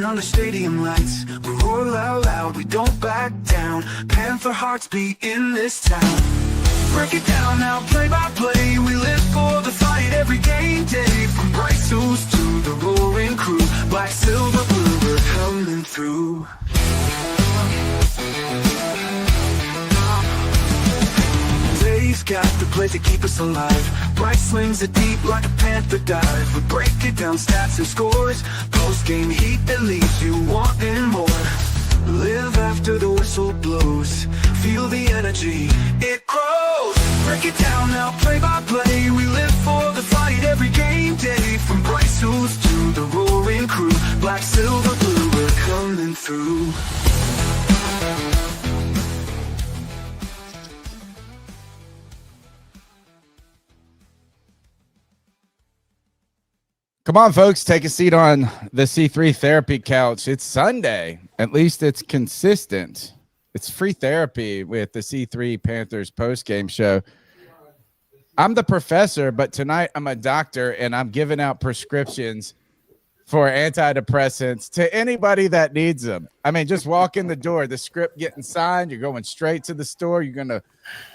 turn on the stadium lights. We roar loud, loud, we don't back down. Panther hearts beat in this town. Break it down now, play by play. We live for the fight every game day. From Bryce Young to the roaring crew, black, silver, blue, we're coming through. Dave's got the play to keep us alive. Bryce slings it deep like a panther dive. We break it down, stats and scores. Postgame heat that leaves you wanting more. Live after the whistle blows. Feel the energy, it grows. Break it down now, play by play. We live for the fight every game day. From Bryce Young to the roaring crew, black, silver, blue, we're coming through. Come on, folks, take a seat on the C3 therapy couch. It's Sunday. At least it's consistent. It's free therapy with the C3 Panthers postgame show. I'm the professor, but tonight I'm a doctor, and I'm giving out prescriptions for antidepressants to anybody that needs them. I mean, just walk in the door, the script getting signed, you're going straight to the store.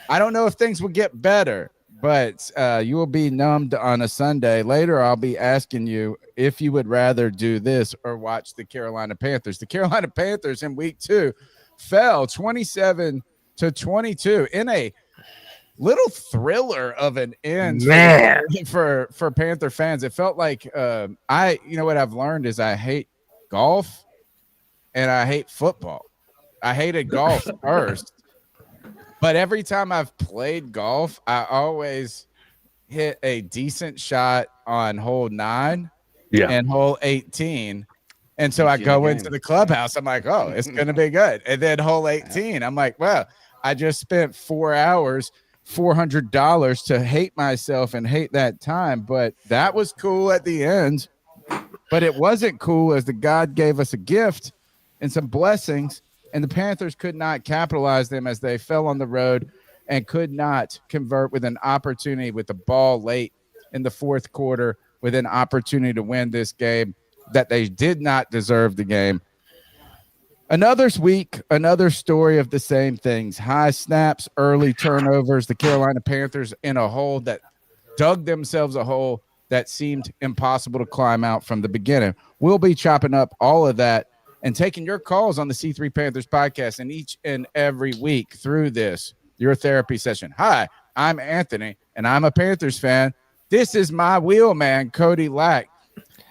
I don't know if things will get better, but you will be numbed on a Sunday. Later, I'll be asking you if you would rather do this or watch the Carolina Panthers. The Carolina Panthers in week 2 fell 27-22 in a little thriller of an end for Panther fans. It felt like what I've learned is I hate golf and I hate football. I hated golf first. But every time I've played golf, I always hit a decent shot on hole 9 and hole 18. And so I go into the clubhouse. I'm like, oh, it's going to be good. And then hole 18, I'm like, well, I just spent 4 hours, $400 to hate myself and hate that time. But that was cool at the end. But it wasn't cool as the God gave us a gift and some blessings. And the Panthers could not capitalize them as they fell on the road and could not convert with an opportunity with the ball late in the fourth quarter with an opportunity to win this game that they did not deserve the game. Another week, another story of the same things. High snaps, early turnovers. The Carolina Panthers in a hole that dug themselves a hole that seemed impossible to climb out from the beginning. We'll be chopping up all of that and taking your calls on the C3 Panthers podcast and each and every week through this, your therapy session. Hi, I'm Anthony, and I'm a Panthers fan. This is my wheelman, Cody Lack.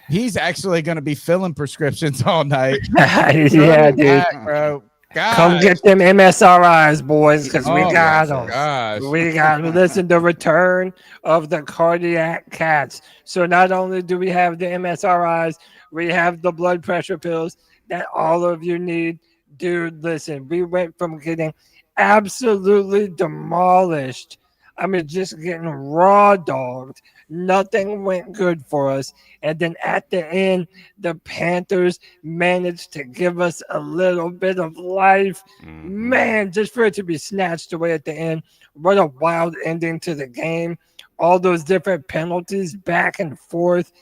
He's actually going to be filling prescriptions all night. Yeah, dude. Lack, bro. Gosh. Come get them MSRIs, boys, because we got them. Gosh. We got to listen to return of the cardiac cats. So not only do we have the MSRIs, we have the blood pressure pills that all of you need. Dude, listen, we went from getting absolutely demolished. I mean, just getting raw dogged. Nothing went good for us. And then at the end, the Panthers managed to give us a little bit of life. Man, just for it to be snatched away at the end. What a wild ending to the game. All those different penalties back and forth.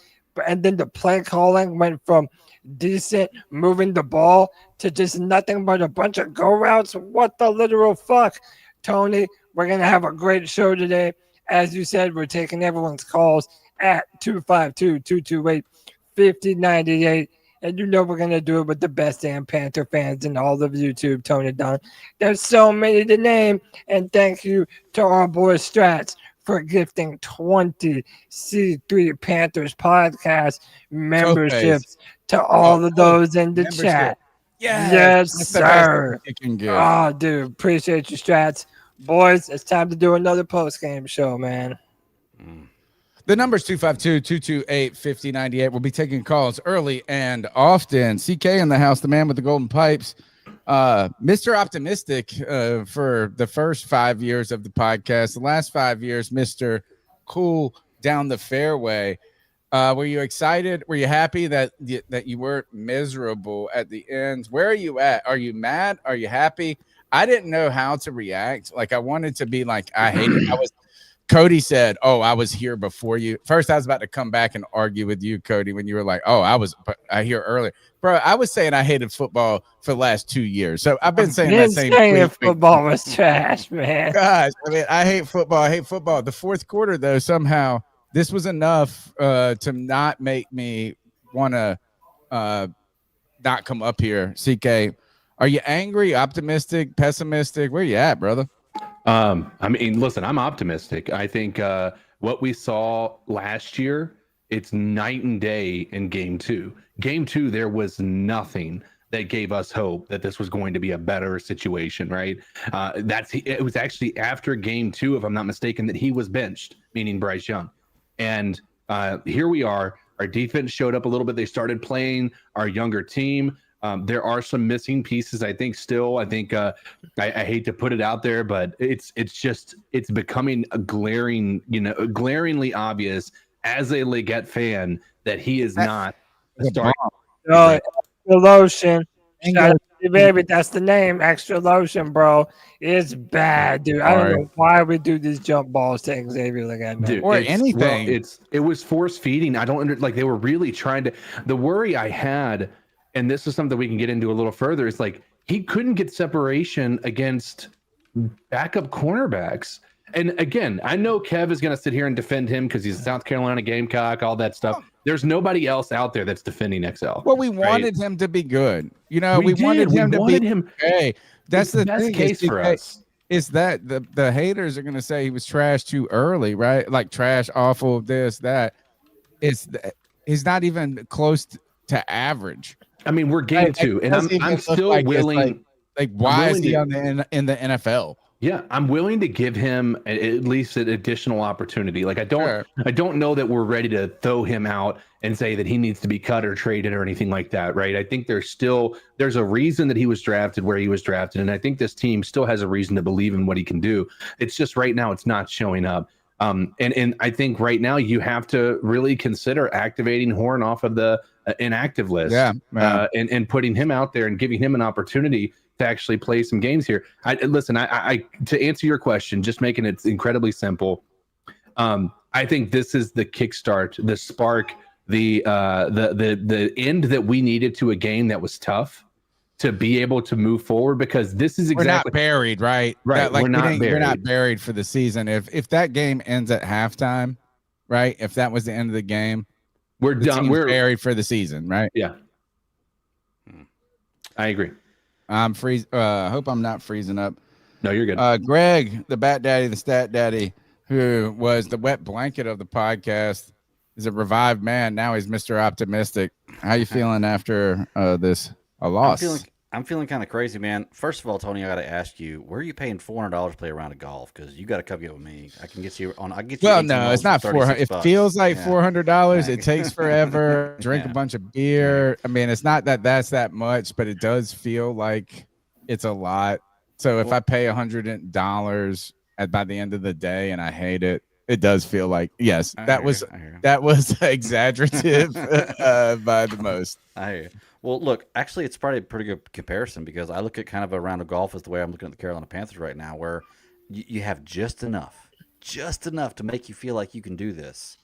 And then the play calling went from decent moving the ball to just nothing but a bunch of go routes. What the literal fuck? Tony, we're going to have a great show today. As you said, we're taking everyone's calls at 252-228-5098. And you know we're going to do it with the best damn Panther fans in all of YouTube, Tony Dunn. There's so many to name. And thank you to our boy Strats for gifting 20 C3 Panthers podcast memberships to all of those in the chat. Yes, sir. Oh, dude, appreciate you, Strats. Boys, it's time to do another post-game show, man. The number's 252-228-5098. We'll be taking calls early and often. CK in the house, the man with the golden pipes. Mr. Optimistic for the first 5 years of the podcast. The last 5 years, Mr. Cool down the fairway. Were you excited? Were you happy that you weren't miserable at the end? Where are you at? Are you mad? Are you happy? I didn't know how to react. Like, I wanted to be like, I hate it. I was Cody said, "Oh, I was here before you." First, I was about to come back and argue with you, Cody, when you were like, "Oh, I here earlier, bro." I was saying I hated football for the last 2 years, so I've been saying that same tweet. Football was trash, man. Gosh, I mean, I hate football. I hate football. The fourth quarter, though, somehow this was enough to not make me want to not come up here. CK, are you angry, optimistic, pessimistic? Where you at, brother? I mean, listen, I'm optimistic. I think what we saw last year, it's night and day in game 2. Game 2, there was nothing that gave us hope that this was going to be a better situation, right? It was actually after game 2, if I'm not mistaken, that he was benched, meaning Bryce Young. And here we are. Our defense showed up a little bit. They started playing our younger team. There are some missing pieces, I think, still. I think I hate to put it out there, but it's becoming a glaringly obvious as a Leggett fan that he is not a starting. Extra lotion. Baby, that's the name. Extra lotion, bro. It's bad, dude. I don't know why we do these jump balls to Xavier Leggett, man. Or anything. Well, it was force feeding. I don't like they were really trying to. The worry I had, and this is something we can get into a little further, is like he couldn't get separation against backup cornerbacks. And again, I know Kev is going to sit here and defend him because he's a South Carolina Gamecock, all that stuff. There's nobody else out there that's defending XL. Well, we wanted him to be good. You know, we wanted him to be okay. That's the best thing case for us. Is that the haters are going to say he was trash too early, right? Like trash, awful, this, that. He's not even close to average. I mean, we're game 2, and I'm still willing. Like why is he in the NFL? Yeah, I'm willing to give him at least an additional opportunity. Like I don't know that we're ready to throw him out and say that he needs to be cut or traded or anything like that, right? I think there's a reason that he was drafted where he was drafted, and I think this team still has a reason to believe in what he can do. It's just right now it's not showing up. And I think right now you have to really consider activating Horn off of the inactive list, and putting him out there and giving him an opportunity to actually play some games here. I to answer your question, just making it incredibly simple. I think this is the kickstart, the spark, the end that we needed to a game that was tough to be able to move forward, because this is exactly, we're not buried, right? Right. Like we're not buried for the season. If that game ends at halftime, right? If that was the end of the game, we're done. We're buried for the season, right? Yeah. I agree. I'm freeze. Hope I'm not freezing up. No, you're good. Greg, the Bat Daddy, the Stat Daddy, who was the wet blanket of the podcast, is a revived man. Now he's Mr. Optimistic. How you feeling after this a loss? I'm feeling kind of crazy, man. First of all, Tony, I got to ask you, where are you paying $400 to play a round of golf? Because you got to come get with me. I can get you on. I get you. Well, no, it's not $400. It feels like $400. It takes forever. Drink a bunch of beer. I mean, it's not that's that much, but it does feel like it's a lot. So if I pay $100 by the end of the day and I hate it, it does feel like yes, that was exaggerative by the most. I hear you. Well, look, actually, it's probably a pretty good comparison, because I look at kind of a round of golf as the way I'm looking at the Carolina Panthers right now, where you have just enough to make you feel like you can do this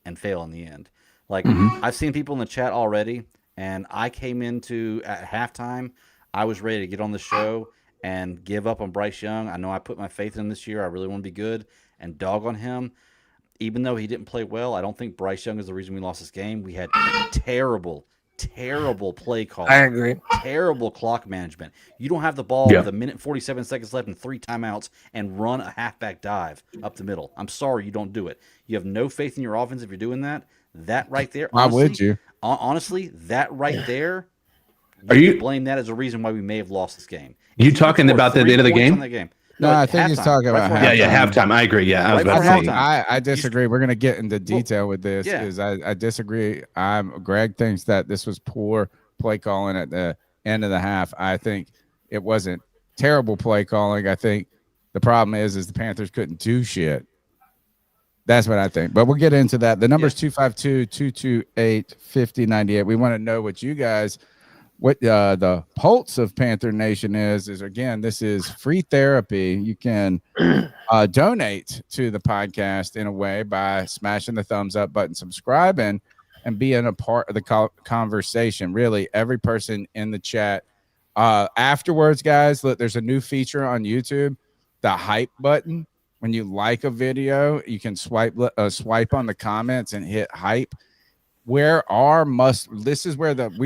and fail in the end. Like, I've seen people in the chat already, and I came into at halftime, I was ready to get on the show and give up on Bryce Young. I know I put my faith in him this year. I really want to be good and dog on him. Even though he didn't play well, I don't think Bryce Young is the reason we lost this game. We had terrible play call. I agree. Terrible clock management. You don't have the ball with 1:47 seconds left and 3 timeouts and run a halfback dive up the middle. I'm sorry, you don't do it. You have no faith in your offense if you're doing that. That right there. Why would you? Honestly, that right there. Are you blame that as a reason why we may have lost this game? You talking about the end of the game? No, I think he's talking about halftime. Halftime. I agree. Yeah, I was about to say. I disagree. We're going to get into detail with this because I disagree. Greg thinks that this was poor play calling at the end of the half. I think it wasn't terrible play calling. I think the problem is the Panthers couldn't do shit. That's what I think. But we'll get into that. The number's 252-228-5098. We want to know what you guys what the pulse of Panther Nation is again, this is free therapy. You can donate to the podcast in a way by smashing the thumbs up button, subscribing, and being a part of the conversation. Really, every person in the chat. Afterwards, guys, look, there's a new feature on YouTube, the hype button. When you like a video, you can swipe on the comments and hit hype. We're the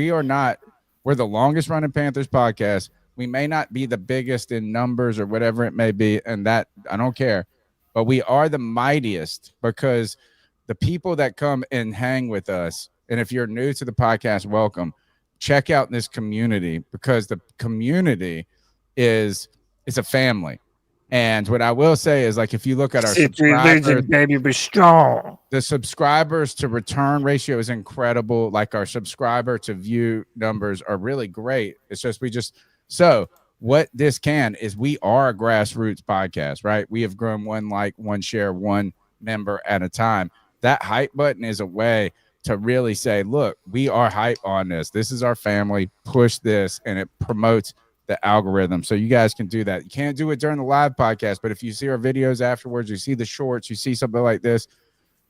longest running Panthers podcast. We may not be the biggest in numbers or whatever it may be, and that I don't care, but we are the mightiest because the people that come and hang with us. And if you're new to the podcast, welcome. Check out this community because the community is a family. And what I will say is, like, if you look at our subscribers, baby, be strong. The subscribers to return ratio is incredible. Like, our subscriber to view numbers are really great. It's just so what this is we are a grassroots podcast, right? We have grown one like, one share, one member at a time. That hype button is a way to really say, look, we are hype on this. This is our family. Push this, and it promotes the algorithm. So you guys can do that. You can't do it during the live podcast, but if you see our videos afterwards, you see the shorts, you see something like this,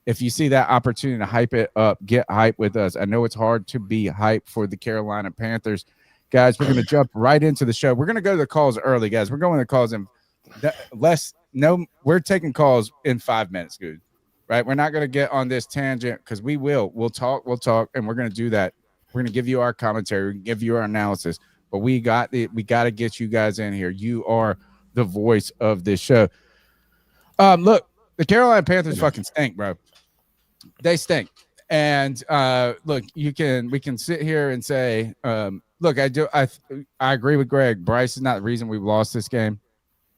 if you see that opportunity to hype it up, get hype with us. I know it's hard to be hype for the Carolina Panthers. Guys, we're going to jump right into the show. We're going to go to the calls early, guys. We're going to calls in we're taking calls in 5 minutes, dude. Right? We're not going to get on this tangent because we'll talk, and we're going to do that. We're going to give you our commentary, give you our analysis. But we got to get you guys in here. You are the voice of this show. Look, the Carolina Panthers fucking stink, bro. They stink. And look, we can sit here and say, look, I agree with Greg. Bryce is not the reason we've lost this game.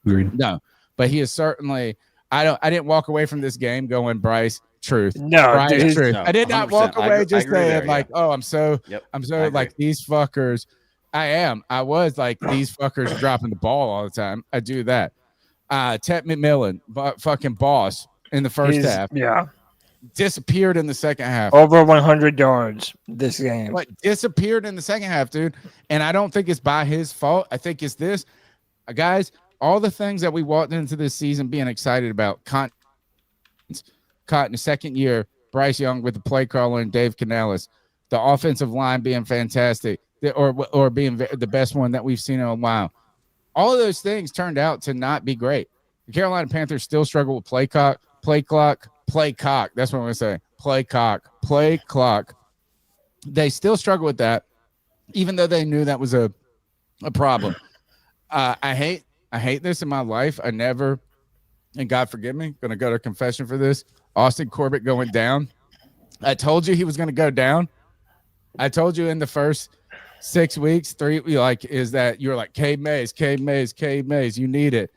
Agreed. No, but he is certainly. I didn't walk away from this game going, Bryce, truth. No, Bryce, truth. No, I did not walk away just saying like, oh, I'm so like these fuckers. I was like, these fuckers dropping the ball all the time. I do that. Ted McMillan, fucking boss in the first half. Yeah. Disappeared in the second half. Over 100 yards this game. Like, disappeared in the second half, dude. And I don't think it's by his fault. I think it's this. Guys, all the things that we walked into this season being excited about, caught in the second year, Bryce Young with the play caller and Dave Canales, the offensive line being fantastic, or being the best one that we've seen in a while. All of those things turned out to not be great. The Carolina Panthers still struggle with play clock. That's what I'm going to say. Play clock. They still struggle with that, even though they knew that was a problem. I hate this in my life. I never, and God forgive me, going to go to confession for this. Austin Corbett going down. I told you he was going to go down. I told you in the first 6 weeks, you're like, Cade Mays, you need it,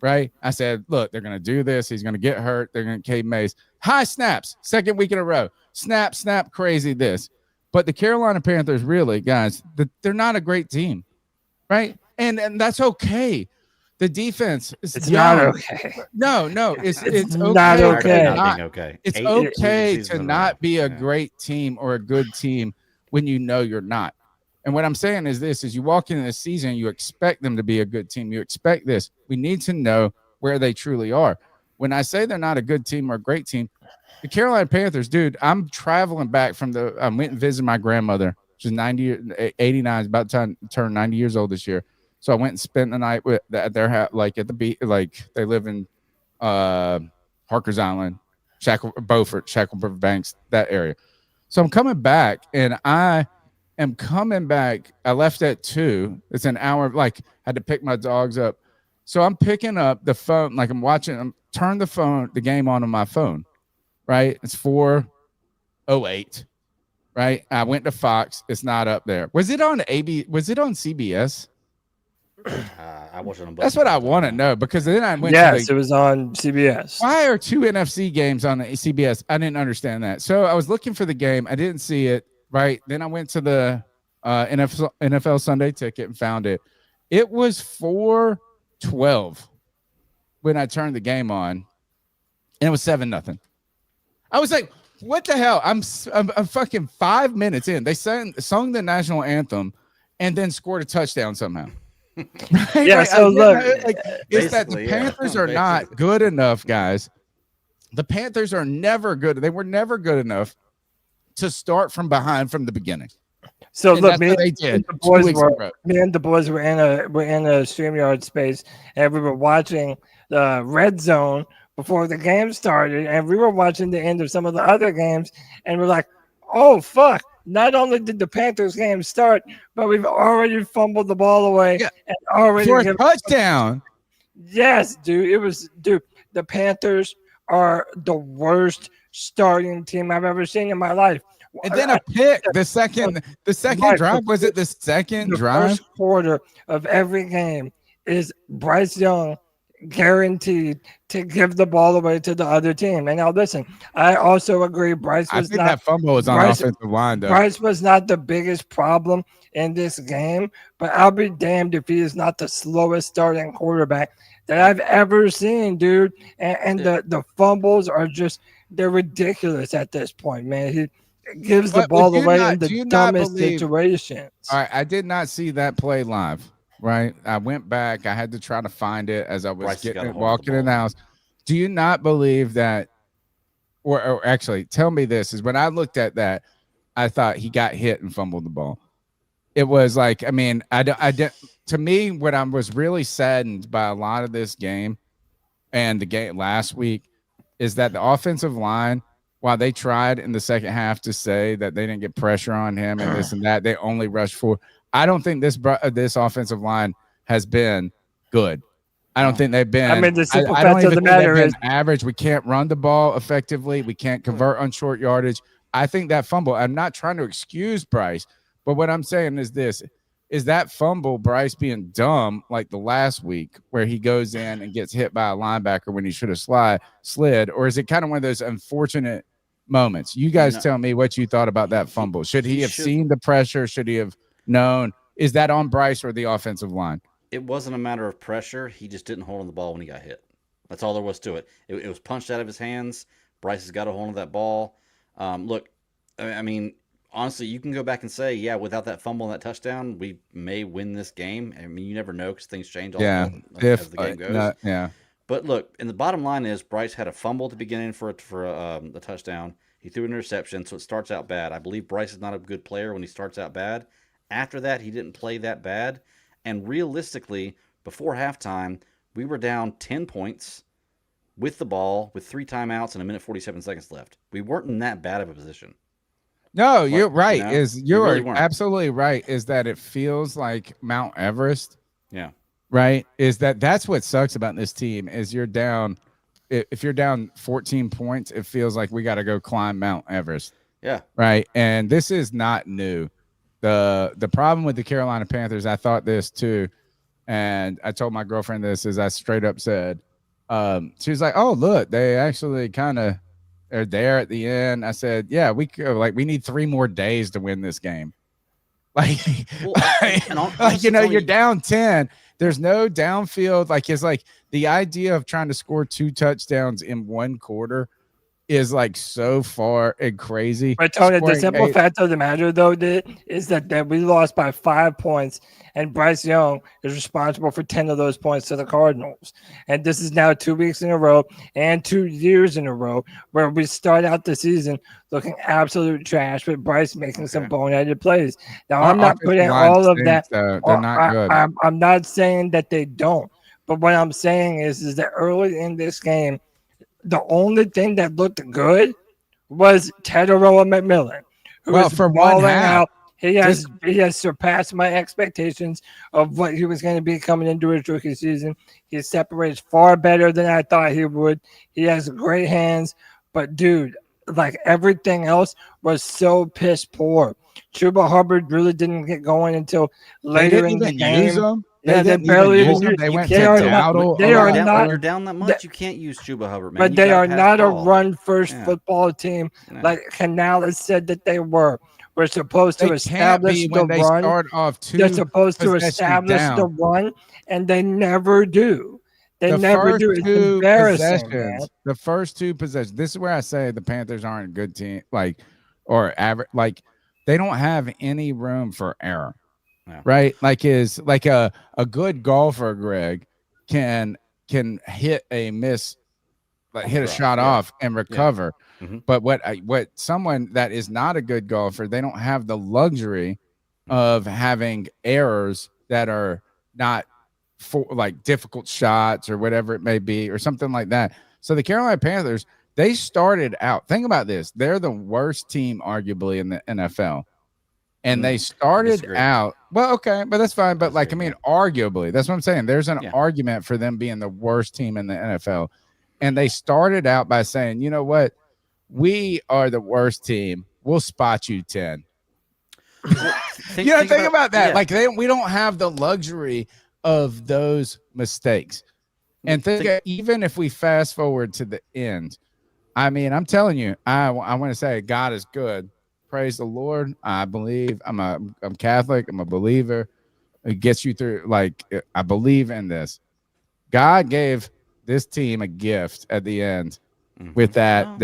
right? I said, look, they're going to do this. He's going to get hurt. They're going to Cade Mays. High snaps, second week in a row. Snap, crazy this. But the Carolina Panthers, really, guys, they're not a great team, right? And that's okay. The defense is not okay. No, it's not okay. It's okay to not be a great team or a good team when you know you're not. And what I'm saying is this: is you walk into the season, you expect them to be a good team. You expect this. We need to know where they truly are. When I say they're not a good team or a great team, the Carolina Panthers, dude, I'm traveling back I went and visited my grandmother. She's 89, is about to turn 90 years old this year. So I went and spent the night at their house, like at the beach, like they live in Harkers Island, Beaufort, Shackleford Banks, that area. So I'm coming back, and I left at 2:00. It's an hour. Like, I had to pick my dogs up. So I'm picking up the phone, like turn the game on my phone, right? It's 4:08, right? I went to Fox. It's not up there. Was it on CBS? I wasn't on. That's what I want to know, because then I went. Yes, it was on CBS. Why are 2 NFC games on the CBS? I didn't understand that. So I was looking for the game. I didn't see it. Right. Then I went to the NFL Sunday Ticket and found it. It was 4:12 when I turned the game on, and it was 7-0. I was like, "What the hell?" I'm fucking 5 minutes in. They sung the national anthem, and then scored a touchdown somehow. Right? Yeah, so look, it's that the Basically, Panthers are not good enough, guys. The Panthers are never good. They were never good enough to start from behind from the beginning. So And look, that's what they did. me and the boys were in a StreamYard space, and we were watching the Red Zone before the game started, and we were watching the end of some of the other games, and we're like, "Oh fuck!" Not only did the Panthers game start, but we've already fumbled the ball away and already for a touchdown. Yes, dude. It was, dude. The Panthers are the worst starting team I've ever seen in my life. And then a pick. The second drive, was it the second drive? First quarter of every game is Bryce Young guaranteed to give the ball away to the other team. And now listen, I also agree Bryce was not that fumble was on offensive line though. Bryce was not the biggest problem in this game, but I'll be damned if he is not the slowest starting quarterback that I've ever seen, dude. And the fumbles are just, they're ridiculous at this point, man. He gives the ball away in the dumbest situations. All right, I did not see that play live, right? I went back. I had to try to find it as I was walking in the house. Do you not believe that, or actually, tell me this, is when I looked at that, I thought he got hit and fumbled the ball. It was like, I mean, I did. To me, what I was really saddened by a lot of this game and the game last week is that the offensive line, while they tried in the second half to say that they didn't get pressure on him and this and that, they only rushed for. I don't think this offensive line has been good. I don't think they've been. I mean, the simple I fact of the matter is average. We can't run the ball effectively. We can't convert on short yardage. I think that fumble, I'm not trying to excuse Bryce, but what I'm saying is this. Is that fumble Bryce being dumb like the last week where he goes in and gets hit by a linebacker when he should have slid? Or is it kind of one of those unfortunate moments? You guys tell me what you thought about that fumble. Should he have seen the pressure? Should he have known? Is that on Bryce or the offensive line? It wasn't a matter of pressure. He just didn't hold on the ball when he got hit. That's all there was to it. It was punched out of his hands. Bryce has got a hold of that ball. Look, I mean, honestly, you can go back and say, yeah, without that fumble and that touchdown, we may win this game. I mean, you never know because things change as the game goes. But look, and the bottom line is Bryce had a fumble at the beginning for a touchdown. He threw an interception, so it starts out bad. I believe Bryce is not a good player when he starts out bad. After that, he didn't play that bad. And realistically, before halftime, we were down 10 points with the ball with 3 timeouts and 1:47 left. We weren't in that bad of a position. No, you're right. You're really absolutely right. Is that it feels like Mount Everest? Yeah. Right. That's what sucks about this team is you're down. If you're down 14 points, it feels like we got to go climb Mount Everest. Yeah. Right. And this is not new. The problem with the Carolina Panthers, I thought this too, and I told my girlfriend this, is I straight up said, she was like, "Oh, look, they actually kind of are there at the end." I said, "Yeah, we need 3 more days to win this game." Like, you're down 10. There's no downfield. Like, it's like the idea of trying to score 2 touchdowns in 1 quarter is like so far and crazy. But Tony, the simple fact of the matter, though, is that we lost by 5 points, and Bryce Young is responsible for 10 of those points to the Cardinals. And this is now 2 weeks in a row and 2 years in a row where we start out the season looking absolute trash with Bryce making some boneheaded plays. Now, I'm not putting all of that. They're not good. I'm not saying that they don't. But what I'm saying is that early in this game, the only thing that looked good was Teteroa McMillan, who is for one half. He has surpassed my expectations of what he was going to be coming into his rookie season. He separates far better than I thought he would. He has great hands, but dude, like everything else was so piss poor. Chuba Hubbard really didn't get going until later in the game. They barely use them. They went to Dowdle. They are not. When you're down that much, you can't use Chuba Hubbard, man. But they are not a run-first football team like Canales said that they were. We're supposed to establish the run. They're supposed to establish the run, and they never do. They never do. It's embarrassing, man. The first 2 possessions. This is where I say the Panthers aren't a good team, or average. Like, they don't have any room for error. right? Like is like a good golfer, Greg, can hit a miss, like hit a shot off and recover. But what someone that is not a good golfer, they don't have the luxury of having errors that are not for like difficult shots or whatever it may be or something like that. So the Carolina Panthers, they started out, think about this, they're the worst team arguably in the NFL. And they started out, well, okay, but that's fine. But like, I mean, arguably, that's what I'm saying. There's an argument for them being the worst team in the NFL. And they started out by saying, you know what? We are the worst team. We'll spot you 10. Think about that. Like we don't have the luxury of those mistakes. And even if we fast forward to the end, I mean, I'm telling you, I want to say God is good. Praise the Lord. I believe I'm Catholic. I'm a believer. It gets you through. Like, I believe in this. God gave this team a gift at the end with that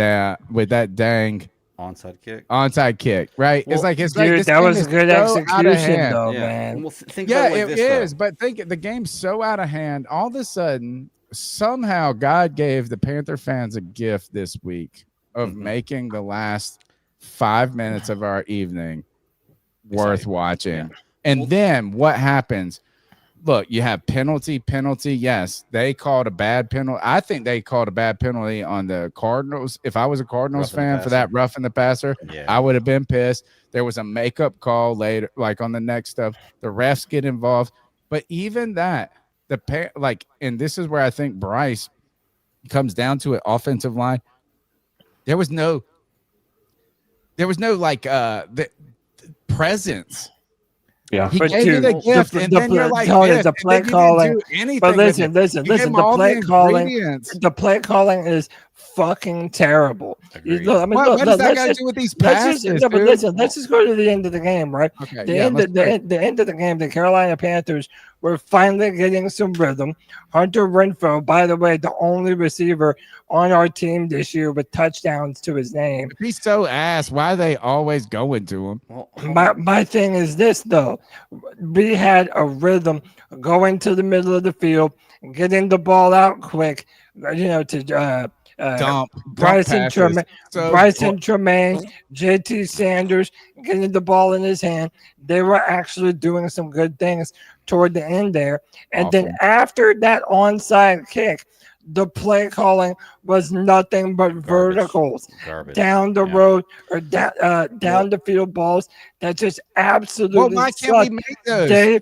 dang onside kick, right? Well, it's dude, like that was good execution, though, yeah. man. Well, think about it like this, but think the game's so out of hand. All of a sudden, somehow God gave the Panther fans a gift this week of making the last 5 minutes of our evening worth watching. And then what happens? Look, you have penalty. Yes, they called a bad penalty. I think they called a bad penalty on the Cardinals. If I was a Cardinals fan for that roughing the passer, I would have been pissed. There was a makeup call later, like on the next stuff. The refs get involved. But even that, and this is where I think Bryce comes down to it, offensive line. There was no like the presence. Yeah, he gave you the gift, and then you're like, the play calling. But listen, the play calling is fucking terrible. What does that got to do with these passes? But listen, let's just go to the end of the game, right? Okay, the end of the game, the Carolina Panthers were finally getting some rhythm. Hunter Renfrow, by the way, the only receiver on our team this year with touchdowns to his name. If he's so ass, why are they always going to him? My thing is this, though. We had a rhythm going to the middle of the field, getting the ball out quick, to Bryson Tremaine, JT Sanders, getting the ball in his hand. They were actually doing some good things toward the end there. And then after that onside kick, the play calling was nothing but verticals down the road or down the field balls that just absolutely. Well, why can't we make those? They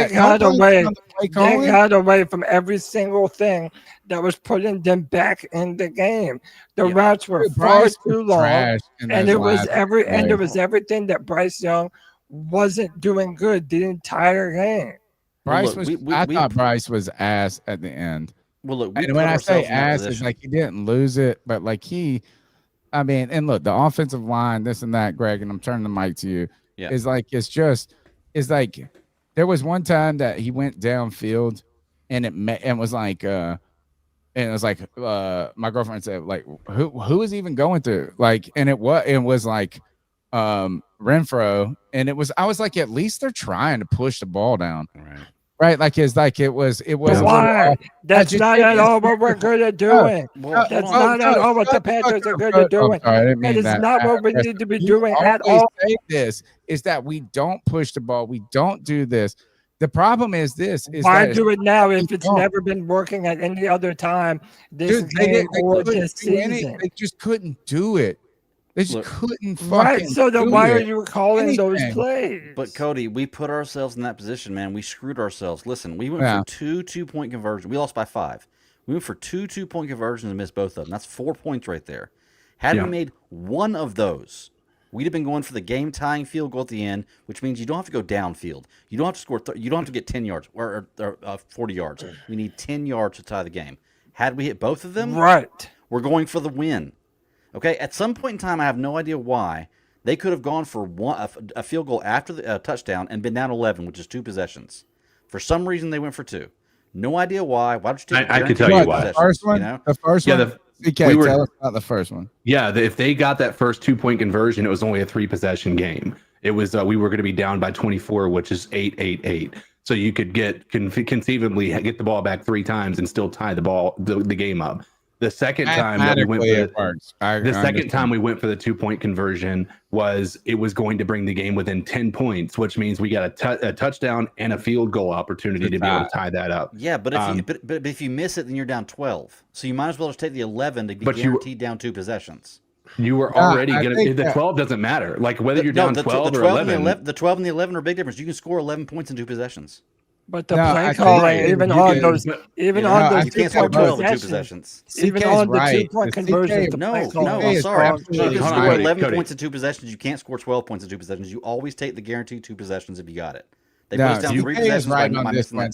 got away. They got away from every single thing that was putting them back in the game. The routes were far too long, and it was everything that Bryce Young wasn't doing good the entire game. Bryce I thought Bryce was ass at the end. Well, look, and when I say ass, it's like he didn't lose it, but like and look, the offensive line, this and that, Greg, and I'm turning the mic to you. Yeah. It's like there was one time that he went downfield, and it was like my girlfriend said, like, who is even going through? Like, and it was like Renfrow, and I was like, at least they're trying to push the ball down. Right, it was. Why? That's not at all what we're good at doing. That's not at all what the Panthers are good at doing. That is not what we need to be doing at all. This is that we don't push the ball. We don't do this. The problem is this. Why do it now if it's never been working at any other time this game or this season? They just couldn't do it. They just couldn't fucking right. So then why are you calling those plays? But Cody, we put ourselves in that position, man. We screwed ourselves. Listen, we went for 2 2-point conversions. We lost by 5. We went for 2 2-point conversions and missed both of them. That's 4 points right there. Had we made one of those, we'd have been going for the game-tying field goal at the end, which means you don't have to go downfield. You don't have to score. You don't have to get 10 yards or 40 yards. We need 10 yards to tie the game. Had we hit both of them, we're going for the win. Okay, at some point in time, I have no idea why they could have gone for a field goal after the touchdown and been down 11, which is 2 possessions. For some reason, they went for 2. No idea why. Why don't you take? I can tell you why. The first one. The first one. Tell us about the first one. Yeah, if they got that first 2-point conversion, it was only a 3-possession game. It was we were going to be down by 24, which is 8-8-8. So you could conceivably get the ball back 3 times and still tie the game up. The second time that we went for it works. the second time we went for the 2-point conversion it was going to bring the game within 10 points, which means we got a touchdown and a field goal opportunity to be able to tie that up. Yeah, but if you miss it, then you're down 12. So you might as well just take the 11 to be guaranteed down 2 possessions. You were already going to. The 12 doesn't matter. Like whether you're down 12 or 11. The 12 and the 11 are a big difference. You can score 11 points in 2 possessions. But the play calling, even on those 2 2-point 12 in 2 possessions, even on the 2-point conversions, no, I'm sorry. You can score 11 points in 2 possessions. You can't score 12 points in 2 possessions. You always take the guaranteed 2 possessions if you got it. They put us down 3 possessions right by on this one.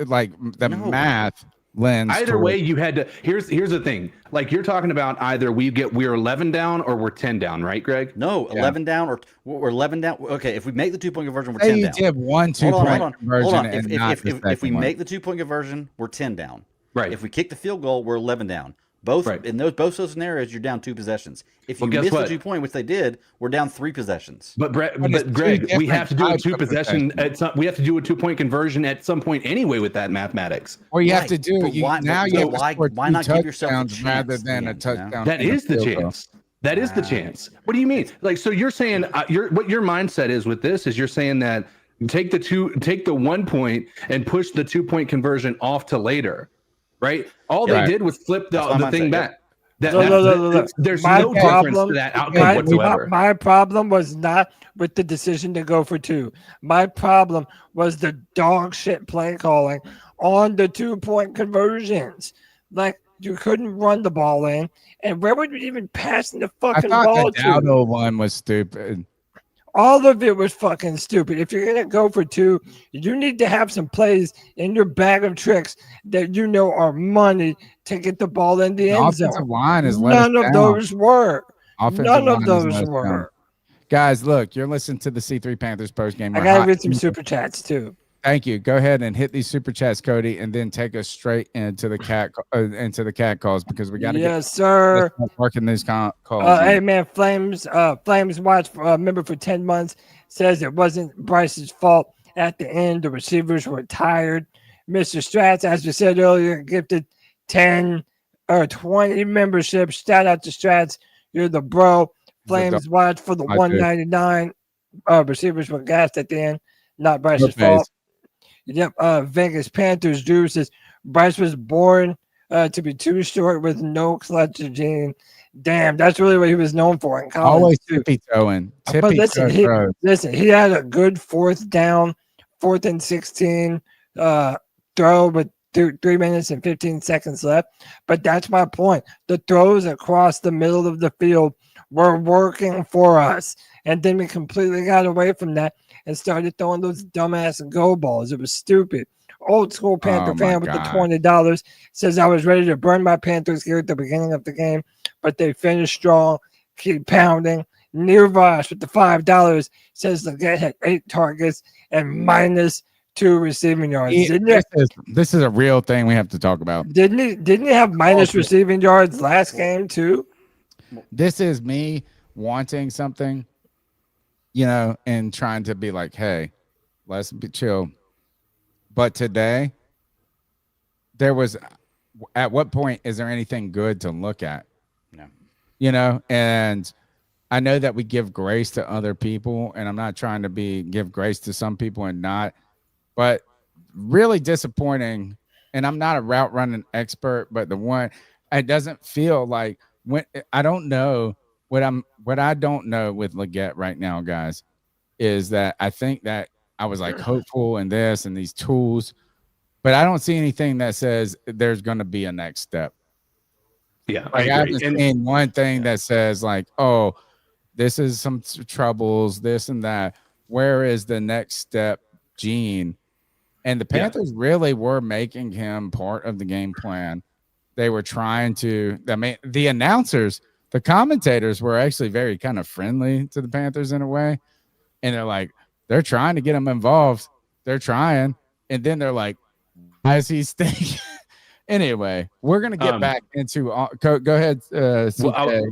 Like the math lens. Either way, you had to. Here's the thing. Like you're talking about, either we're 11 down or we're 10 down, right, Greg? No, 11 down or we're 11 down. Okay, if we make the 2-point conversion, we're 10 down. You did 1 2-point conversion. Hold on. If we make the 2-point conversion, we're 10 down. Right. If we kick the field goal, we're 11 down. In both those scenarios, you're down 2 possessions. If you miss the 2-point, which they did, we're down 3 possessions. But Greg, we have to do a 2 possession we have to do a 2-point conversion at some point anyway with that mathematics. Or you have to do why not give yourself a chance rather than a touchdown? That is the chance. That is the chance. What do you mean? Like, so you're saying what your mindset is with this is you're saying that take the 1 point and push the 2-point conversion off to later. Right? All they did was flip the thing back. There's no difference to that outcome whatsoever. My problem was not with the decision to go for 2. My problem was the dog shit play calling on the 2-point conversions. Like, you couldn't run the ball in, and where would you even pass the fucking ball to? I thought the Dowdle one was stupid. All of it was fucking stupid. If you're going to go for 2, you need to have some plays in your bag of tricks that you know are money to get the ball in the end zone. Line is None of those were. None of those were. Guys, look, you're listening to the C3 Panthers postgame. I got to read some super chats too. Thank you. Go ahead and hit these super chats, Cody, and then take us straight into the cat calls because we got to get working these calls. Hey man, Flames watch member for 10 months says it wasn't Bryce's fault at the end. The receivers were tired. Mr. Strats, as we said earlier, gifted 10 or 20 memberships. Shout out to Strats. You're the bro. Flames watch for the 199 receivers were gassed at the end. Not Bryce's fault. Yep. Vegas Panthers Drew says Bryce was born to be too short with no clutch gene. Damn, that's really what he was known for in college. Always tippy toeing. But listen, he had a good 4th down, 4th and 16 throw with 3 minutes and 15 seconds left. But that's my point. The throws across the middle of the field were working for us. And then we completely got away from that and started throwing those dumbass go balls. It was stupid. Old school Panther fan with the $20 says I was ready to burn my Panthers here at the beginning of the game, but they finished strong. Keep pounding. Nirvash with the $5 says Leggett had 8 targets and -2 receiving yards. This is a real thing we have to talk about. Didn't he have minus receiving yards last game too? This is me wanting something, and trying to be like, hey, let's be chill. But today, at what point is there anything good to look at? No. And I know that we give grace to other people, and I'm not trying to give grace to some people and not, but really disappointing. And I'm not a route running expert, but it doesn't feel like I don't know what I don't know with Leggett right now, guys, is that I think that I was like hopeful in this and these tools, but I don't see anything that says there's going to be a next step. Yeah, I haven't seen one thing that says like, oh, this is some troubles, this and that. Where is the next step gene? And the Panthers really were making him part of the game plan. They were trying to, the announcers, the commentators were actually very kind of friendly to the Panthers in a way. And they're trying to get him involved. They're trying. And then they're like, why is he stinking? Anyway, we're gonna get back into. Go ahead. Well,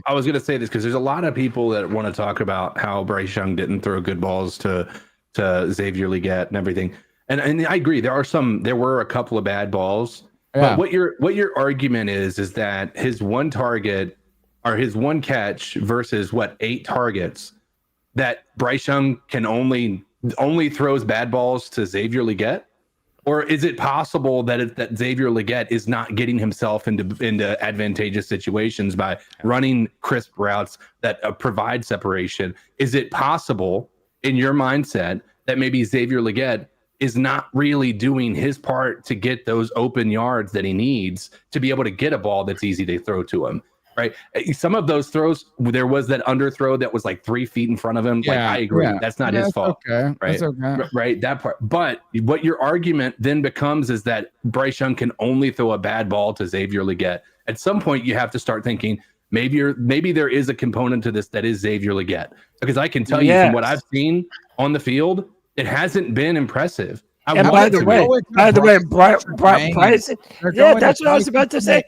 I was gonna say this because there's a lot of people that want to talk about how Bryce Young didn't throw good balls to Xavier Legette and everything, and I agree. There were a couple of bad balls, but what your argument is that his one target or his one catch versus 8 targets, that Bryce Young can only throws bad balls to Xavier Legette. Or is it possible that Xavier Legette is not getting himself into advantageous situations by running crisp routes that provide separation? Is it possible in your mindset that maybe Xavier Legette is not really doing his part to get those open yards that he needs to be able to get a ball that's easy to throw to him? Right. Some of those throws, there was that underthrow that was 3 feet in front of him. Yeah, I agree. Yeah. That's not his fault. Okay. Right. That's okay. Right. That part. But what your argument then becomes is that Bryce Young can only throw a bad ball to Xavier Legette. At some point, you have to start thinking maybe there is a component to this that is Xavier Legette, because I can tell you from what I've seen on the field, it hasn't been impressive. And by the way, Bryson. Yeah, that's what I was about to say.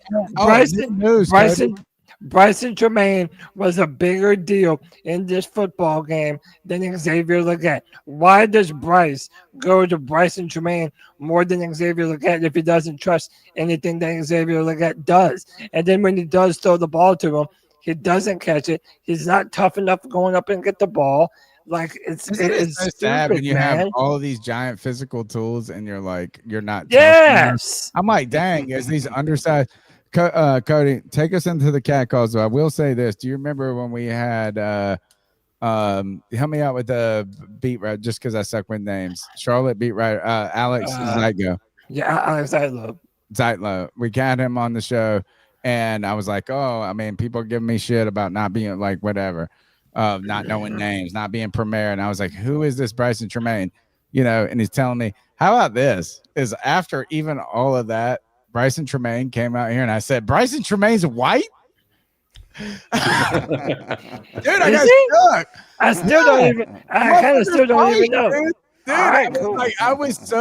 Bryson Tremaine was a bigger deal in this football game than Xavier Legette. Why does Bryce go to Bryson Tremaine more than Xavier Legette if he doesn't trust anything that Xavier Legette does? And then when he does throw the ball to him, he doesn't catch it. He's not tough enough going up and get the ball. It's so stupid, sad when you man. have all of these giant physical tools and you're not. Yes. I'm like, dang, as these undersized. Cody, take us into the cat calls. I will say this. Do you remember when we had help me out with the beat writer, just because I suck with names. Charlotte beat writer, Alex Zeitlo. Yeah, Alex Zeitlo. We got him on the show, and I was like, oh, I mean, people giving me shit about not being whatever, not knowing names, not being premier. And I was like, who is this Bryson Tremaine? And he's telling me, how about this? Is after even all of that, Bryson Tremaine came out here and I said, Bryson Tremaine's white? Dude, I got stuck. I still don't even, I kind of still don't even know. Dude, right, I was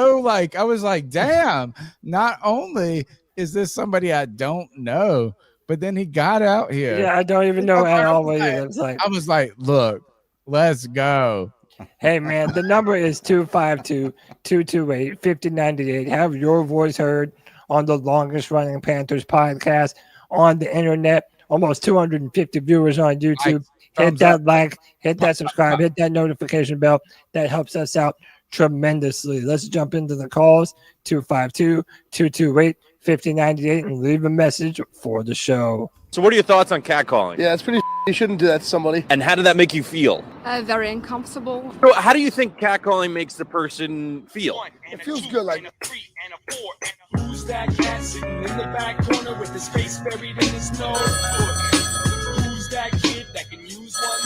like, damn, not only is this somebody I don't know, but then he got out here. Yeah, I don't even know at all what he looks like. I was like, look, let's go. Hey, man, the number is 252-228-5098. Have your voice heard on the longest running Panthers podcast on the internet. Almost 250 viewers on YouTube. Hit that like, hit that subscribe, hit that notification bell. That helps us out tremendously. Let's jump into the calls. 252-228-5098 and leave a message for the show. So what are your thoughts on catcalling? Yeah, it's pretty. You shouldn't do that to somebody. And how did that make you feel? Very uncomfortable. So how do you think catcalling makes the person feel? It feels good, like. Who's that cat sitting in the back corner with his face buried in the snow? Who's that kid that can use one?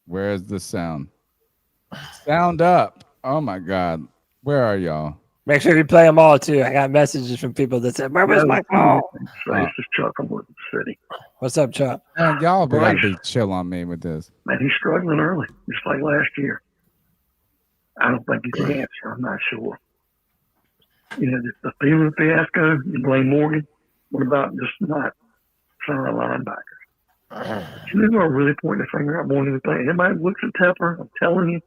Where's the sound? Sound up. Oh my God. Where are y'all? Make sure you play them all too. I got messages from people that said, where was my call? This is Chuck from Woodland City. What's up, Chuck? Man, y'all gotta be chill on me with this. Man, he's struggling early, just like last year. I don't think he's the answer. I'm not sure. The Thielen fiasco, you blame Morgan. What about just not some of our linebackers? You know, are really pointing the finger at more than anything. Everybody looks at Tepper. I'm telling you,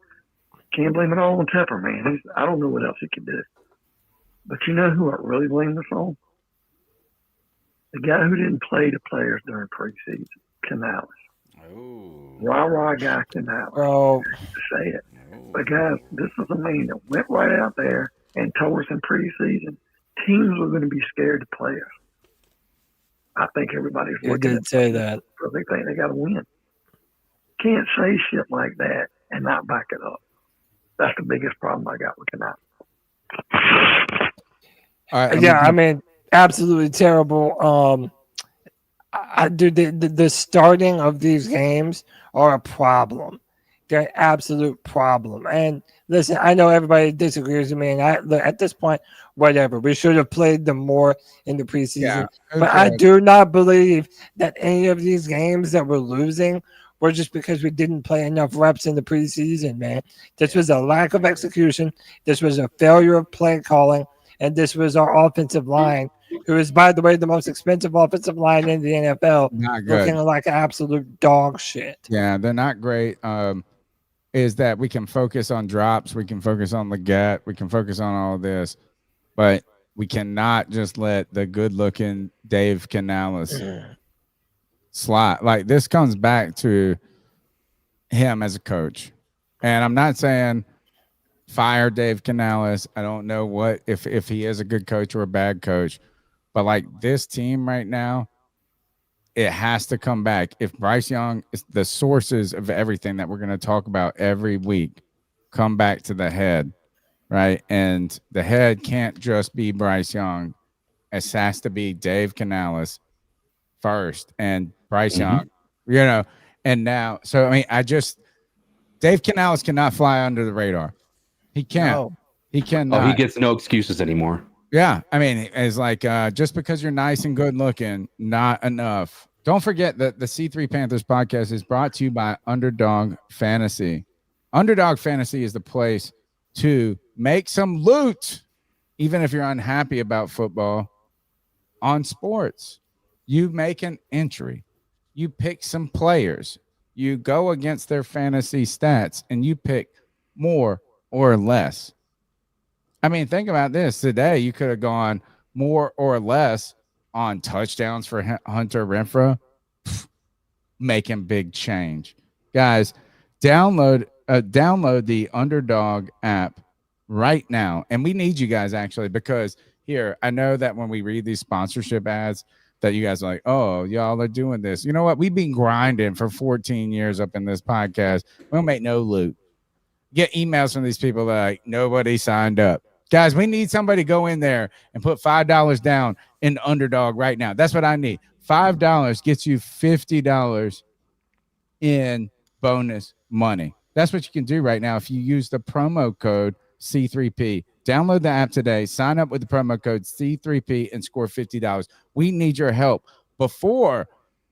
can't blame it all on Tepper, man. I don't know what else he can do. But you know who I really blame this on? The guy who didn't play the players during preseason, Canales. Oh. Rah guy Canales. Oh. Say it. But guys, this is a man that went right out there and told us in preseason teams are going to be scared to play us. I think everybody's looking did say that. Because they think they got to win. Can't say shit like that and not back it up. That's the biggest problem I got with Canales. All right, I mean, absolutely terrible. I do the starting of these games are a problem. They're an absolute problem. And listen, I know everybody disagrees with me, and at this point, whatever. We should have played them more in the preseason. Yeah, okay. But I do not believe that any of these games that we're losing were just because we didn't play enough reps in the preseason, man. This was a lack of execution. This was a failure of play calling. And this was our offensive line, who is, by the way, the most expensive offensive line in the NFL, Not good. looking like absolute dog shit. Yeah, they're not great. Is that we can focus on drops, we can focus on the gut, we can focus on all this, but we cannot just let the good-looking Dave Canales slide. Like, this comes back to him as a coach. And I'm not saying fire Dave Canales. I don't know what if he is a good coach or a bad coach, but like this team right now, it has to come back. If Bryce Young is the sources of everything that we're going to talk about every week, come back to the head, right? And the head can't just be Bryce Young. It has to be Dave Canales first and Bryce Young, and now, so I mean, Dave Canales cannot fly under the radar. He can't. No. He cannot. Oh, he gets no excuses anymore. Yeah, I mean, it's like just because you're nice and good looking, not enough. Don't forget that the C3 Panthers podcast is brought to you by Underdog Fantasy. Underdog Fantasy is the place to make some loot, even if you're unhappy about football, on sports. You make an entry. You pick some players. You go against their fantasy stats, and you pick more or less. I mean, think about this. Today, you could have gone more or less on touchdowns for Hunter Renfrow, making big change. Guys, download the Underdog app right now. And we need you guys, actually, because here, I know that when we read these sponsorship ads, that you guys are like, oh, y'all are doing this. You know what? We've been grinding for 14 years up in this podcast. We don't make no loot. Get emails from these people like, nobody signed up. Guys, we need somebody to go in there and put $5 down in Underdog right now. That's what I need. $5 gets you $50 in bonus money. That's what you can do right now if you use the promo code C3P. Download the app today, sign up with the promo code C3P, and score $50. We need your help before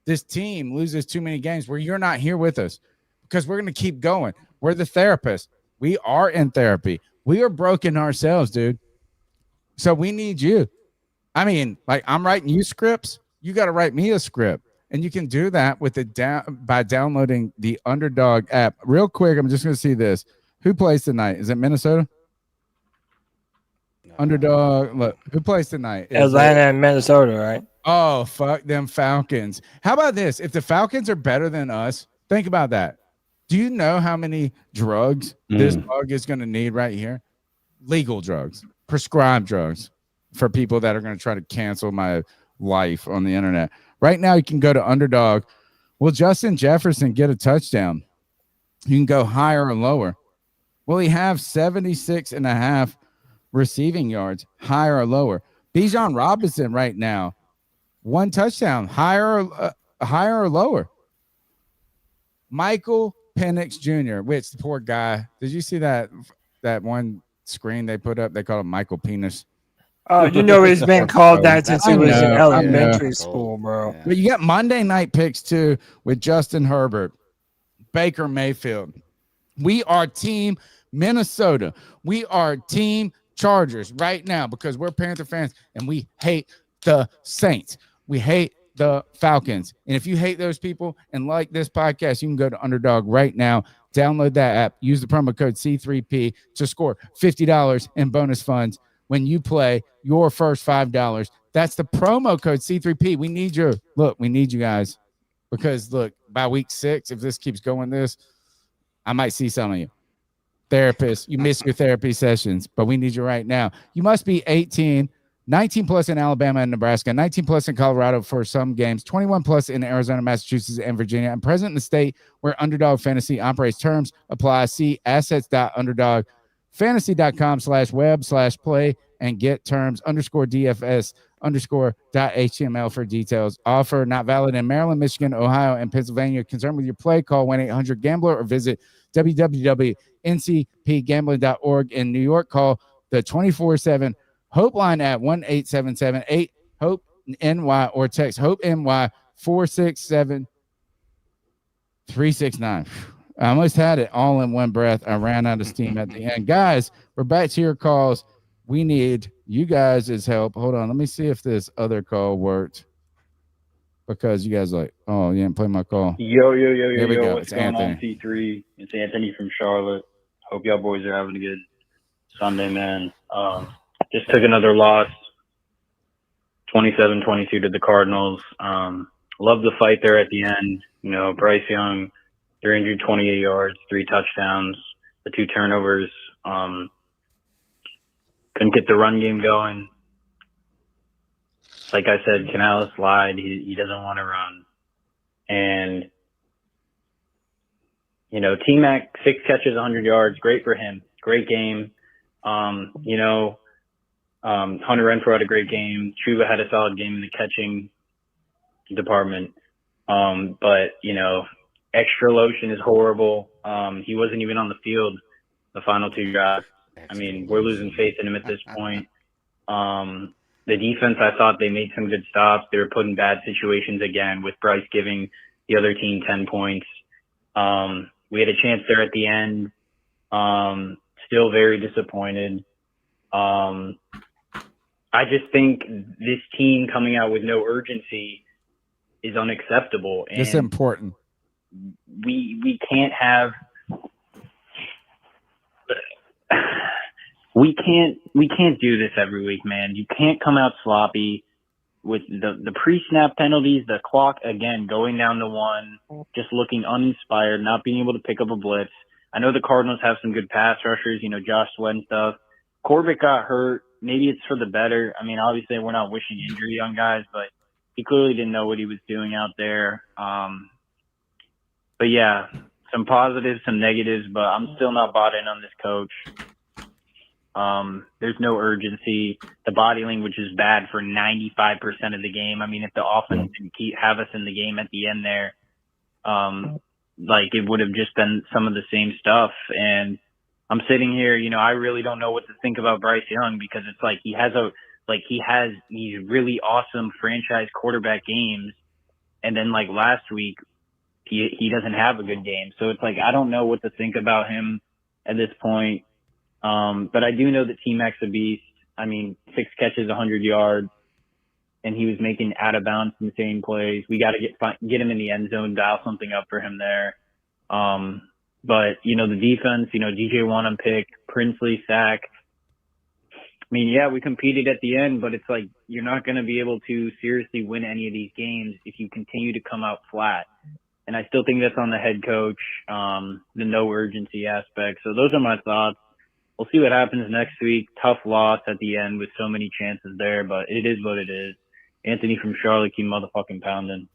this team loses too many games where you're not here with us, because we're going to keep going. We're the therapists. We are in therapy. We are broken ourselves, dude. So we need you. I mean, like, I'm writing you scripts. You got to write me a script. And you can do that with by downloading the Underdog app. Real quick, I'm just going to see this. Who plays tonight? Is it Minnesota? No. Underdog. Look, who plays tonight? Atlanta and Minnesota, right? Oh, fuck them Falcons. How about this? If the Falcons are better than us, think about that. Do you know how many drugs this bug is going to need right here? Legal drugs, prescribed drugs for people that are going to try to cancel my life on the internet. Right now, you can go to Underdog. Will Justin Jefferson get a touchdown? You can go higher or lower. Will he have 76.5 receiving yards, higher or lower? Bijan Robinson right now, 1 touchdown, higher or lower. Michael Penix Jr., which the poor guy, did you see that one screen they put up? They call him Michael Penis. Oh, you know he's been called that since he was in elementary school, bro. But you got Monday night picks too with Justin Herbert, Baker Mayfield. We are team Minnesota. We are team Chargers right now because we're Panther fans and we hate the Saints. We hate the Falcons. And if you hate those people and like this podcast, you can go to Underdog right now, download that app, use the promo code C3P to score $50 in bonus funds when you play your first $5. That's the promo code C3P. We need you guys, because look, by week 6, if this keeps going I might see some of you. Therapists, you miss your therapy sessions, but we need you right now. You must be 18, 19 plus in Alabama and Nebraska, 19 plus in Colorado for some games, 21 plus in Arizona, Massachusetts, and Virginia, and present in the state where Underdog Fantasy operates. Terms apply. See assets.underdogfantasy.com/web/play and get terms _DFS_.html for details. Offer not valid in Maryland, Michigan, Ohio, and Pennsylvania. Concerned with your play, call 1-800-GAMBLER or visit www.ncpgambling.org. In New York, call the 24/7 Hope line at 1-877-8-HOPE-NY or text HOPE-NY 467 369. I almost had it all in one breath. I ran out of steam at the end. Guys, we're back to your calls. We need you guys' help. Hold on. Let me see if this other call worked. Because you guys are like, oh, you didn't play my call. Here we go. What's It's going Anthony. on, C3? It's Anthony from Charlotte. Hope y'all boys are having a good Sunday, man. Just took another loss, 27-22 to the Cardinals. Love the fight there at the end. You know, Bryce Young, 328 yards, 3 touchdowns, the 2 turnovers. Couldn't get the run game going. Like I said, Canales lied. He doesn't want to run. And, you know, T-Mac, 6 catches, 100 yards. Great for him. Great game. Hunter Renfrow had a great game. Chuba had a solid game in the catching department. But, you know, Extra Lotion is horrible. He wasn't even on the field the final 2 drives. I mean, we're losing faith in him at this point. The defense, I thought they made some good stops. They were put in bad situations again with Bryce giving the other team 10 points. We had a chance there at the end. Still very disappointed. I just think this team coming out with no urgency is unacceptable. And It's important. we can't have we can't do this every week, man. You can't come out sloppy with the pre-snap penalties, the clock again going down to 1, just looking uninspired, not being able to pick up a blitz. I know the Cardinals have some good pass rushers, you know, Josh Sweat and stuff. Corbett got hurt. Maybe it's for the better. I mean, obviously we're not wishing injury on guys, but he clearly didn't know what he was doing out there. But yeah, some positives, some negatives, but I'm still not bought in on this coach. There's no urgency. The body language is bad for 95% of the game. I mean, if the offense didn't have us in the game at the end there, like it would have just been some of the same stuff. And I'm sitting here, you know, I really don't know what to think about Bryce Young because it's like he has these really awesome franchise quarterback games. And then like last week, he doesn't have a good game. So it's like, I don't know what to think about him at this point. But I do know that T-Mac's a beast. I mean, 6 catches, 100 yards, and he was making out of bounds insane plays. We got to get him in the end zone, dial something up for him there. But you know, the defense, you know, DJ Wanham pick, Princely sack. I mean, yeah, we competed at the end, but it's like you're not going to be able to seriously win any of these games if you continue to come out flat. And I still think that's on the head coach, the no urgency aspect. So those are my thoughts. We'll see what happens next week. Tough loss at the end with so many chances there, but it is what it is. Anthony from Charlotte, keep motherfucking pounding.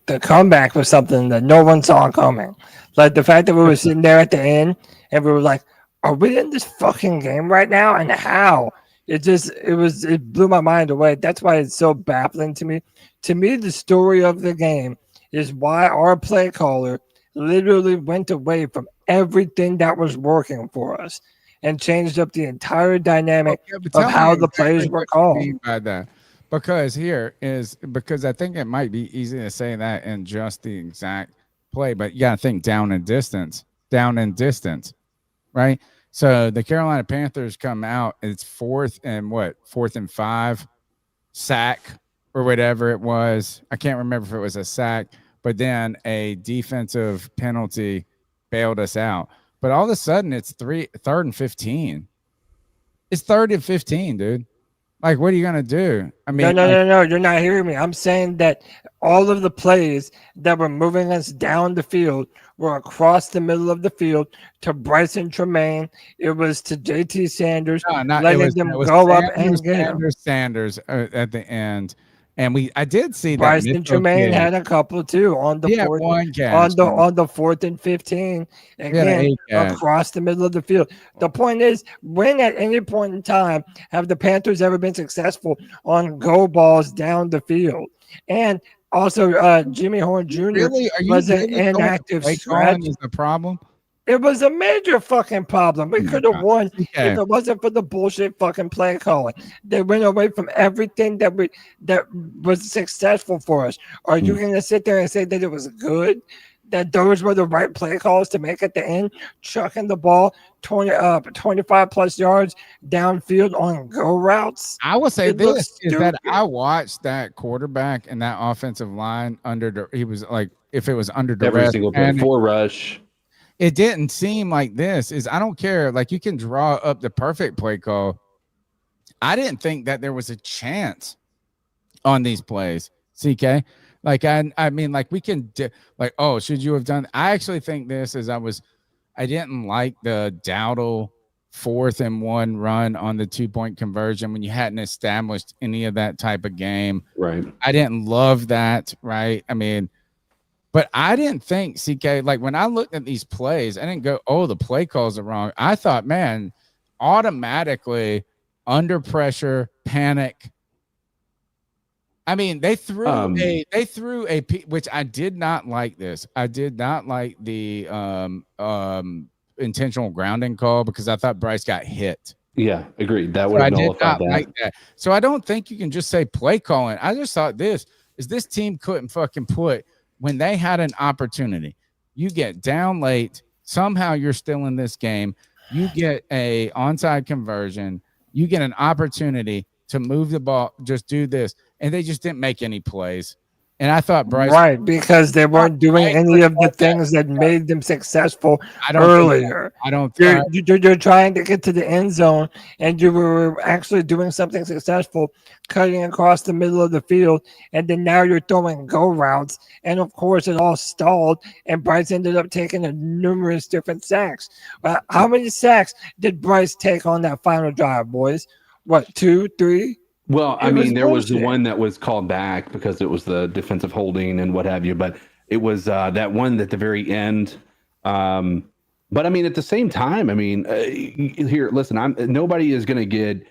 The comeback was something that no one saw coming. Like the fact that we were sitting there at the end and we were like, are we in this fucking game right now? And how? It blew my mind away. That's why it's so baffling to me. To me, the story of the game is why our play caller literally went away from everything that was working for us and changed up the entire dynamic of how the plays were called. By that. Because I think it might be easy to say that in just the exact play, but you got to think down and distance, right? So the Carolina Panthers come out, it's 4th and 5, sack or whatever it was. I can't remember if it was a sack, but then a defensive penalty bailed us out. But all of a sudden, it's 3rd and 15. It's 3rd and 15, dude. Like, what are you gonna do? I mean, no, you're not hearing me. I'm saying that all of the plays that were moving us down the field were across the middle of the field to Bryson Tremaine. It was to JT Sanders, letting them go up and get him. Sanders at the end. And I did see that Bryson Tremaine had a couple too on the 4th and 15 again across the middle of the field. The point is, when at any point in time have the Panthers ever been successful on go balls down the field? And also, Jimmy Horn Jr. was an inactive stretch. Is the problem? It was a major fucking problem. We could have won if it wasn't for the bullshit fucking play calling. They went away from everything that was successful for us. Are you going to sit there and say that it was good? that those were the right play calls to make at the end, chucking the ball 25 plus yards downfield on go routes. I will say It this looks is that stupid. I watched that quarterback and that offensive line he was like, if it was under Every duress, single play, and 4 rush. it didn't seem like this. I don't care. Like, you can draw up the perfect play call. I didn't think that there was a chance on these plays, CK. Like, I mean, like, we can like, oh, should you have done? I actually think this is I didn't like the Dowdle 4th and 1 run on the 2-point conversion when you hadn't established any of that type of game. Right. I didn't love that. Right. I mean, but I didn't think, CK, like, when I looked at these plays, I didn't go, oh, the play calls are wrong. I thought, man, automatically under pressure, panic. I mean, they threw a which I did not like this. I did not like the intentional grounding call because I thought Bryce got hit. Yeah, agreed. That would have nullified that. Like that. So I don't think you can just say play calling. I just thought this team couldn't fucking put, when they had an opportunity, you get down late, somehow you're still in this game, you get a onside conversion, you get an opportunity to move the ball, just do this. And they just didn't make any plays. And I thought Bryce, right, because they weren't doing any of the things that made them successful earlier. You're trying to get to the end zone, and you were actually doing something successful, cutting across the middle of the field, and then now you're throwing go routes, and of course it all stalled, and Bryce ended up taking numerous different sacks. How many sacks did Bryce take on that final drive, boys? What, 2, 3? Well, I mean, there was the one that was called back because it was the defensive holding and what have you, but it was that one at the very end. But I mean, at the same time, I mean, here, listen, nobody is going to get,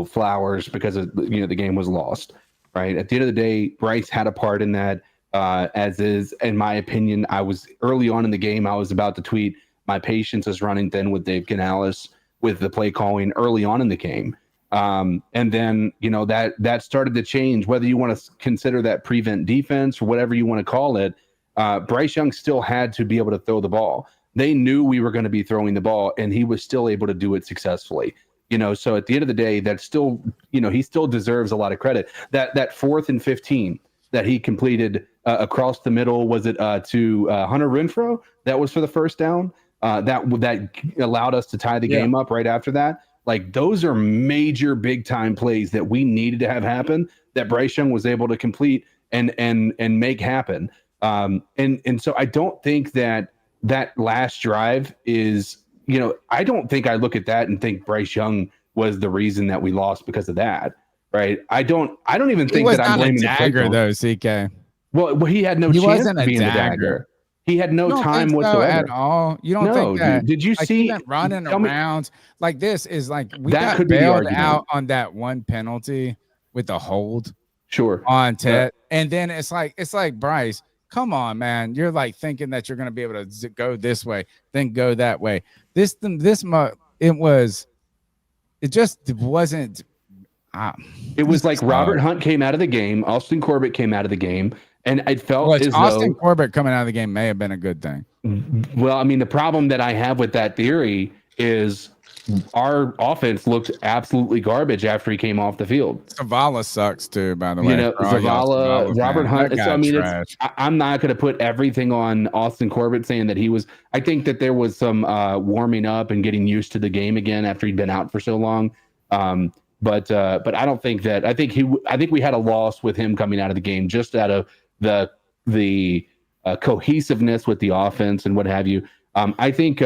flowers because of, the game was lost, right? At the end of the day, Bryce had a part in that, as is, in my opinion. I was early on in the game, I was about to tweet, my patience is running thin with Dave Canales with the play calling early on in the game. And then, that started to change, whether you want to consider that prevent defense or whatever you want to call it. Bryce Young still had to be able to throw the ball. They knew we were going to be throwing the ball, and he was still able to do it successfully. So at the end of the day, that's still, he still deserves a lot of credit. That 4th and 15 that he completed across the middle, was it to Hunter Renfrow? That was for the first down. That allowed us to tie the game up right after that. Like, those are major big time plays that we needed to have happen, that Bryce Young was able to complete and make happen. And so I don't think that last drive is, I don't think I look at that and think Bryce Young was the reason that we lost because of that. Right. I don't even think that I'm blaming the dagger though, CK. Well, he had no chance to be in the dagger. He had no time whatsoever at all. You don't think that? Did you see running around like this? Is like we got bailed out on that one penalty with the hold. Sure. On Ted, and then it's like Bryce, come on, man. You're like thinking that you're going to be able to go this way, then go that way. It just wasn't. It was like Robert Hunt came out of the game, Austin Corbett came out of the game. And it felt as Austin though Corbett coming out of the game may have been a good thing. Well, I mean, the problem that I have with that theory is our offense looked absolutely garbage after he came off the field. Zavala sucks too, by the way. Zavala, Robert Hunt. So, I mean, I'm not going to put everything on Austin Corbett saying that he was. I think that there was some warming up and getting used to the game again after he'd been out for so long. But I don't think that. I think we had a loss with him coming out of the game, just out of the cohesiveness with the offense and what have you. I think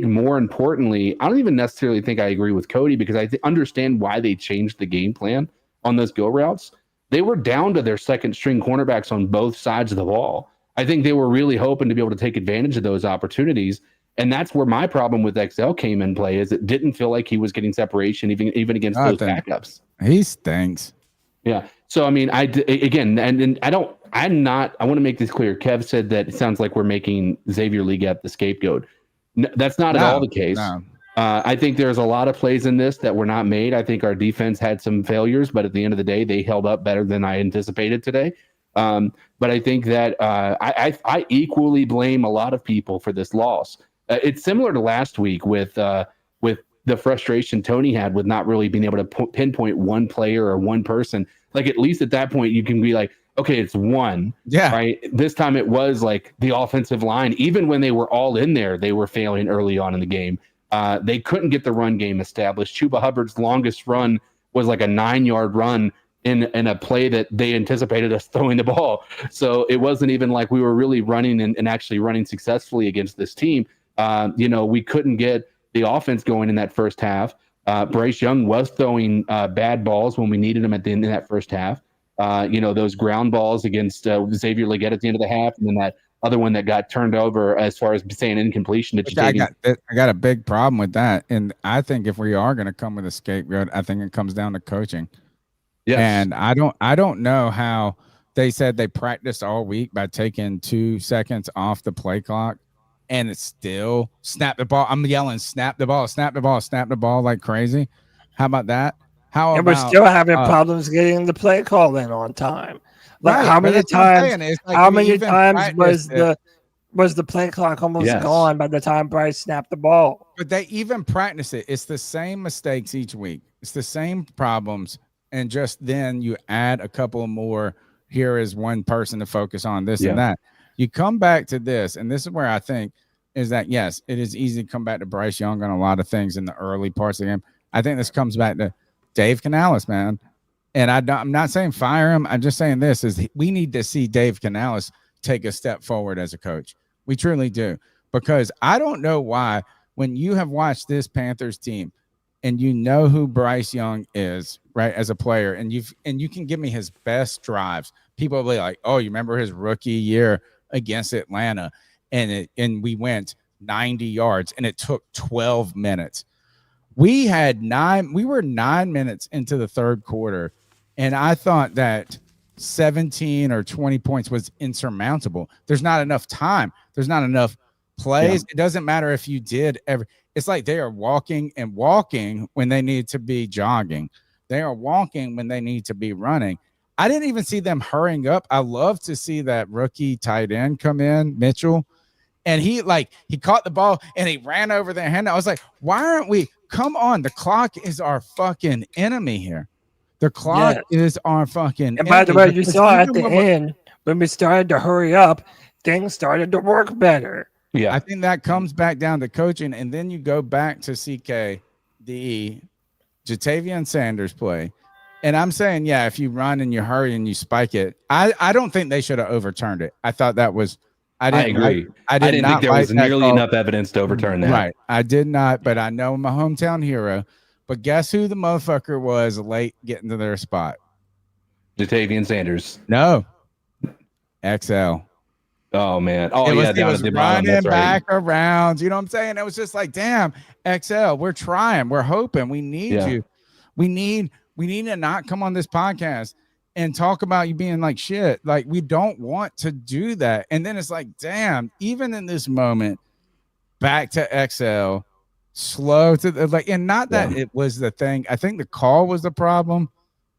more importantly, I don't even necessarily think I agree with Cody, because I understand why they changed the game plan on those go routes. They were down to their second string cornerbacks on both sides of the ball. I think they were really hoping to be able to take advantage of those opportunities. And that's where my problem with XL came in play, is it didn't feel like he was getting separation even against those backups. He stinks. Yeah. So, I mean, I want to make this clear. Kev said that it sounds like we're making Xavier Legette the scapegoat. No, that's not at all the case. No. I think there's a lot of plays in this that were not made. I think our defense had some failures, but at the end of the day, they held up better than I anticipated today. But I think that I equally blame a lot of people for this loss. It's similar to last week with the frustration Tony had with not really being able to pinpoint one player or one person. Like, at least at that point, you can be like, okay, it's one. Yeah. Right. This time it was like the offensive line. Even when they were all in there, they were failing early on in the game. They couldn't get the run game established. Chuba Hubbard's longest run was like a 9-yard run in a play that they anticipated us throwing the ball. So it wasn't even like we were really running and actually running successfully against this team. We couldn't get the offense going in that first half. Bryce Young was throwing bad balls when we needed him at the end of that first half. Those ground balls against Xavier Legette at the end of the half, and then that other one that got turned over as far as saying incompletion. I got a big problem with that. And I think if we are going to come with a scapegoat, I think it comes down to coaching. Yes. And I don't know how they said they practiced all week by taking 2 seconds off the play clock, and it's still snap the ball. I'm yelling, snap the ball, snap the ball, snap the ball like crazy. How about that? And we're still having problems getting the play call in on time. Like, right, how many times? Like, how many times was the play clock almost gone by the time Bryce snapped the ball? But they even practice it. It's the same mistakes each week. It's the same problems, and just then you add a couple more. Here is one person to focus on this and that. You come back to this, and this is where I think is that, yes, it is easy to come back to Bryce Young on a lot of things in the early parts of the game. I think this comes back to Dave Canales, man. And I'm not saying fire him. I'm just saying this is we need to see Dave Canales take a step forward as a coach. We truly do. Because I don't know why, when you have watched this Panthers team and you know who Bryce Young is, right, as a player, and you can give me his best drives, people will be like, oh, you remember his rookie year against Atlanta, and we went 90 yards and it took 12 minutes. We were 9 minutes into the third quarter, and I thought that 17 or 20 points was insurmountable. There's not enough time. There's not enough plays. It doesn't matter if you did ever. It's like they are walking when they need to be jogging. They are walking when they need to be running. I didn't even see them hurrying up. I love to see that rookie tight end come in, Mitchell. And he caught the ball and he ran over their hand. I was like, why aren't we? Come on. The clock is our fucking enemy here. The clock is our fucking enemy. And by the way, you saw at the end, when we started to hurry up, things started to work better. Yeah. I think that comes back down to coaching. And then you go back to CK, the Jatavian Sanders play. And I'm saying, if you run and you hurry and you spike it, I don't think they should have overturned it. I thought that was I agree. I didn't think there was nearly enough evidence to overturn that. Right. I did not, but I know my hometown hero. But guess who the motherfucker was late getting to their spot? Jatavian Sanders. No. XL. Oh, man. Oh, it yeah. was running back around. You know what I'm saying? It was just like, damn, XL, we're trying. We're hoping. We need you. We need to not come on this podcast and talk about you being like shit. Like, we don't want to do that. And then it's like, damn, even in this moment, back to XL, slow to the, like, and not that it was the thing. I think the call was the problem,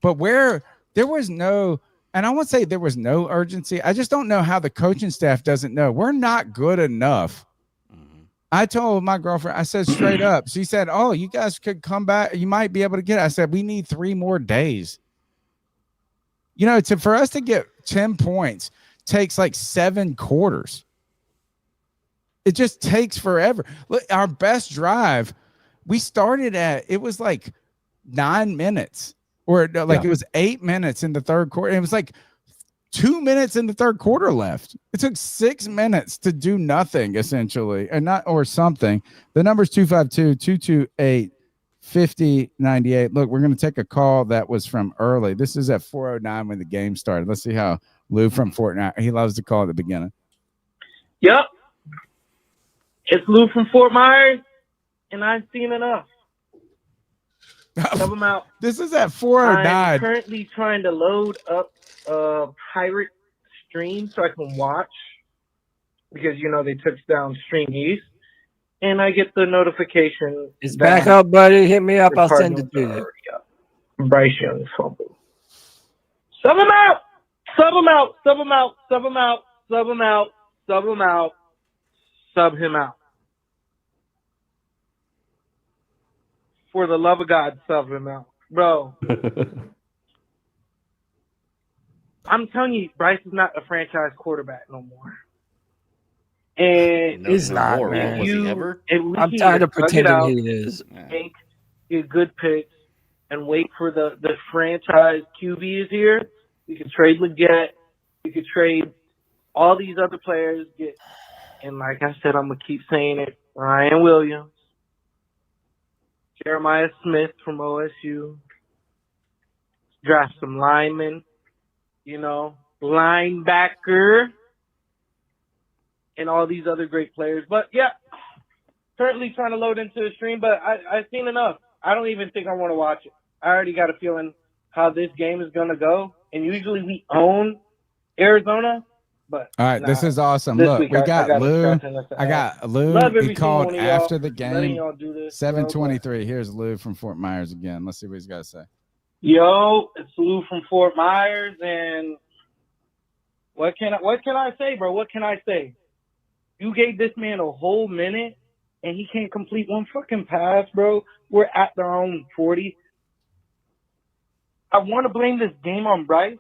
but where there was no, and I won't say there was no urgency. I just don't know how the coaching staff doesn't know. We're not good enough. I told my girlfriend, I said straight up, she said, oh, you guys could come back. You might be able to get it. I said, we need 3 more days. You know, for us to get 10 points takes like 7 quarters. It just takes forever. Look, our best drive, we started it was like 9 minutes, or like it was 8 minutes in the third quarter. It was like 2 minutes in the third quarter left. It took 6 minutes to do nothing, essentially, or something. The number's 252-228-5098. Look, we're going to take a call that was from early. This is at 4:09 when the game started. Let's see how Lou from Fort Myers, he loves to call at the beginning. Yep. It's Lou from Fort Myers, and I've seen enough. Come out. This is at 4:09. I'm currently trying to load up a pirate stream so I can watch, because, you know, they took down Stream East. And I get the notification. It's back up, buddy. Hit me up. I'll send it to you. Bryce Young fumble. Sub him out. Sub him out. Sub him out. Sub him out. Sub him out. Sub him out. Sub him out. For the love of God, sub him out. Bro. I'm telling you, Bryce is not a franchise quarterback no more. And He's not, more. man. Was he ever? I'm tired of pretending he is. Make your good picks and wait for the franchise QB is here. You can trade Leggett. You can trade all these other players. And like I said, I'm going to keep saying it. Ryan Williams. Jeremiah Smith from OSU. Draft some linemen. Linebacker. And all these other great players. But, yeah, currently trying to load into the stream, but I've seen enough. I don't even think I want to watch it. I already got a feeling how this game is going to go. And usually we own Arizona. But all right, this is awesome. This Look, week we got Lou. I got Lou. Love every He called single one of after the letting game. y'all do this, 7:23. Here's Lou from Fort Myers again. Let's see what he's got to say. Yo, it's Lou from Fort Myers, and what can I say, bro? What can I say? You gave this man a whole minute, and he can't complete one fucking pass, bro. We're at their own 40. I want to blame this game on Bryce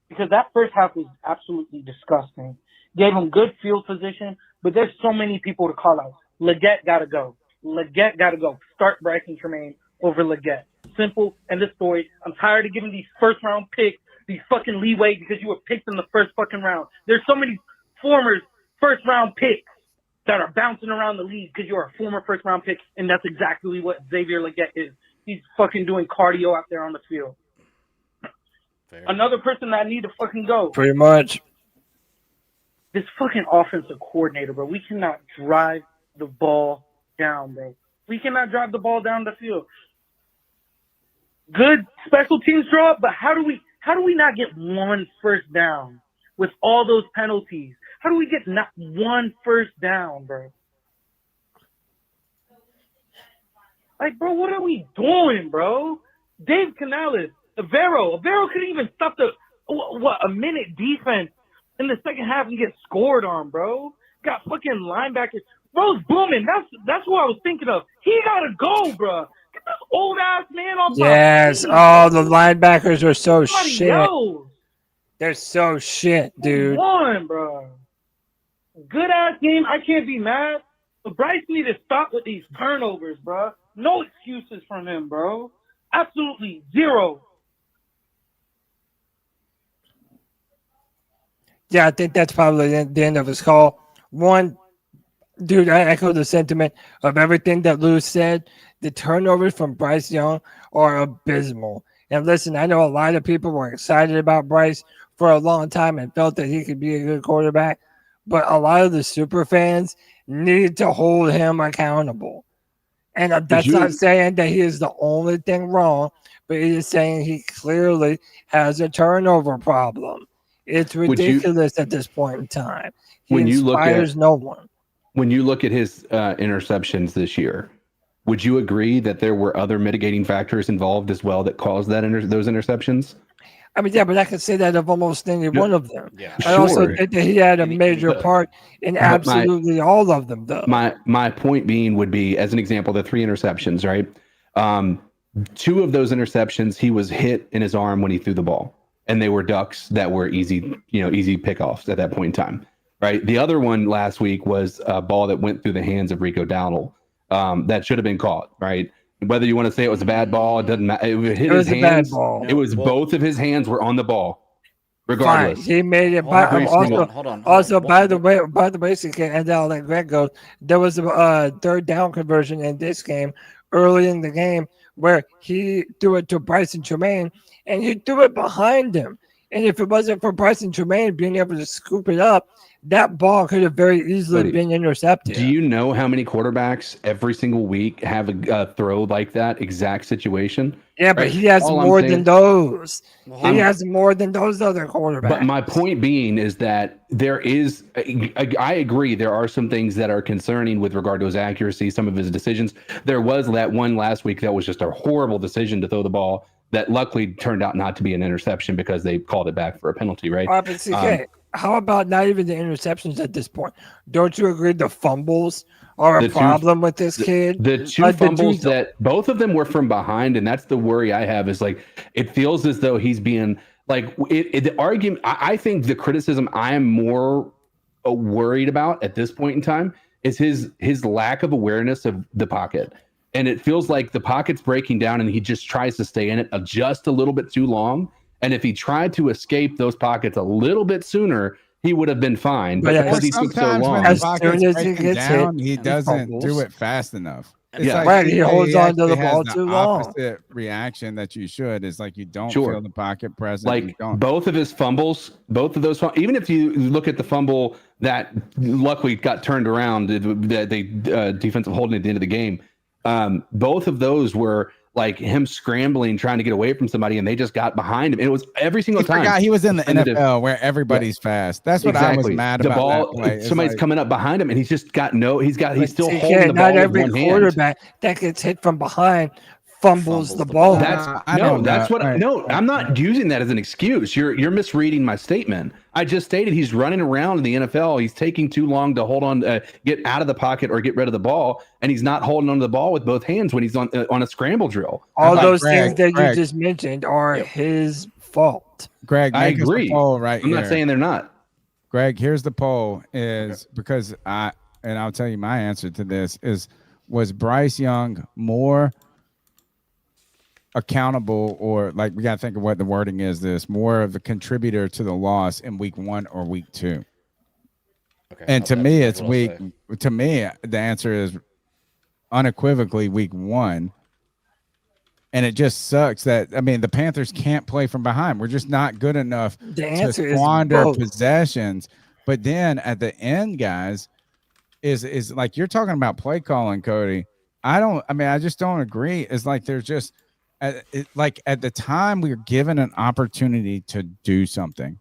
because that first half was absolutely disgusting. Gave him good field position, but there's so many people to call out. Leggett got to go. Leggett got to go. Start Bryson Tremaine over Leggett. Simple. End of story. I'm tired of giving these first-round picks these fucking leeway because you were picked in the first fucking round. There's so many former first-round picks that are bouncing around the league because you're a former first-round pick, and that's exactly what Xavier Leggett is. He's fucking doing cardio out there on the field. Fair. Another person that I need to fucking go. Pretty much. This fucking offensive coordinator, bro. We cannot drive the ball down, bro. We cannot drive the ball down the field. Good special teams draw, but how do we not get one first down with all those penalties? How do we get not one first down, bro? Like, bro, what are we doing, bro? Dave Canales, Avero couldn't even stop a minute defense in the second half and get scored on, bro. Got fucking linebackers. Bro's booming. That's what I was thinking of. He gotta go, bro. Get this old ass man off. Yes. Oh, the linebackers are so shit. Else. They're so shit, dude. One, bro. Good ass game. I can't be mad. But Bryce need to stop with these turnovers, bro. No excuses from him, bro. Absolutely zero. Yeah, I think that's probably the end of his call. One, dude, I echo the sentiment of everything that Lou said. The turnovers from Bryce Young are abysmal. And listen, I know a lot of people were excited about Bryce for a long time and felt that he could be a good quarterback. But a lot of the super fans need to hold him accountable. And that's not saying that he is the only thing wrong, but it is saying he clearly has a turnover problem. It's ridiculous at this point in time. He inspires no one. When you look at his interceptions this year, would you agree that there were other mitigating factors involved as well that caused those interceptions? I mean, yeah, but I can say that of almost any one of them. Yeah. I also think that he had a major part in absolutely all of them, though. My point being would be, as an example, the 3 interceptions, right? 2 of those interceptions, he was hit in his arm when he threw the ball, and they were ducks that were easy pickoffs at that point in time, right? The other one last week was a ball that went through the hands of Rico Dowdle that should have been caught, right? Whether you want to say it was a bad ball, it doesn't matter. It hit his hands. It was both of his hands were on the ball, regardless. Fine. He made it. Also, by the way, and I'll let Greg go. There was a third down conversion in this game, early in the game, where he threw it to Bryson Tremaine, and he threw it behind him. And if it wasn't for Bryson Tremaine being able to scoop it up, that ball could have very easily been intercepted. Do you know how many quarterbacks every single week have a throw like that exact situation? Yeah, but he has more than those. He has more than those other quarterbacks. But my point being is that there is, I agree, there are some things that are concerning with regard to his accuracy, some of his decisions. There was that one last week that was just a horrible decision to throw the ball that luckily turned out not to be an interception because they called it back for a penalty, right? But CK, how about not even the interceptions at this point? Don't you agree the fumbles are a problem with this kid? The two fumbles that both of them were from behind, and that's the worry I have is like it feels as though he's being like the argument. I think the criticism I am more worried about at this point in time is his lack of awareness of the pocket. And it feels like the pocket's breaking down and he just tries to stay in it just a little bit too long. And if he tried to escape those pockets a little bit sooner, he would have been fine. But because he took so long, as soon as he gets down, he doesn't do it fast enough. It's right. He holds on to the ball too long. Opposite reaction that you should is like you don't Sure. feel the pocket present. Like both of his fumbles, both of those, even if you look at the fumble that luckily got turned around, the defensive holding at the end of the game, both of those were like him scrambling, trying to get away from somebody, and they just got behind him. It was every single time. Forgot he was in the NFL where everybody's fast. That's what I was mad about. The ball, that play. Somebody's like, coming up behind him, and he's just got he's still CK, holding the ball not with every one hand. quarterback that gets hit from behind fumbles the ball. I'm not using that as an excuse. You're misreading my statement. I just stated he's running around in the NFL. He's taking too long to hold on, get out of the pocket or get rid of the ball, and he's not holding onto the ball with both hands when he's on a scramble drill. All those things that you just mentioned are his fault. Greg, I agree. I'm not saying they're not. Greg, here's the poll: is because I'll tell you my answer to this was Bryce Young more accountable, or like we got to think of what the wording is, more of a contributor to the loss in week 1 or week 2? Okay, and to me it's to me the answer is unequivocally week 1. And it just sucks that the Panthers can't play from behind. We're just not good enough to squander possessions. But then at the end, guys, is like you're talking about play calling, Cody. I just don't agree. It's like there's just like at the time we were given an opportunity to do something.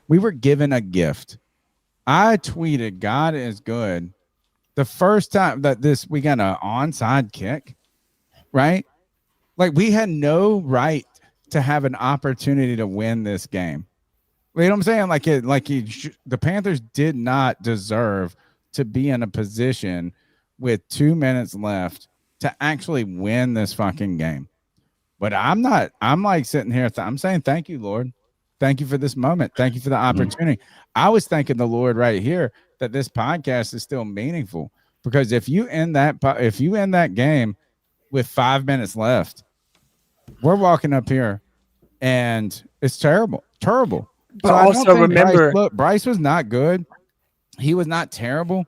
We were given a gift. I tweeted, God is good. The first time that we got an onside kick, right? Like we had no right to have an opportunity to win this game. You know what I'm saying? The Panthers did not deserve to be in a position with 2 minutes left to actually win this fucking game. But I'm like sitting here, I'm saying, thank you, Lord. Thank you for this moment. Thank you for the opportunity. I was thanking the Lord right here that this podcast is still meaningful, because if you end that game with 5 minutes left, we're walking up here and it's terrible. But so also remember, Bryce was not good. He was not terrible.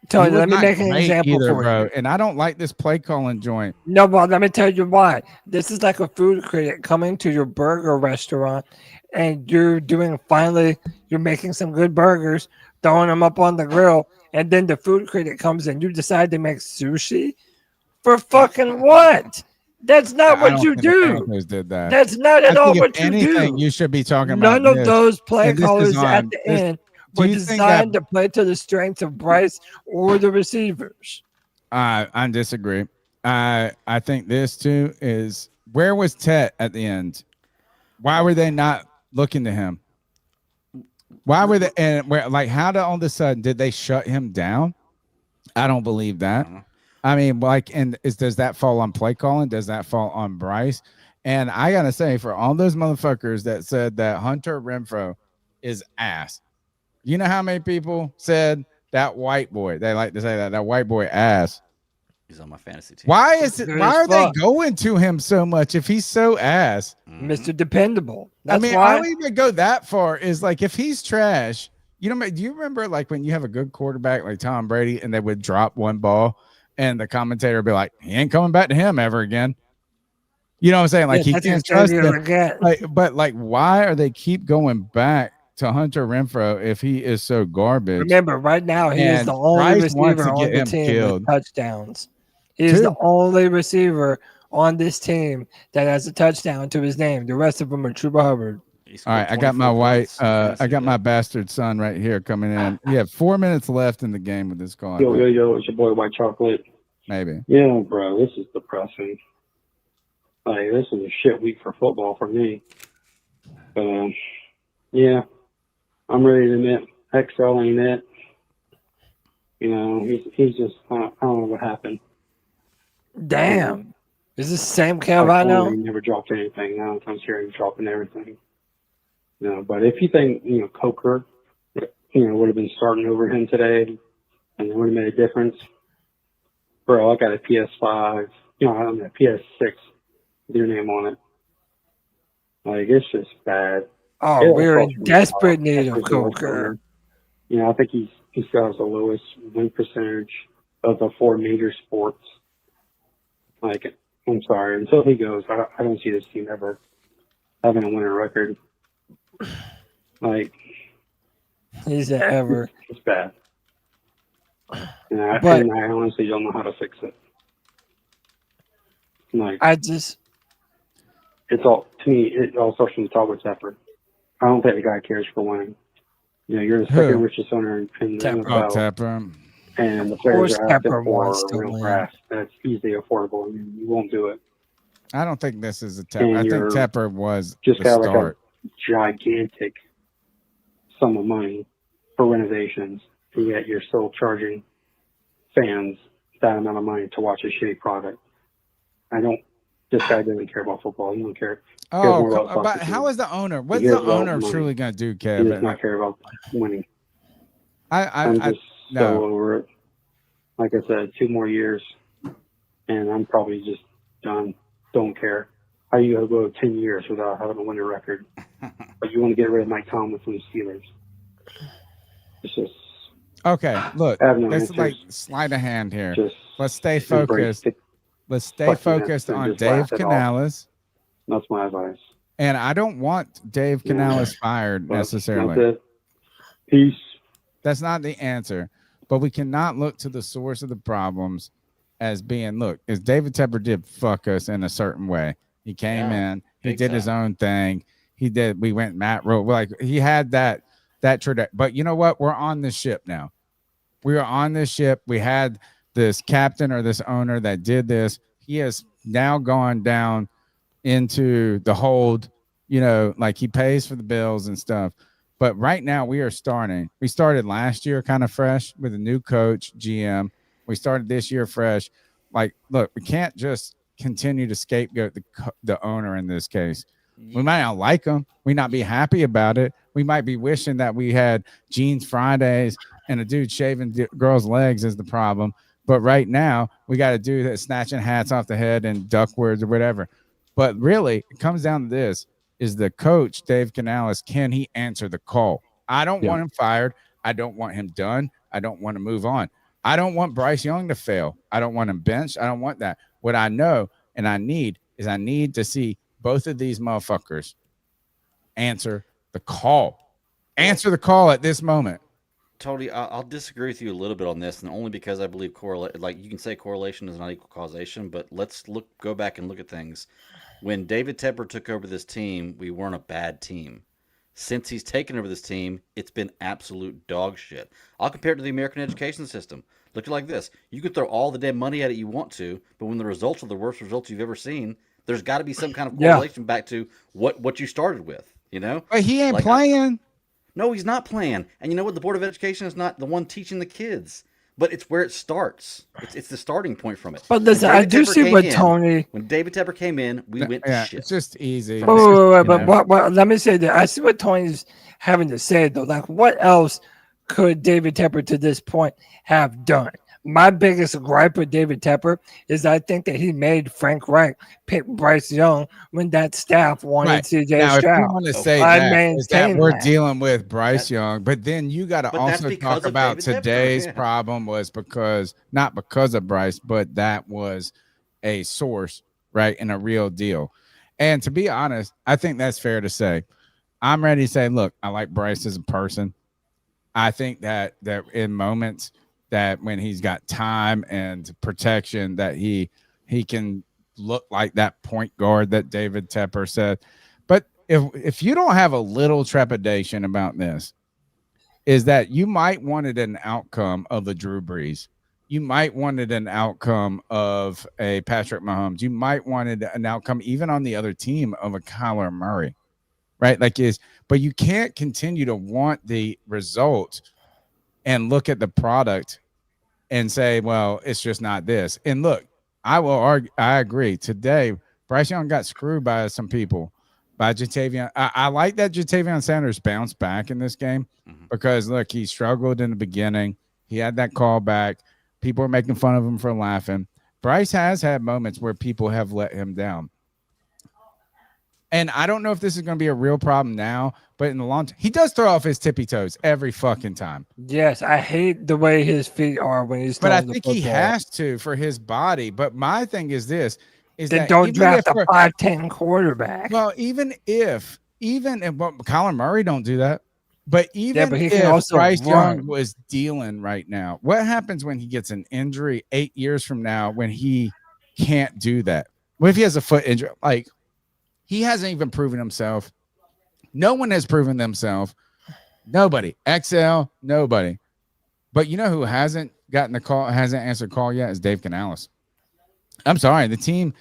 Tony, let me make an example for you. And I don't like this play calling joint. No, but let me tell you why. This is like a food critic coming to your burger restaurant, and you're making some good burgers, throwing them up on the grill, and then the food critic comes and you decide to make sushi for fucking what? That's not what you do. Did that. That's not at all what you do. You should be talking about. None of those play callers at the end were designed to play to the strengths of Bryce or the receivers. I disagree. I think this too is, where was Tet at the end? Why were they not looking to him? Why were they? And how all of a sudden did they shut him down? I don't believe that. Does that fall on play calling? Does that fall on Bryce? And I gotta say, for all those motherfuckers that said that Hunter Renfrow is ass, you know how many people said that white boy? They like to say that white boy ass. He's on my fantasy team. Why are they going to him so much if he's so ass? Mr. Dependable. That's why. I don't even go that far. Is like, if he's trash, do you remember like when you have a good quarterback like Tom Brady and they would drop one ball and the commentator would be like, he ain't coming back to him ever again. You know what I'm saying? Like, he can't trust him. But why are they keep going back to Hunter Renfrow if he is so garbage? Remember, right now he is the only receiver on the team with touchdowns. He is the only receiver on this team that has a touchdown to his name. The rest of them are Chuba Hubbard. All right, I got my bastard son right here coming in. You have 4 minutes left in the game with this call. Yo, it's your boy White Chocolate. Maybe. Yeah, bro, this is depressing. Like, this is a shit week for football for me. But, yeah, I'm ready to admit Hextall ain't it. You know, he's just, I don't know what happened. Damn. Is this the same Like, Carolina? he never dropped anything. Now I'm hearing him dropping everything. You know, but if you think, you know, Coker, you know, would have been starting over him today and it would have made a difference, bro, I got a PS5, you know, I'm a PS6 with your name on it. Like, it's just bad. Oh, It we're all in costs me desperate a lot. need of That's the worst Coker. owner. You know, I think he still has the lowest win percentage of the 4 major sports. Like, I'm sorry, until he goes, I don't see this team ever having a winning record. Like, He's an ever. it's bad. And I honestly don't know how to fix it. Like, it's all, to me, it all starts from the top with Tepper. I don't think the guy cares for winning. You know, you're the second richest owner in the NFL. Tepper. And the players are asking Tepper for wants to real win. grass that's easily affordable. I mean, you won't do it. I don't think this is a Tepper. And I think you're Tepper was just the got start. like a gigantic sum of money for renovations, and yet you're still charging fans that amount of money to watch a shitty product. This guy doesn't care about football. He don't care. He cares more about soccer but teams. how is the owner? What's He cares the about owner money. truly going to do, He Kevin? does not care about winning. I'm just so over it. Like I said, 2 more years, and I'm probably just done. Don't care. How you gonna go 10 years without having a winning record? But you want to get rid of Mike Tomlin from the Steelers? It's just okay. Look, I have no let's answers. like sleight of hand here. Just Let's stay embrace focused. it. Let's stay Fucking focused and on just Dave laugh it off. Canales. That's my advice. And I don't want Dave Yeah. Canales fired But necessarily. That's it. Peace. That's not the answer. But we cannot look to the source of the problems as being, look, as David Tepper did fuck us in a certain way. He came in, he big did his time. own thing. We went Matt Rowe. Like he had that trajectory. But you know what? We're on this ship now. We are on this ship. We had this captain or this owner that did this. He has now gone down into the hold, you know, like he pays for the bills and stuff. But right now we are starting. We started last year kind of fresh with a new coach, GM. We started this year fresh. Like, look, we can't just continue to scapegoat the owner in this case. We might not like him. We not be happy about it. We might be wishing that we had Jeans Fridays and a dude shaving girls' legs is the problem. But right now we got a dude that's snatching hats off the head and duckwords or whatever. But really, it comes down to this: is the coach, Dave Canales, can he answer the call? I don't want him fired. I don't want him done. I don't want to move on. I don't want Bryce Young to fail. I don't want him benched. I don't want that. What I know and I need to see both of these motherfuckers answer the call. Answer the call at this moment. Tony, I'll disagree with you a little bit on this, and only because I believe like you can say correlation is not equal causation, but let's go back and look at things. When David Tepper took over this team, we weren't a bad team. Since he's taken over this team, it's been absolute dog shit. I'll compare it to the American education system. Look at it like this. You could throw all the damn money at it you want to, but when the results are the worst results you've ever seen, there's got to be some kind of correlation back to what you started with, you know? But he ain't Like, playing. No, he's not playing. And you know what? The Board of Education is not the one teaching the kids. But it's where it starts. It's the starting point from it. But listen, I do see what Tony. When David Tepper came in, we went to shit. It's just easy. But let me say that I see what Tony's having to say though. Like, what else could David Tepper to this point have done? My biggest gripe with David Tepper is I think that he made Frank Reich pick Bryce Young when that staff wanted CJ now, Stroud. if you want to say that we're dealing with Bryce Young, but then you got to also talk about today's problem was not because of Bryce, but that was a source, right, and a real deal. And to be honest, I think that's fair to say. I'm ready to say, look, I like Bryce as a person. I think that in moments that when he's got time and protection that he can look like that point guard that David Tepper said. But if you don't have a little trepidation about this, is that you might wanted an outcome of the Drew Brees. you might wanted an outcome of a Patrick Mahomes. You might wanted an outcome even on the other team of a Kyler Murray, right? But you can't continue to want the result and look at the product and say, well, it's just not this. And look, I will argue, I agree. Today, Bryce Young got screwed by some people, by Jatavian. I like that Jatavian Sanders bounced back in this game because, look, he struggled in the beginning. He had that call back. People are making fun of him for laughing. Bryce has had moments where people have let him down. And I don't know if this is going to be a real problem now, but in the long term, he does throw off his tippy toes every fucking time. Yes, I hate the way his feet are when he's But I throwing the think he football. has to for his body. But my thing is this: is Then that don't even draft if a 5'10" quarterback. well, even if Kyler Murray don't do that, but even but he can if also Bryce run. Young was dealing right now, what happens when he gets an injury 8 years from now when he can't do that? What if he has a foot injury? Like, he hasn't even proven himself. No one has proven themselves. Nobody. XL, nobody. But you know who hasn't gotten the call, hasn't answered call yet is Dave Canales. I'm sorry. The team,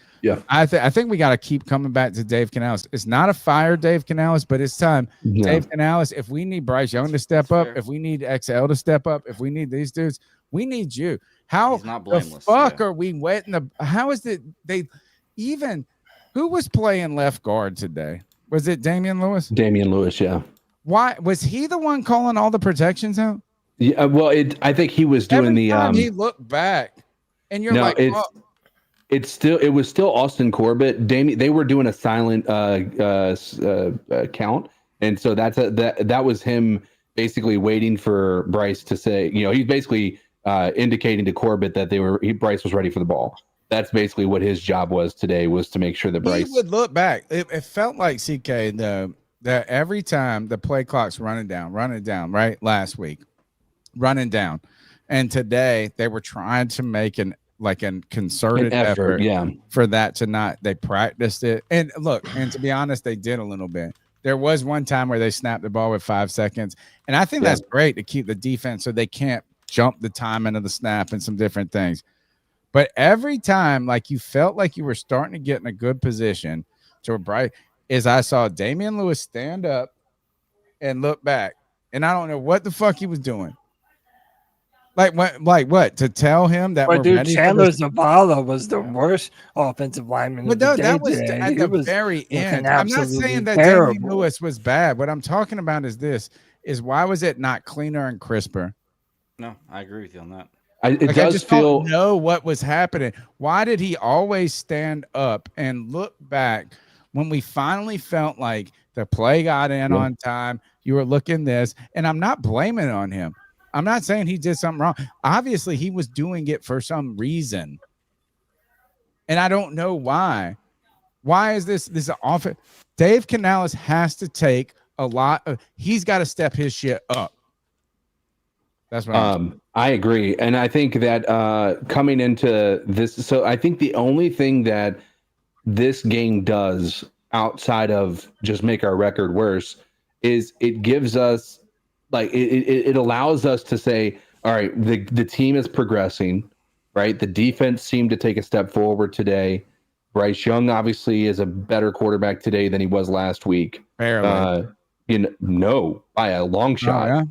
I think we got to keep coming back to Dave Canales. It's not a fire Dave Canales, but it's time. No. Dave Canales, if we need Bryce Young to step up, if we need XL to step up, if we need these dudes, we need you. How He's not the blameless, fuck are we wetting the – how is it they even – who was playing left guard today? Was it Damian Lewis? Damian Lewis, yeah. Why was he the one calling all the protections out? Yeah, well, I think he was doing Every time he looked back, and you're like, it was still Austin Corbett. They were doing a silent count, and so that was him basically waiting for Bryce to say, he's basically indicating to Corbett that Bryce was ready for the ball. That's basically what his job was today, was to make sure that Bryce he would look back. It felt like CK that every time the play clock's running down, right? Last week, running down, and today they were trying to make an concerted effort for that to not. They practiced it, and look, and to be honest, they did a little bit. There was one time where they snapped the ball with 5 seconds, and I think that's great to keep the defense so they can't jump the time into the snap and some different things. But every time, like, you felt like you were starting to get in a good position to Bryce, is I saw Damian Lewis stand up and look back, and I don't know what the fuck he was doing. Like what? To tell him that we're ready. Chandler Zavala was the worst offensive lineman. But no, that was at the very end. I'm not saying that Damian Lewis was bad. What I'm talking about is this: is why was it not cleaner and crisper? No, I agree with you on that. I just don't know what was happening. Why did he always stand up and look back when we finally felt like the play got in on time? You were looking this, and I'm not blaming it on him. I'm not saying he did something wrong. Obviously, he was doing it for some reason, and I don't know why. Why is this offense? Dave Canales has to take a lot of. He's got to step his shit up. That's what I agree. And I think that coming into this, so I think the only thing that this game does outside of just make our record worse is it gives us, like, it allows us to say, all right, the team is progressing, right? The defense seemed to take a step forward today. Bryce Young obviously is a better quarterback today than he was last week. Barely. No, by a long shot. Oh, yeah?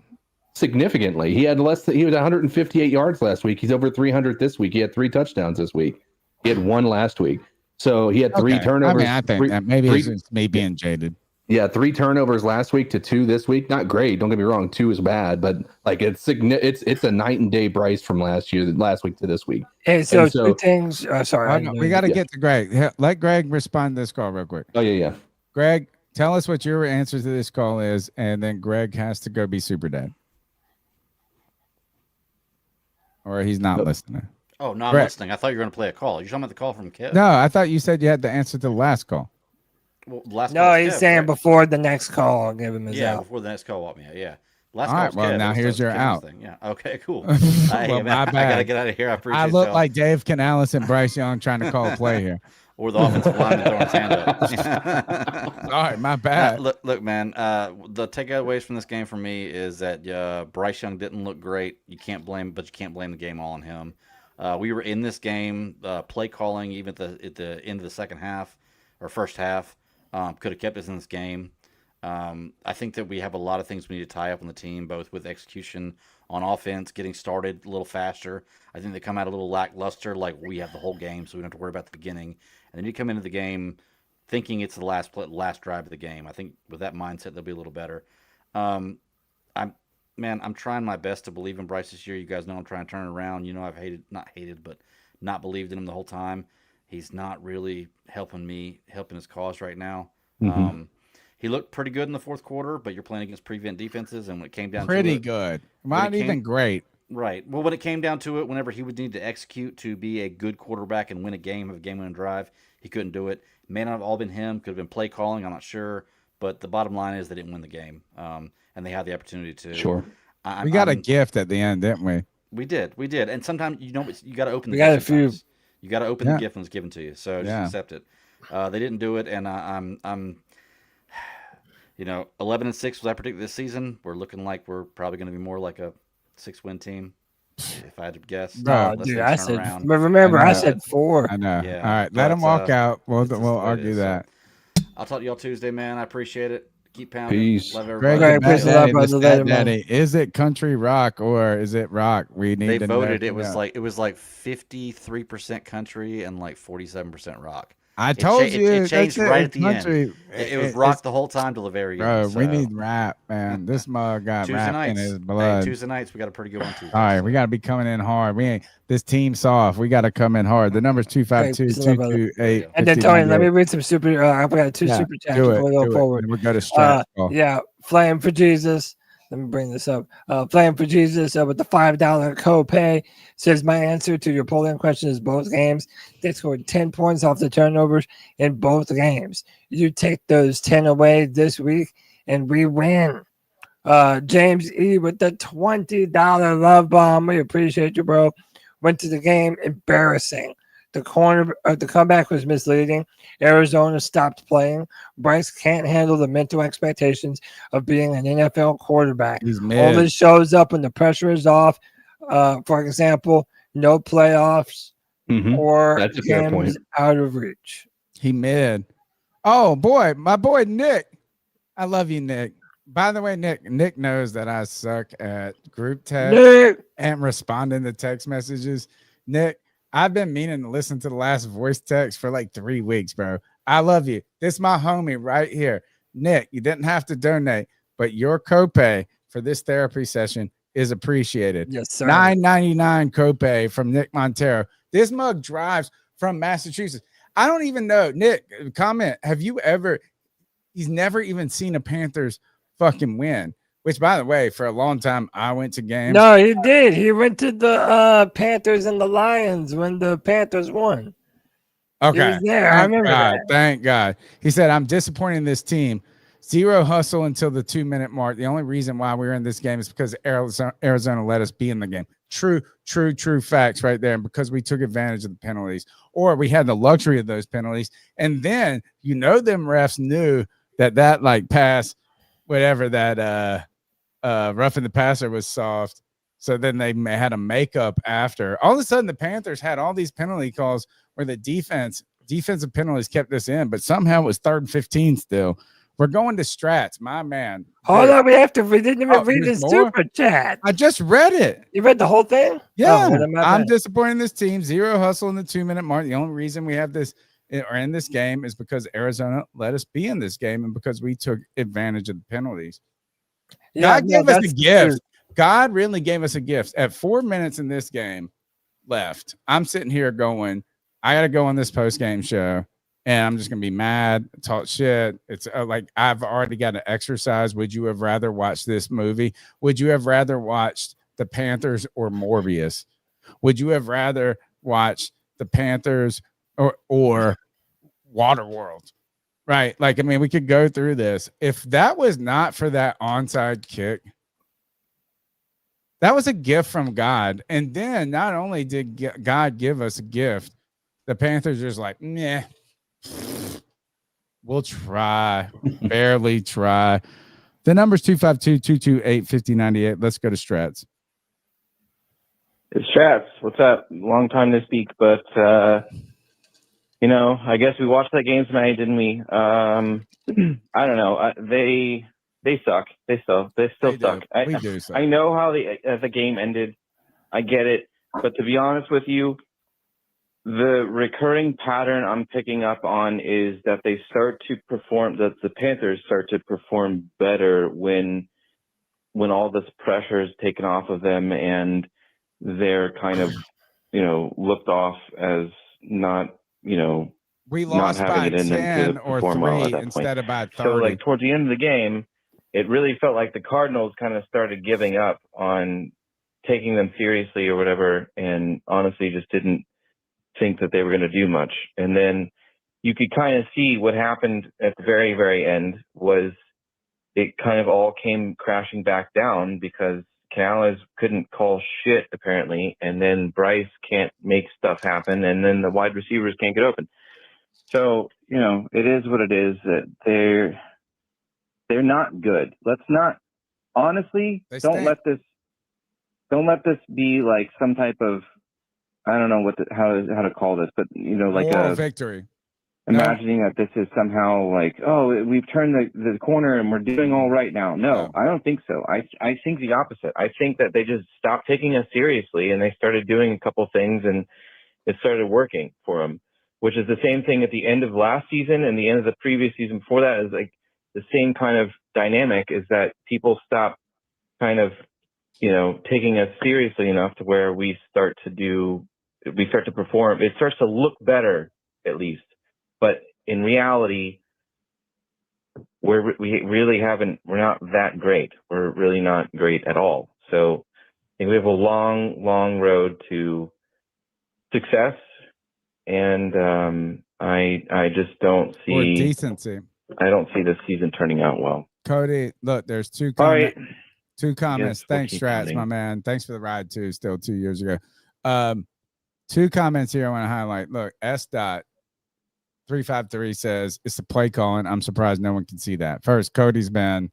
Significantly. He was 158 yards last week. He's over 300 this week. He had 3 touchdowns this week. He had 1 last week. So he had 3 turnovers. I think that maybe it's me being jaded. Yeah, 3 turnovers last week to 2 this week. Not great. Don't get me wrong. 2 is bad, but like it's a night and day Bryce from last week to this week. Hey, so 2 things. Sorry, we got to get to Greg. Let Greg respond to this call real quick. Oh yeah. Greg, tell us what your answer to this call is, and then Greg has to go be super dad. Or he's not listening. Oh, no, I'm listening. I thought you were going to play a call. You're talking about the call from Kev. No, I thought you said you had the answer to the last call. Well, last no, he's saying before the next call. I'll give him his out. Before the next call. Walk me out. Yeah. Last all right. Well, now here's your out. Thing. Yeah. Okay. Cool. Well, I got to get out of here. I appreciate it. I look like Dave Canales and Bryce Young trying to call a play here. or the offensive lineman throwing his hand up. Sorry, my bad. Look, man. The takeaways from this game for me is that Bryce Young didn't look great. You can't blame the game all on him. We were in this game, play calling even at the end of the second half or first half could have kept us in this game. I think that we have a lot of things we need to tie up on the team, both with execution on offense, getting started a little faster. I think they come out a little lackluster, like we have the whole game, so we don't have to worry about the beginning. And then you come into the game thinking it's the last drive of the game. I think with that mindset, they'll be a little better. I'm trying my best to believe in Bryce this year. You guys know I'm trying to turn it around. You know, I've not believed in him the whole time. He's not really helping his cause right now. Mm-hmm. He looked pretty good in the fourth quarter, but you're playing against prevent defenses, and when it came down pretty to it, good, not even great. Right. Well, when it came down to it, whenever he would need to execute to be a good quarterback and win a game, have a game-winning drive, he couldn't do it. May not have all been him. Could have been play calling. I'm not sure. But the bottom line is they didn't win the game, and they had the opportunity to. Sure. We got a gift at the end, didn't we? We did. And sometimes you got to open the We got gift. a few. You got to open the gift when it's given to you. So just accept it. They didn't do it, and I'm 11-6 was I predicted this season. We're looking like we're probably going to be more like a 6-win team, if I had to guess. No, dude, I said. But remember, I said 4. I know. Yeah. All right, let him walk out. We'll argue that. So, I'll talk to y'all Tuesday, man. I appreciate it. Keep pounding. Peace. Love Greg, everybody. Daddy, is it country rock or is it rock? We need. They to voted. know. It was like 53% country and like 47% rock. I told you it changed right at the country. end. It was rock the whole time till the very end. Bro, we need rap, man. This mug got rap in his blood. Tuesday nights, we got a pretty good one too. All right, we got to be coming in hard. This team soft. We got to come in hard. The number's 252-228. And then Tony, let me read some super. I've got 2 super chats before we go forward. We'll go to strats. Yeah, Flame for Jesus. Let me bring this up. Flame for Jesus with the $5 copay says my answer to your polling question is both games. They scored 10 points off the turnovers in both games. You take those 10 away this week and we win. James E with the $20 love bomb. We appreciate you, bro. Went to the game, embarrassing. The comeback was misleading. Arizona stopped playing. Bryce can't handle the mental expectations of being an NFL quarterback. Only shows up when the pressure is off. For example, no playoffs or That's a fair point. games out of reach. He mid. Oh boy, my boy Nick. I love you, Nick. By the way, Nick knows that I suck at group text and responding to text messages. Nick, I've been meaning to listen to the last voice text for like 3 weeks, bro. I love you. This is my homie right here. Nick, you didn't have to donate, but your copay for this therapy session is appreciated. Yes, sir. $9.99 copay from Nick Montero. This mug drives from Massachusetts. I don't even know. Nick, comment. Have you ever, he's never even seen a Panthers fucking win. Which, by the way, for a long time, I went to games. No, he did. He went to the Panthers and the Lions when the Panthers won. Okay. He was there. I remember that. Thank God. He said, I'm disappointed in this team. 0 hustle until the 2-minute mark. The only reason why we were in this game is because Arizona let us be in the game. True facts right there. And because we took advantage of the penalties, or we had the luxury of those penalties. And then, them refs knew that like pass, whatever that roughing the passer was soft. So then they had a makeup after. All of a sudden, the Panthers had all these penalty calls where the defensive penalties kept us in, but somehow it was 3rd and 15 still. We're going to strats, my man. Hold on, we didn't even read the super chat. I just read it. You read the whole thing? Yeah. I'm disappointed in this team. 0 hustle in the 2-minute mark. The only reason we have this or in this game is because Arizona let us be in this game and because we took advantage of the penalties. God gave us a gift. God really gave us a gift. At 4 minutes in this game left, I'm sitting here going, I got to go on this post-game show, and I'm just going to be mad, talk shit. It's like I've already got an exercise. Would you have rather watched this movie? Would you have rather watched the Panthers or Morbius? Would you have rather watched the Panthers or Waterworld? Right. Like, I mean, we could go through this. If that was not for that onside kick, that was a gift from God. And then not only did God give us a gift, the Panthers just like, nah, We'll try. Barely try. The number's 252-228-5098. Let's go to Strats. It's Strats. What's up? Long time to speak, but you know, I guess we watched that game tonight, didn't we? I don't know. They suck. They still suck. I know how the game ended. I get it, but to be honest with you, the recurring pattern I'm picking up on is that they start to perform. That the Panthers start to perform better when all this pressure is taken off of them and they're kind of, you know, looked off as not, you know, we not lost having by it in 10 them to or perform 3 well at that instead point. of by 30. So, like, towards the end of the game, it really felt like the Cardinals kind of started giving up on taking them seriously or whatever, and honestly just didn't think that they were going to do much. And then you could kind of see what happened at the very, very end was it kind of all came crashing back down because Canales couldn't call shit apparently, and then Bryce can't make stuff happen, and then the wide receivers can't get open. So, you know, it is what it is. That they're not good. Let's not, honestly, don't let this be like some type of, I don't know how to call this, but you know, like moral a victory. Imagining that this is somehow like, oh, we've turned the corner and we're doing all right now. No, I don't think so. I think the opposite. I think that they just stopped taking us seriously and they started doing a couple things and it started working for them, which is the same thing at the end of last season and the end of the previous season before that is like the same kind of dynamic is that people stop kind of, you know, taking us seriously enough to where we start to perform. It starts to look better at least. But in reality, we're not that great. We're really not great at all. So I think we have a long, long road to success. And I just don't see or decency. I don't see this season turning out well. Cody, look, there's two comments. Thanks, Strats, my man. Thanks for the ride too. Still 2 years ago. 2 comments here I want to highlight. Look, S.353 says it's the play calling. I'm surprised no one can see that. First, Cody's been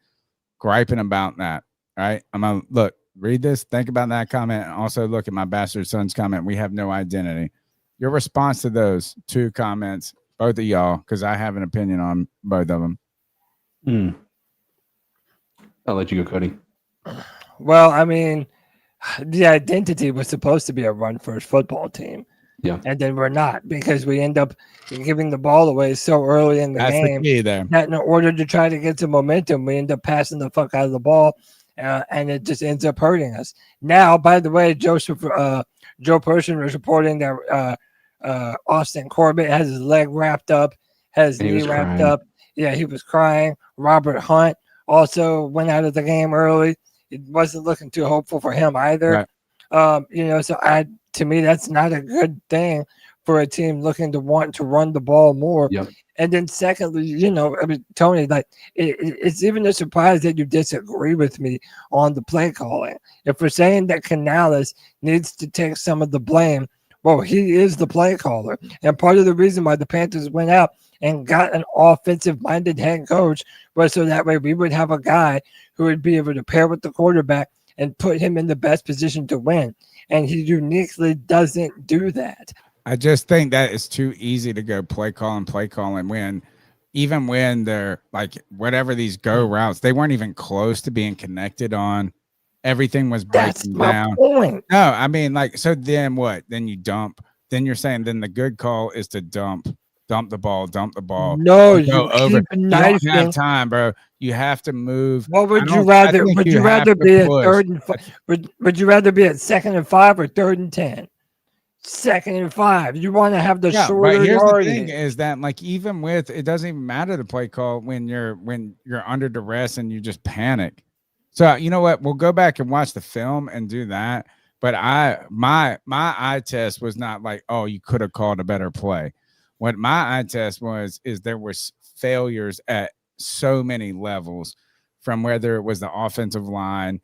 griping about that. Right? I'm gonna look, read this, think about that comment, and also look at my bastard son's comment. We have no identity. Your response to those 2 comments, both of y'all, because I have an opinion on both of them. I'll let you go, Cody. Well, I mean, the identity was supposed to be a run-first football team. Yeah. And then we're not because we end up giving the ball away so early in the game. The key there. That in order to try to get some momentum, we end up passing the fuck out of the ball, and it just ends up hurting us. Now, by the way, Joe Person was reporting that Austin Corbett has his leg wrapped up, has his knee wrapped up. Yeah, he was crying. Robert Hunt also went out of the game early. It wasn't looking too hopeful for him either. Right. You know, so to me, that's not a good thing for a team looking to want to run the ball more. Yep. And then secondly, you know, I mean, Tony, like it's even a surprise that you disagree with me on the play calling. If we're saying that Canales needs to take some of the blame, well, he is the play caller. And part of the reason why the Panthers went out and got an offensive-minded head coach was so that way we would have a guy who would be able to pair with the quarterback and put him in the best position to win. And he uniquely doesn't do that. I just think that it's too easy to go play calling when even when they're like whatever these go routes, they weren't even close to being connected on. Everything was breaking down. Point. No, I mean, like, so then what? Then you dump. Then you're saying then the good call is to dump the ball. No, you go over. You don't have time, bro. You have to move. What would you rather? Would you rather be at third and would you rather be at 2nd and 5 or 3rd and 10? 2nd and 5. You want to have the shorter but here's yardage. The thing is that like even with it doesn't even matter the play call when you're under duress and you just panic. So you know what? We'll go back and watch the film and do that. But my eye test was not like, oh, you could have called a better play. What my eye test is there was failures at so many levels, from whether it was the offensive line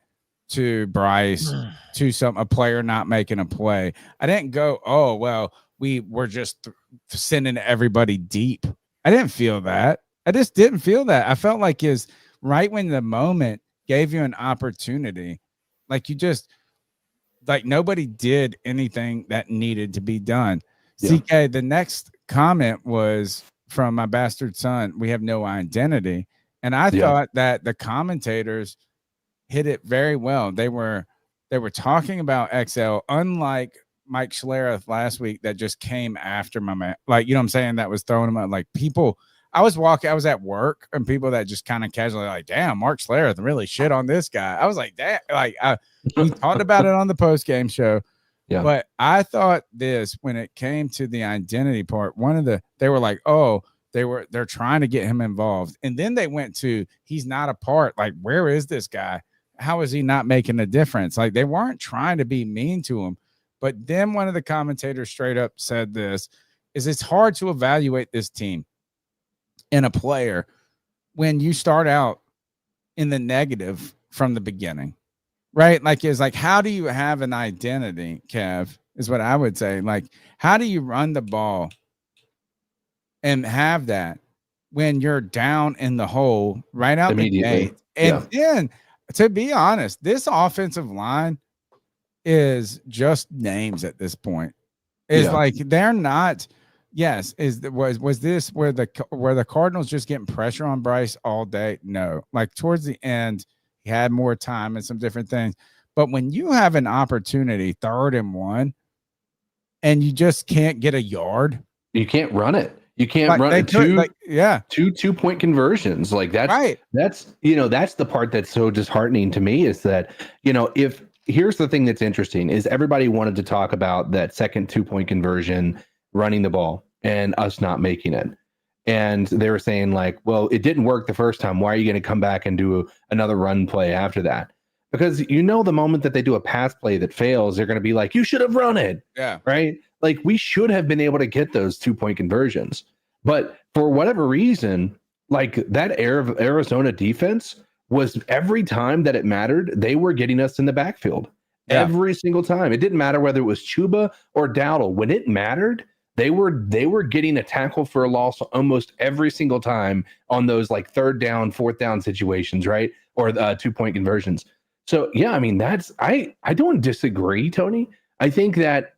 to Bryce to a player not making a play. I didn't go, oh, well, we were just sending everybody deep. I didn't feel that. I just didn't feel that. I felt like is right when the moment gave you an opportunity, like you just like nobody did anything that needed to be done. Yeah. CK, the next comment was from my bastard son. We have no identity. And I thought that the commentators hit it very well. They were talking about XL, unlike Mike Schlereth last week that just came after my man. Like, you know what I'm saying? That was throwing him out. Like people, I was at work and people that just kind of casually like, damn, Mark Schlereth really shit on this guy. I was like, damn, like we talked about it on the post-game show. Yeah. But I thought this when it came to the identity part, they were like, oh, they're trying to get him involved. And then they went to he's not a part. Like, where is this guy? How is he not making a difference? Like they weren't trying to be mean to him. But then one of the commentators straight up said this is it's hard to evaluate this team and a player when you start out in the negative from the beginning, right? Like, it's like, how do you have an identity, Kev, is what I would say. Like, how do you run the ball and have that when you're down in the hole right out the gate? And then, to be honest, this offensive line is just names at this point. It's like they're not. Yes, was this where the Cardinals just getting pressure on Bryce all day? No, like towards the end, he had more time and some different things. But when you have an opportunity, 3rd and 1, and you just can't get a yard, you can't run it. You can't run it. Two 2-point conversions. Like that's right. That's the part that's so disheartening to me is that, if here's the thing that's interesting is everybody wanted to talk about that second 2-point conversion, running the ball and us not making it. And they were saying like, well, it didn't work the first time. Why are you going to come back and do another run play after that? Because the moment that they do a pass play that fails, they're going to be like, you should have run it. Yeah. Right. Like we should have been able to get those 2-point conversions. But for whatever reason, like that Arizona defense was every time that it mattered, they were getting us in the backfield every single time. It didn't matter whether it was Chuba or Dowdle. When it mattered, they were getting a tackle for a loss almost every single time on those like 3rd down, 4th down situations, right? Or 2-point conversions. So yeah, I mean I don't disagree, Tony. I think that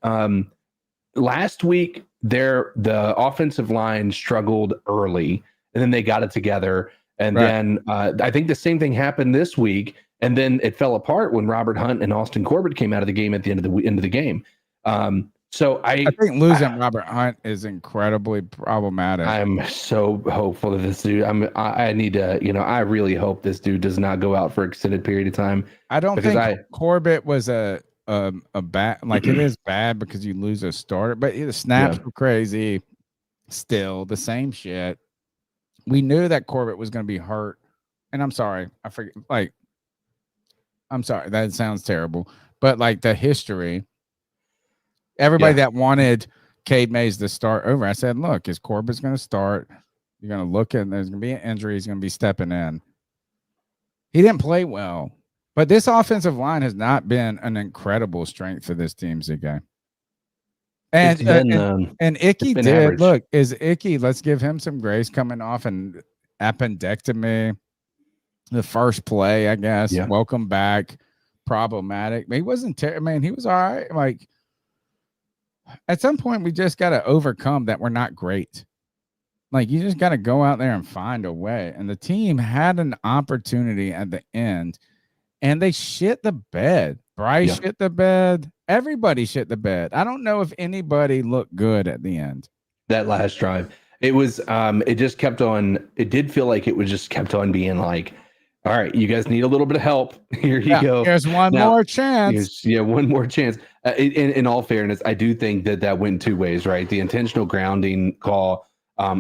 last week the offensive line struggled early, and then they got it together, and then I think the same thing happened this week, and then it fell apart when Robert Hunt and Austin Corbett came out of the game at the end of the game. So I think losing Robert Hunt is incredibly problematic. I'm so hopeful that this dude. I need to. I really hope this dude does not go out for an extended period of time. I don't think Corbett was a bad. Like it is bad because you lose a starter, but the snaps were crazy. Still the same shit. We knew that Corbett was going to be hurt, and I'm sorry, I forget. Like, I'm sorry, that sounds terrible, but like the history. Everybody that wanted Cade Mays to start over, I said, look, is Corbett's going to start? You're going to look and there's going to be an injury. He's going to be stepping in. He didn't play well, but this offensive line has not been an incredible strength for this team, ZK. And Icky did. Average. Look, is Icky, let's give him some grace coming off an appendectomy. The first play, I guess. Yeah. Welcome back. Problematic. He wasn't terrible. Man, he was all right. Like, at some point, we just got to overcome that we're not great. Like, you just got to go out there and find a way. And the team had an opportunity at the end, and they shit the bed. Bryce shit the bed. Everybody shit the bed. I don't know if anybody looked good at the end. That last drive. It was, it just kept on. It did feel like it was just kept on being like, all right, you guys need a little bit of help. Here you go. Here's one more chance. One more chance. In all fairness, I do think that went 2 ways, right? The intentional grounding call,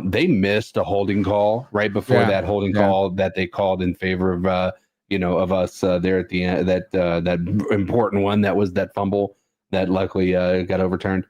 they missed a holding call right before that holding call that they called in favor of, of us there at the end. That important one that was that fumble that luckily got overturned.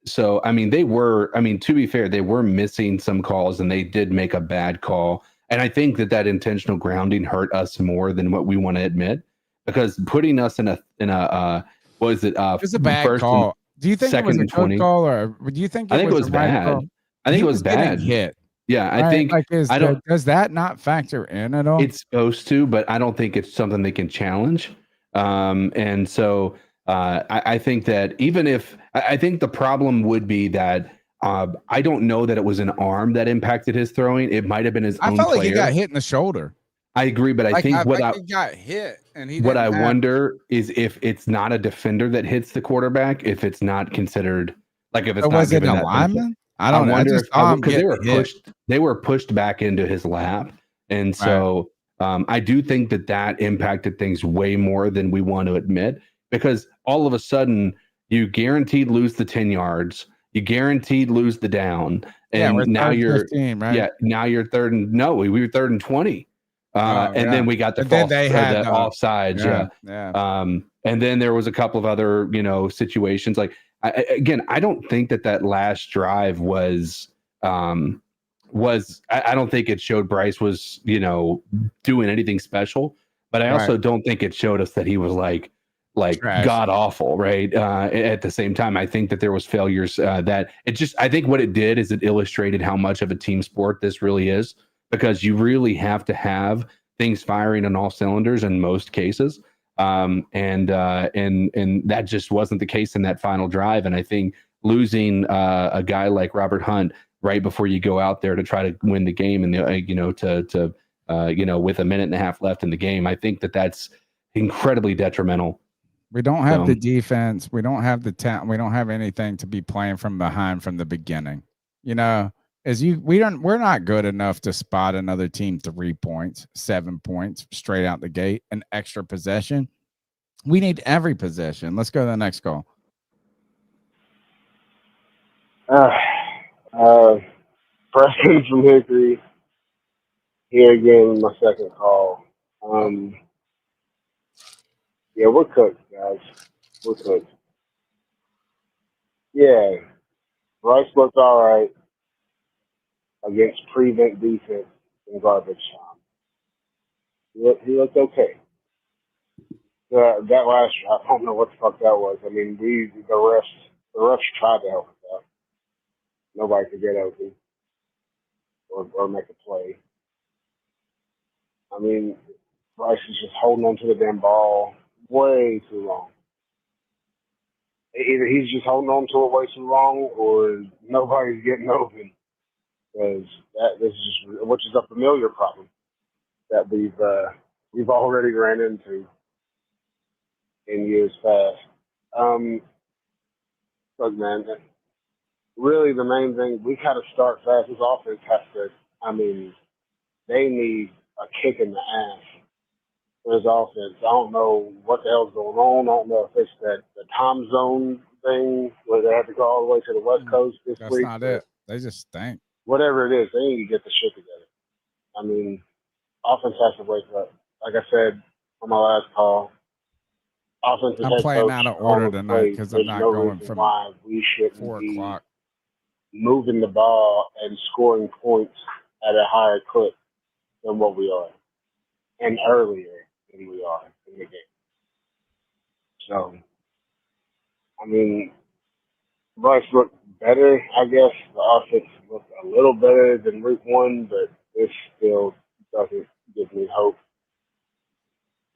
So I mean, to be fair, they were missing some calls, and they did make a bad call. And I think that intentional grounding hurt us more than what we want to admit, because putting us in a was it? It's a bad call. Do you think it was second a and code 20. call, or do you think I think it was was the right bad. call? I think He it was getting bad. hit. Yeah, I Right? think Like, I don't. does that not factor in at all? It's supposed to, but I don't think it's something they can challenge. And so I think that even if I think the problem would be that I don't know that it was an arm that impacted his throwing. It might have been his I own felt like he player. got hit in the shoulder. I agree, but I Like, think he got hit, and he what didn't I have, wonder is if it's not a defender that hits the quarterback, if it's not considered like if it's or not was it given a that benefit. lineman? I don't know. I wonder just if saw him because they get were hit. pushed back into his lap, and so I do think that impacted things way more than we want to admit, because all of a sudden you guaranteed lose the 10 yards, you guaranteed lose the down, and we're now third and you're 15, right? now you're third and no, we were third and 20. And then we got the But then false they had the offsides, and then there was a couple of other situations. Like I don't think that last drive was I don't think it showed Bryce was doing anything special, but I also don't think it showed us that he was like trash. god awful, right? At the same time, I think that there was failures that it just I think what it did is it illustrated how much of a team sport this really is, because you really have to have things firing on all cylinders in most cases. And that just wasn't the case in that final drive. And I think losing a guy like Robert Hunt right before you go out there to try to win the game, and with a minute and a half left in the game, I think that's incredibly detrimental. We don't have the defense. We don't have the talent. We don't have anything to be playing from behind from the beginning. We're not good enough to spot another team 3 points, 7 points straight out the gate, an extra possession. We need every possession. Let's go to the next call. Preston from Hickory here again, my second call. Yeah, we're cooked, guys. We're cooked. Yeah, Bryce looked all right against prevent defense in garbage time. He looked okay. That last, I don't know what the fuck that was. I mean, the refs tried to help us out. Nobody could get open or make a play. I mean, Bryce is just holding on to the damn ball way too long. Either he's just holding on to it way too long, or nobody's getting open. Because this is just, which is a familiar problem that we've already ran into in years past. Look, man, really the main thing, we got to start fast. This offense has to, they need a kick in the ass for his offense. I don't know what the hell's going on. I don't know if it's the time zone thing where they have to go all the way to the West Coast this week. That's not it. They just stink. Whatever it is, they need to get the shit together. Offense has to wake up. Like I said on my last call, offensive I'm head playing coach out of order tonight because I'm not going from why we shouldn't 4 be o'clock. moving the ball and scoring points at a higher clip than what we are, and earlier than we are in the game. So, Bryce looked better, I guess. The offense looked a little better than week 1, but this still doesn't give me hope.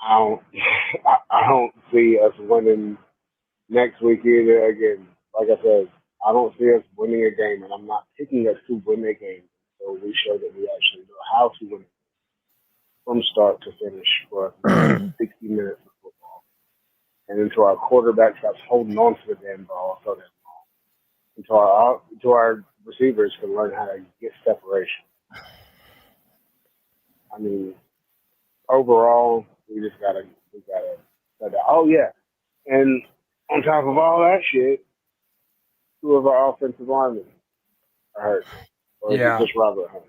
I don't see us winning next week either. Again, like I said, I don't see us winning a game, and I'm not picking us to win a game. So we show that we actually know how to win from start to finish for 60 minutes of football. And until our quarterback stops holding on to the damn ball, so that until our receivers can learn how to get separation. Overall, we gotta. Oh yeah, and on top of all that shit, 2 of our offensive linemen are hurt. Or Yeah. just Robert Hunt.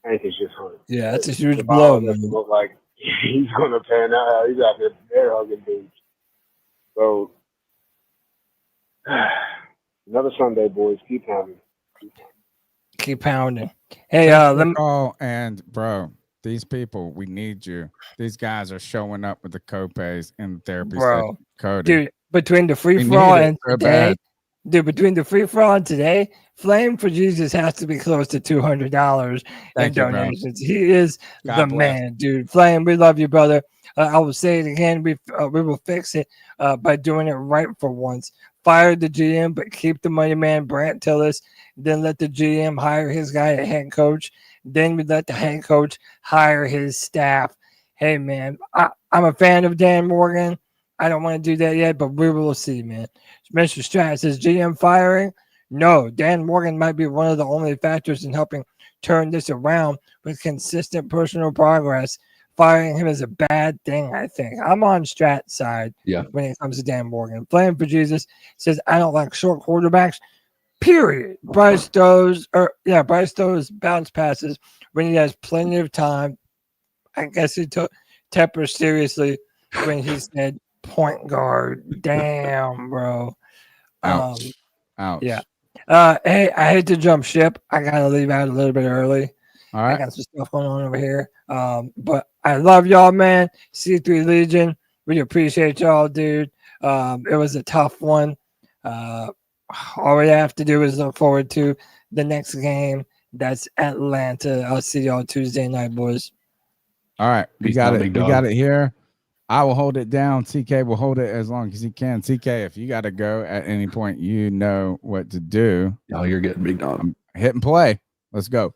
I think it's just Hunt. Yeah, that's a huge The blow, ball doesn't man. look like he's gonna pan out. He's out there bear hugging dudes. So another Sunday, boys. Keep pounding. Keep pounding. Hey, Thanks for let the me. call, and bro, these people, we need you. These guys are showing up with the copays in therapy Bro, session. Cody, Dude, between the free for all and today, dude, between the free for all and today, Flame for Jesus has to be close to $200 in donations. He is the man, dude. Flame, we love you, brother. I will say it again. We will fix it by doing it right for once. Fire the GM, but keep the money man, Brant Tillis. Then let the GM hire his guy at head coach. Then we let the head coach hire his staff. Hey, man, I'm a fan of Dan Morgan. I don't want to do that yet, but we will see, man. Mr. Stratton says GM firing. No, Dan Morgan might be one of the only factors in helping turn this around with consistent personal progress. Firing him is a bad thing, I think. I'm on Strat's side when it comes to Dan Morgan. Flame for Jesus says, I don't like short quarterbacks, period. Bryce throws bounce passes when he has plenty of time. I guess he took Tepper seriously when he said point guard. Damn, bro. Ouch. Yeah. Hey, I hate to jump ship. I gotta leave out a little bit early. All right. I got some stuff going on over here. But I love y'all, man. C3 Legion. We appreciate y'all, dude. It was a tough one. All we have to do is look forward to the next game. That's Atlanta. I'll see y'all Tuesday night, boys. All right. We got it. We got it here. I will hold it down. TK will hold it as long as he can. TK, if you got to go at any point, you know what to do. Oh, you're getting big dog. Hit and play. Let's go.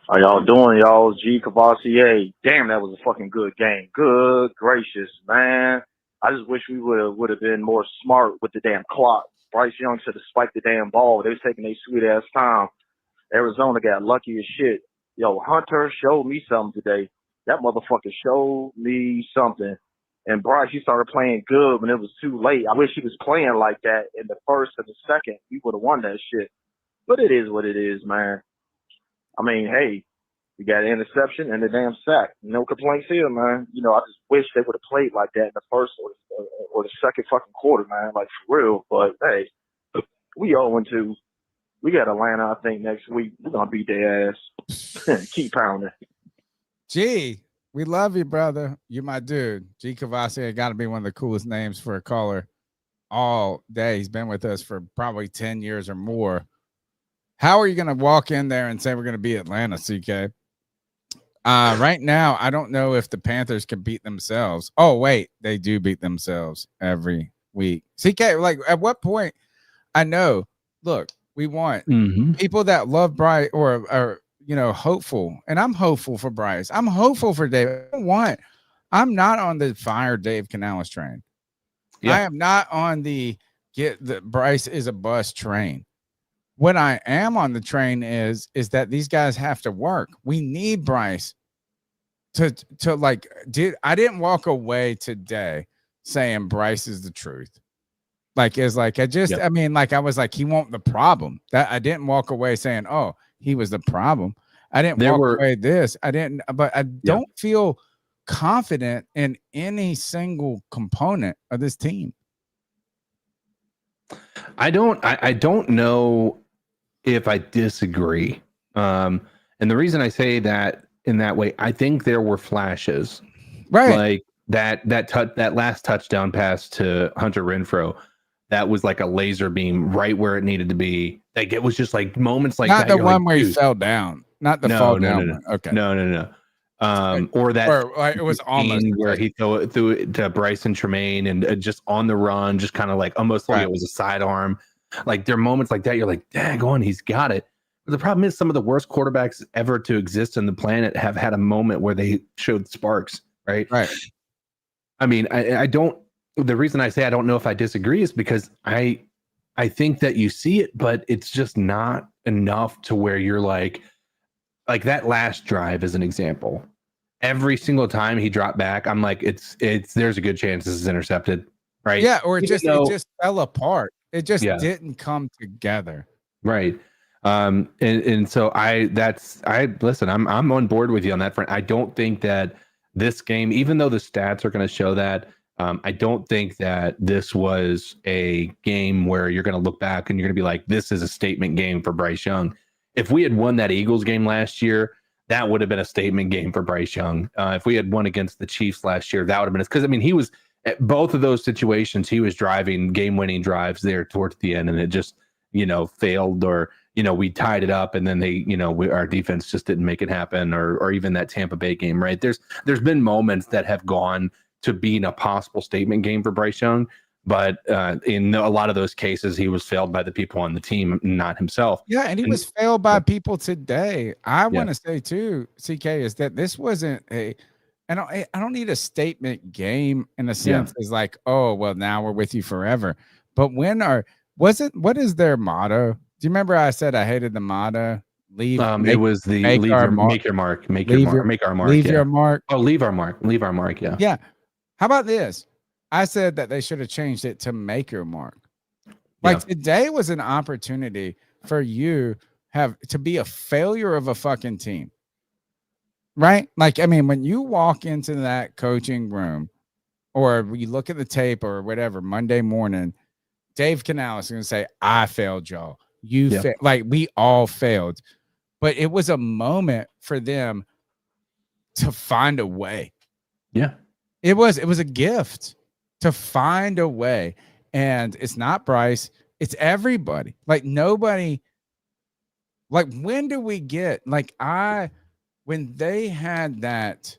How y'all doing, y'all? G Cavassier. Damn, that was a fucking good game. Good gracious, man. I just wish we would have been more smart with the damn clock. Bryce Young should have spiked the damn ball. They was taking their sweet ass time. Arizona got lucky as shit. Yo, Hunter showed me something today. That motherfucker showed me something. And Bryce, he started playing good when it was too late. I wish he was playing like that in the first and the second. We would have won that shit. But it is what it is, man. I mean, hey, we got an interception and a damn sack. No complaints here, man. You know, I just wish they would have played like that in the first or the second fucking quarter, man. Like, for real. But, hey, we 0-2. We got Atlanta, I think, next week. We're going to beat their ass. Keep pounding. G, we love you, brother. You're my dude. G Cavassier got to be one of the coolest names for a caller all day. He's been with us for probably 10 years or more. How are you going to walk in there and say we're going to beat Atlanta, CK? Right now, I don't know if the Panthers can beat themselves. Oh, wait, they do beat themselves every week. CK, like, at what point? I know, look, we want people that love Bryce or you know, hopeful, and I'm hopeful for Bryce. I'm hopeful for Dave. I'm not on the fire Dave Canales train. Yeah. I am not on the Bryce is a bust train. What I am on the train is that these guys have to work. We need Bryce to like, dude, I didn't walk away today saying Bryce is the truth. Like, it's like, I mean, like, I was like, he won't the problem. That I didn't walk away saying, oh, he was the problem. I didn't walk away but I don't feel confident in any single component of this team. I don't know if I disagree. And the reason I say that in that way, I think there were flashes, right? Like that last touchdown pass to Hunter Renfrow, that was like a laser beam right where it needed to be. Like, it was just like moments like not that. The one where he fell down, not the fall down. No. Okay. No. Or that it was almost where he threw it to Bryson Tremaine and just on the run, just kind of like almost like it was a sidearm. Like, there are moments like that. You're like, dang on, he's got it. But the problem is some of the worst quarterbacks ever to exist on the planet have had a moment where they showed sparks, right? Right. I mean, I don't. The reason I say I don't know if I disagree is because I think that you see it, but it's just not enough to where you're like that last drive as an example. Every single time he dropped back, I'm like, there's a good chance this is intercepted, right? Yeah, or it just fell apart. It just didn't come together. Right. And so listen, I'm on board with you on that front. I don't think that this game, even though the stats are going to show that, I don't think that this was a game where you're going to look back and you're going to be like, this is a statement game for Bryce Young. If we had won that Eagles game last year, that would have been a statement game for Bryce Young. If we had won against the Chiefs last year, that would have been, because I mean, he was both of those situations, he was driving game-winning drives there towards the end, and it just, failed, or, we tied it up, and then they, our defense just didn't make it happen, or even that Tampa Bay game, right? There's been moments that have gone to being a possible statement game for Bryce Young, but in a lot of those cases, he was failed by the people on the team, not himself. Yeah, and he was failed by people today. I want to say too, CK, is that this wasn't I don't need a statement game in a sense. It's like, oh well, now we're with you forever. But what is their motto? Do you remember I said I hated the motto? Leave. It was the make your mark. Make our mark. Leave your mark. Oh, leave our mark. Leave our mark. Yeah. Yeah. How about this? I said that they should have changed it to make your mark. Like today was an opportunity for you to be a failure of a fucking team. Right? Like, I mean, when you walk into that coaching room or you look at the tape or whatever, Monday morning, Dave Canales is going to say, I failed y'all. You failed. Like, we all failed. But it was a moment for them to find a way. Yeah. It was a gift to find a way. And it's not Bryce. It's everybody. Like, nobody. Like, when do we get, when they had that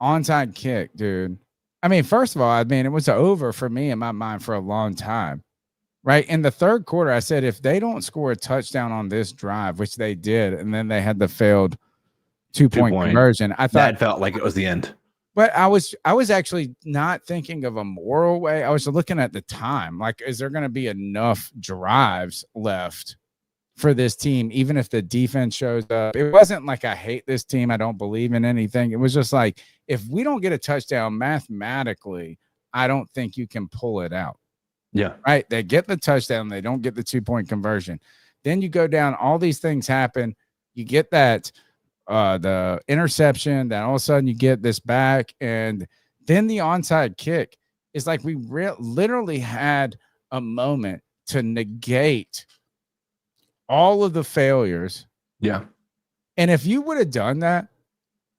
onside kick, dude, I mean, first of all, it was over for me in my mind for a long time, right? In the third quarter, I said, if they don't score a touchdown on this drive, which they did, and then they had the failed two-point conversion, I thought that felt like it was the end. But I was actually not thinking of a moral way. I was looking at the time. Like, is there going to be enough drives left for this team, even if the defense shows up? It wasn't like I hate this team, I don't believe in anything. It was just like, if we don't get a touchdown mathematically, I don't think you can pull it out. Yeah. Right. They get the touchdown, they don't get the 2-point conversion. Then you go down, all these things happen. You get that the interception, then all of a sudden you get this back, and then the onside kick is like we literally had a moment to negate all of the failures. Yeah. And if you would have done that,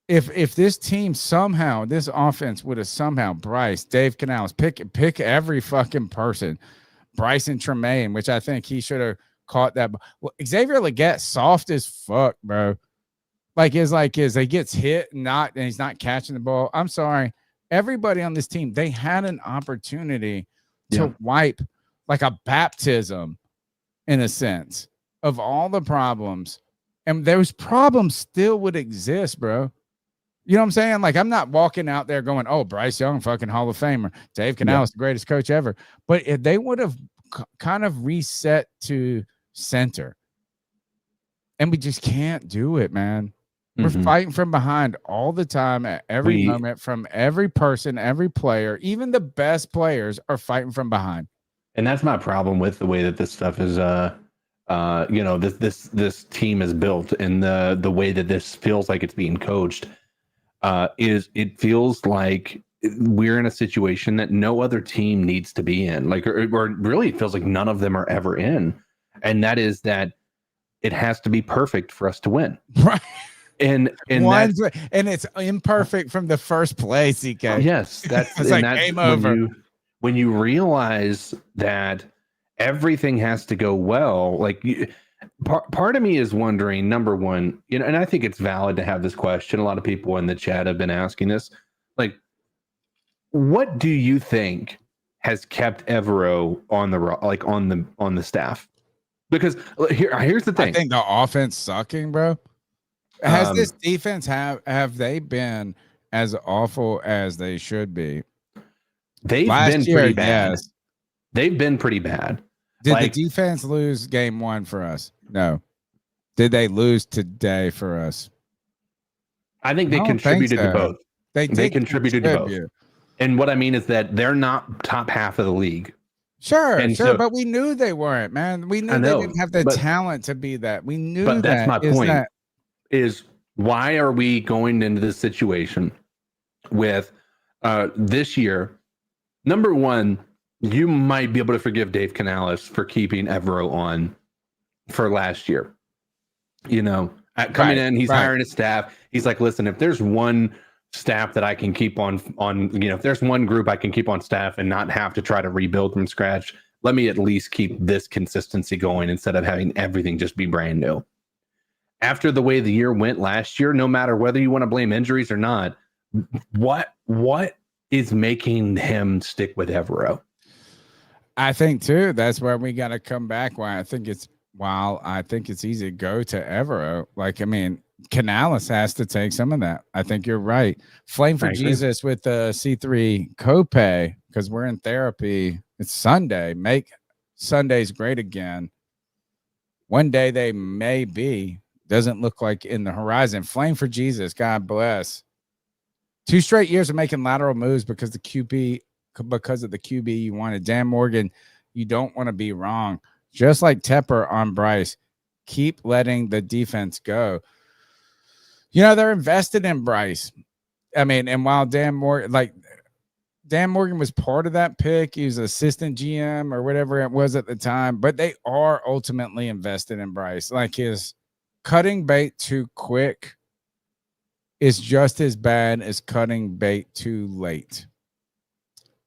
if this team somehow, this offense would have somehow, Bryce, Dave Canales, pick every fucking person, Bryson Tremaine, which I think he should have caught that. Well, Xavier Legette, soft as fuck, bro. Like he gets hit and he's not catching the ball. I'm sorry. Everybody on this team, they had an opportunity to wipe like a baptism in a sense of all the problems, and those problems still would exist, bro. You know what I'm saying? Like, I'm not walking out there going, oh, Bryce Young, fucking Hall of Famer, Dave Canales, the greatest coach ever. But if they would have kind of reset to center, and we just can't do it, man. We're fighting from behind all the time at every moment, from every person, every player. Even the best players are fighting from behind. And that's my problem with the way that this stuff is this team is built, and the way that this feels like it's being coached is it feels like we're in a situation that no other team needs to be in, like, or really it feels like none of them are ever in. And that is that it has to be perfect for us to win. Right. And it's imperfect from the first play, CK. Yes, that's it's like game over. When you realize that everything has to go well, like part of me is wondering, number one, and I think it's valid to have this question. A lot of people in the chat have been asking this, like, what do you think has kept Evero on the staff? Because here's the thing. I think the offense sucking, bro. Has this defense have they been as awful as they should be? They've been pretty bad. Yes. They've been pretty bad. Did the defense lose game one for us? No. Did they lose today for us? I think they contributed to both. They contributed to both. And what I mean is that they're not top half of the league. Sure, but we knew they weren't, man. We knew they didn't have the talent to be that. We knew that. But that's my point. Is why are we going into this situation with this year? Number one, you might be able to forgive Dave Canales for keeping Evero on for last year. Coming in, he's hiring a staff. He's like, listen, if there's one staff that I can keep on, if there's one group I can keep on staff and not have to try to rebuild from scratch, let me at least keep this consistency going instead of having everything just be brand new. After the way the year went last year, no matter whether you want to blame injuries or not, what is making him stick with Evero? I think too, that's where we got to come back. While I think it's easy to go to Evero. Like, I mean, Canales has to take some of that. I think you're right. Flame for Jesus with the C3 copay, because we're in therapy. It's Sunday. Make Sundays great again. One day they may be. Doesn't look like in the horizon. Flame for Jesus. God bless. 2 straight years of making lateral moves because of the QB you wanted. Dan Morgan, you don't want to be wrong. Just like Tepper on Bryce, keep letting the defense go. They're invested in Bryce. I mean, and while Dan Morgan was part of that pick, he was assistant GM or whatever it was at the time, but they are ultimately invested in Bryce. Like, his cutting bait too quick is just as bad as cutting bait too late.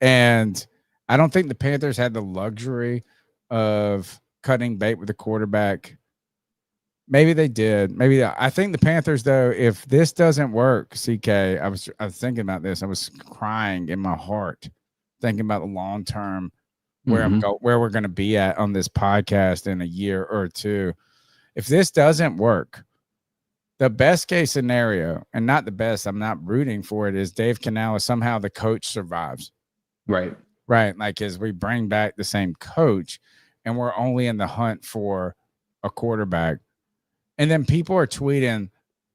And I don't think the Panthers had the luxury of cutting bait with the quarterback. Maybe they did. I think the Panthers, though, if this doesn't work, CK, I was thinking about this. I was crying in my heart, thinking about the long term, where we're going to be at on this podcast in a year or two. If this doesn't work, the best case scenario, and not the best, I'm not rooting for it, is Dave Canales, somehow the coach survives. Right. Like, as we bring back the same coach and we're only in the hunt for a quarterback. And then people are tweeting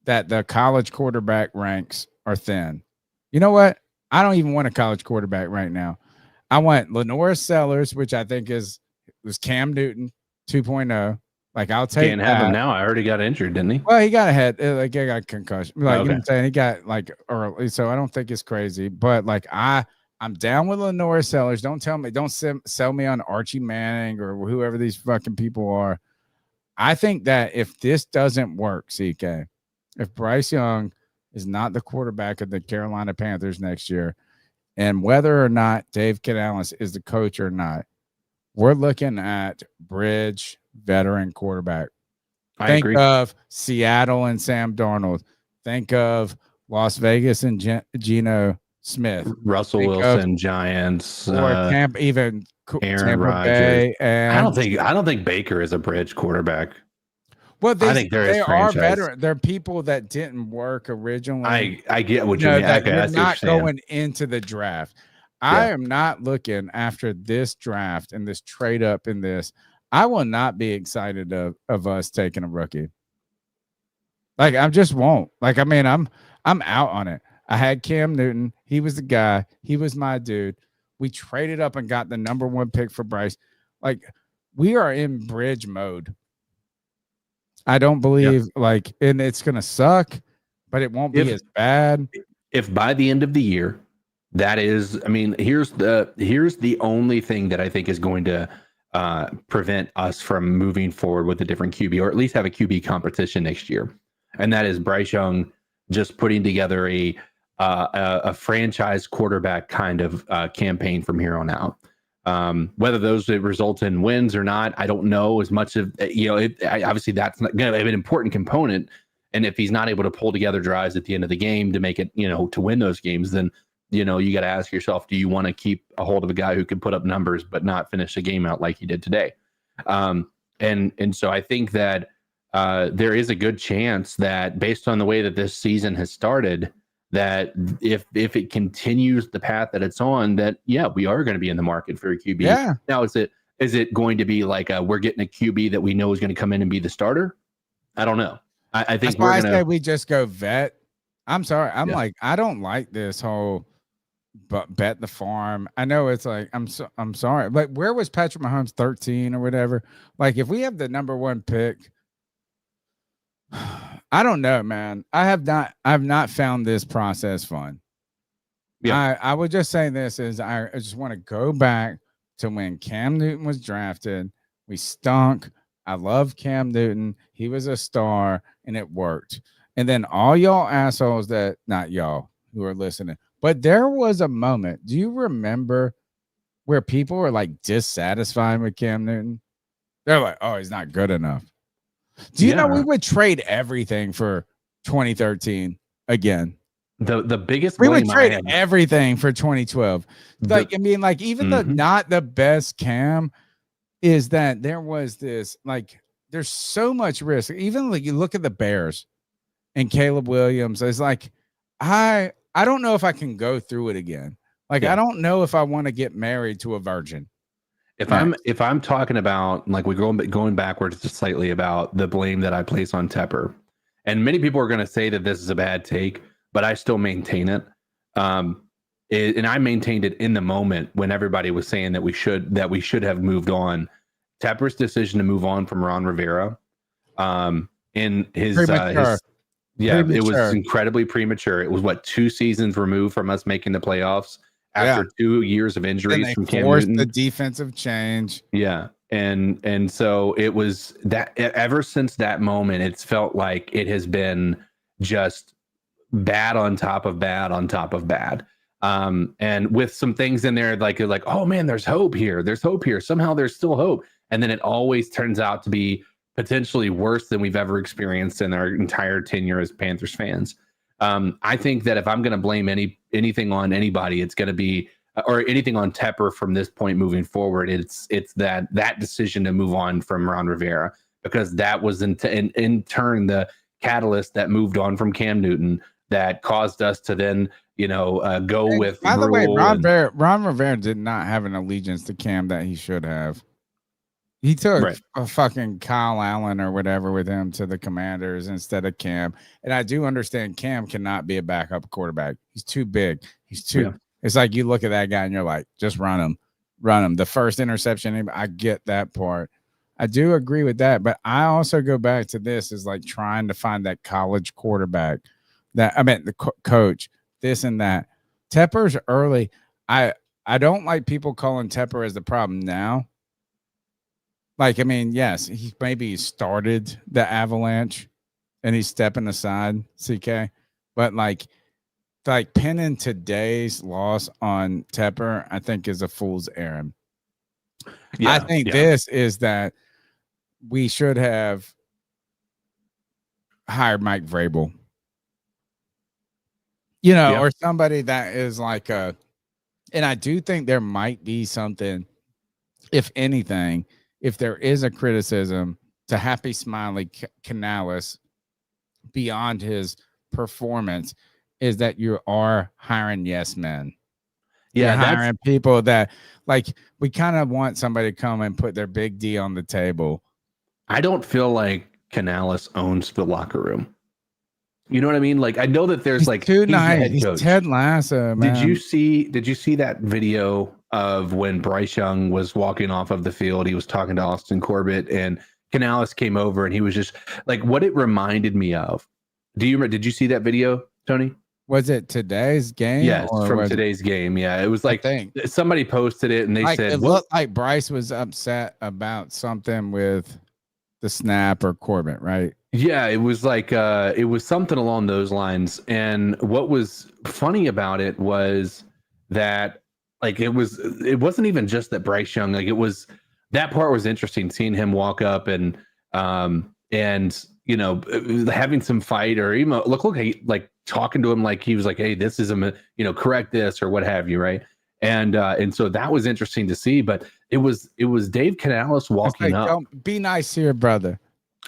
that the college quarterback ranks are thin. You know what? I don't even want a college quarterback right now. I want Lenore Sellers, which I think was Cam Newton 2.0. Like, I'll take Can't have him now. I already got injured, didn't he? Well, he got ahead. Like, he got concussion. Like, okay. You know what I'm saying? He got like early, so I don't think it's crazy. But like, I'm down with Lenore Sellers. Don't sell me on Archie Manning or whoever these fucking people are. I think that if this doesn't work, CK, if Bryce Young is not the quarterback of the Carolina Panthers next year, and whether or not Dave Canales is the coach or not, we're looking at bridge veteran quarterback. Think of Seattle and Sam Darnold. Think of Las Vegas and Geno Smith. Russell Wilson, Giants, or Tampa, even Aaron Tampa Rodgers. Bay. And I don't think Baker is a bridge quarterback. Well, I think they are veteran. They're people that didn't work originally. I get what you mean. That Okay, you're not going into the draft. I am not looking after this draft and this trade up in this. I will not be excited of us taking a rookie. Like, I just won't. Like, I mean, I'm out on it. I had Cam Newton. He was the guy. He was my dude. We traded up and got the number 1 pick for Bryce. Like, we are in bridge mode. I don't believe and it's going to suck, but it won't be as bad. If by the end of the year, that is, I mean, here's the only thing that I think is going to prevent us from moving forward with a different QB, or at least have a QB competition next year. And that is Bryce Young just putting together a franchise quarterback kind of campaign from here on out. Whether those result in wins or not, I don't know. As much of obviously that's not going to be an important component. And if he's not able to pull together drives at the end of the game to make it, to win those games, then you got to ask yourself, do you want to keep a hold of a guy who can put up numbers but not finish the game out like he did today? And so I think that there is a good chance that, based on the way that this season has started, that if it continues the path that it's on, that we are going to be in the market for a QB. Yeah. Now, is it going to be like we're getting a QB that we know is going to come in and be the starter? I don't know. I think I say we just go vet. I'm sorry. I don't like this whole bet the farm. I know it's like, I'm sorry. Like, where was Patrick Mahomes 13 or whatever? Like, if we have the number 1 pick, I don't know, man. I've not found this process fun. Yeah. I would just say this is I just want to go back to when Cam Newton was drafted. We stunk. I love Cam Newton. He was a star and it worked. And then all y'all assholes not y'all, who are listening. But there was a moment. Do you remember where people were like dissatisfied with Cam Newton? They're like, oh, he's not good enough. Do you know we would trade everything for 2013 again? The biggest we would blame trade I had, everything for 2012. Like, I mean, like even the not the best Cam is that there was this, like, there's so much risk. Even like you look at the Bears and Caleb Williams, it's like, I don't know if I can go through it again. Like, I don't know if I want to get married to a virgin. If I'm talking about, like, we're going backwards just slightly about the blame that I place on Tepper, and many people are going to say that this is a bad take, but I still maintain it. And I maintained it in the moment when everybody was saying that we should have moved on. Tepper's decision to move on from Ron Rivera, in his it was incredibly premature. It was 2 seasons removed from us making the playoffs after 2 years of injuries and from they Cam forced Newton. the defensive change. Yeah. And so it was that ever since that moment, it's felt like it has been just bad on top of bad on top of bad. And with some things in there, like, oh man, there's hope here. There's hope here. Somehow there's still hope. And then it always turns out to be potentially worse than we've ever experienced in our entire tenure as Panthers fans. I think that if I'm going to blame anything on anybody, it's going to be, or anything on Tepper from this point moving forward, it's that decision to move on from Ron Rivera, because that was in turn the catalyst that moved on from Cam Newton, that caused us to then go with. By the way, Ron Rivera did not have an allegiance to Cam that he should have. He took a fucking Kyle Allen or whatever with him to the Commanders instead of Cam. And I do understand Cam cannot be a backup quarterback. He's too big. He's too. Yeah. It's like you look at that guy and you're like, just run him. The first interception, I get that part. I do agree with that. But I also go back to this is like trying to find that college quarterback the coach, this and that. Tepper's early. I don't like people calling Tepper as the problem now. Like, I mean, yes, he maybe started the avalanche and he's stepping aside, CK. But like pinning today's loss on Tepper, I think is a fool's errand. I think this is that we should have hired Mike Vrabel. Or somebody that is like and I do think there might be something, if anything, if there is a criticism to Happy Smiley Canales beyond his performance, is that you are hiring yes men. Yeah, you're hiring people that, like, we kind of want somebody to come and put their big D on the table. I don't feel like Canales owns the locker room. You know what I mean? Like, I know that there's too nice. He's Ted Lasso, man. Did you see that video of when Bryce Young was walking off of the field? He was talking to Austin Corbett, and Canales came over, and he was just like, what it reminded me of. Did you see that video, Tony? Was it today's game? Yes, from today's game. Yeah, it was like somebody posted it, and they said it looked like Bryce was upset about something with the snap or Corbett, right? Yeah, it was like it was something along those lines. And what was funny about it was that, like, it wasn't even just that Bryce Young, like, it was, that part was interesting, seeing him walk up and having some fight, or even look like talking to him like he was like, hey, this is correct this or what have you, right? And so that was interesting to see. But it was Dave Canales walking up. Don't be nice here, brother.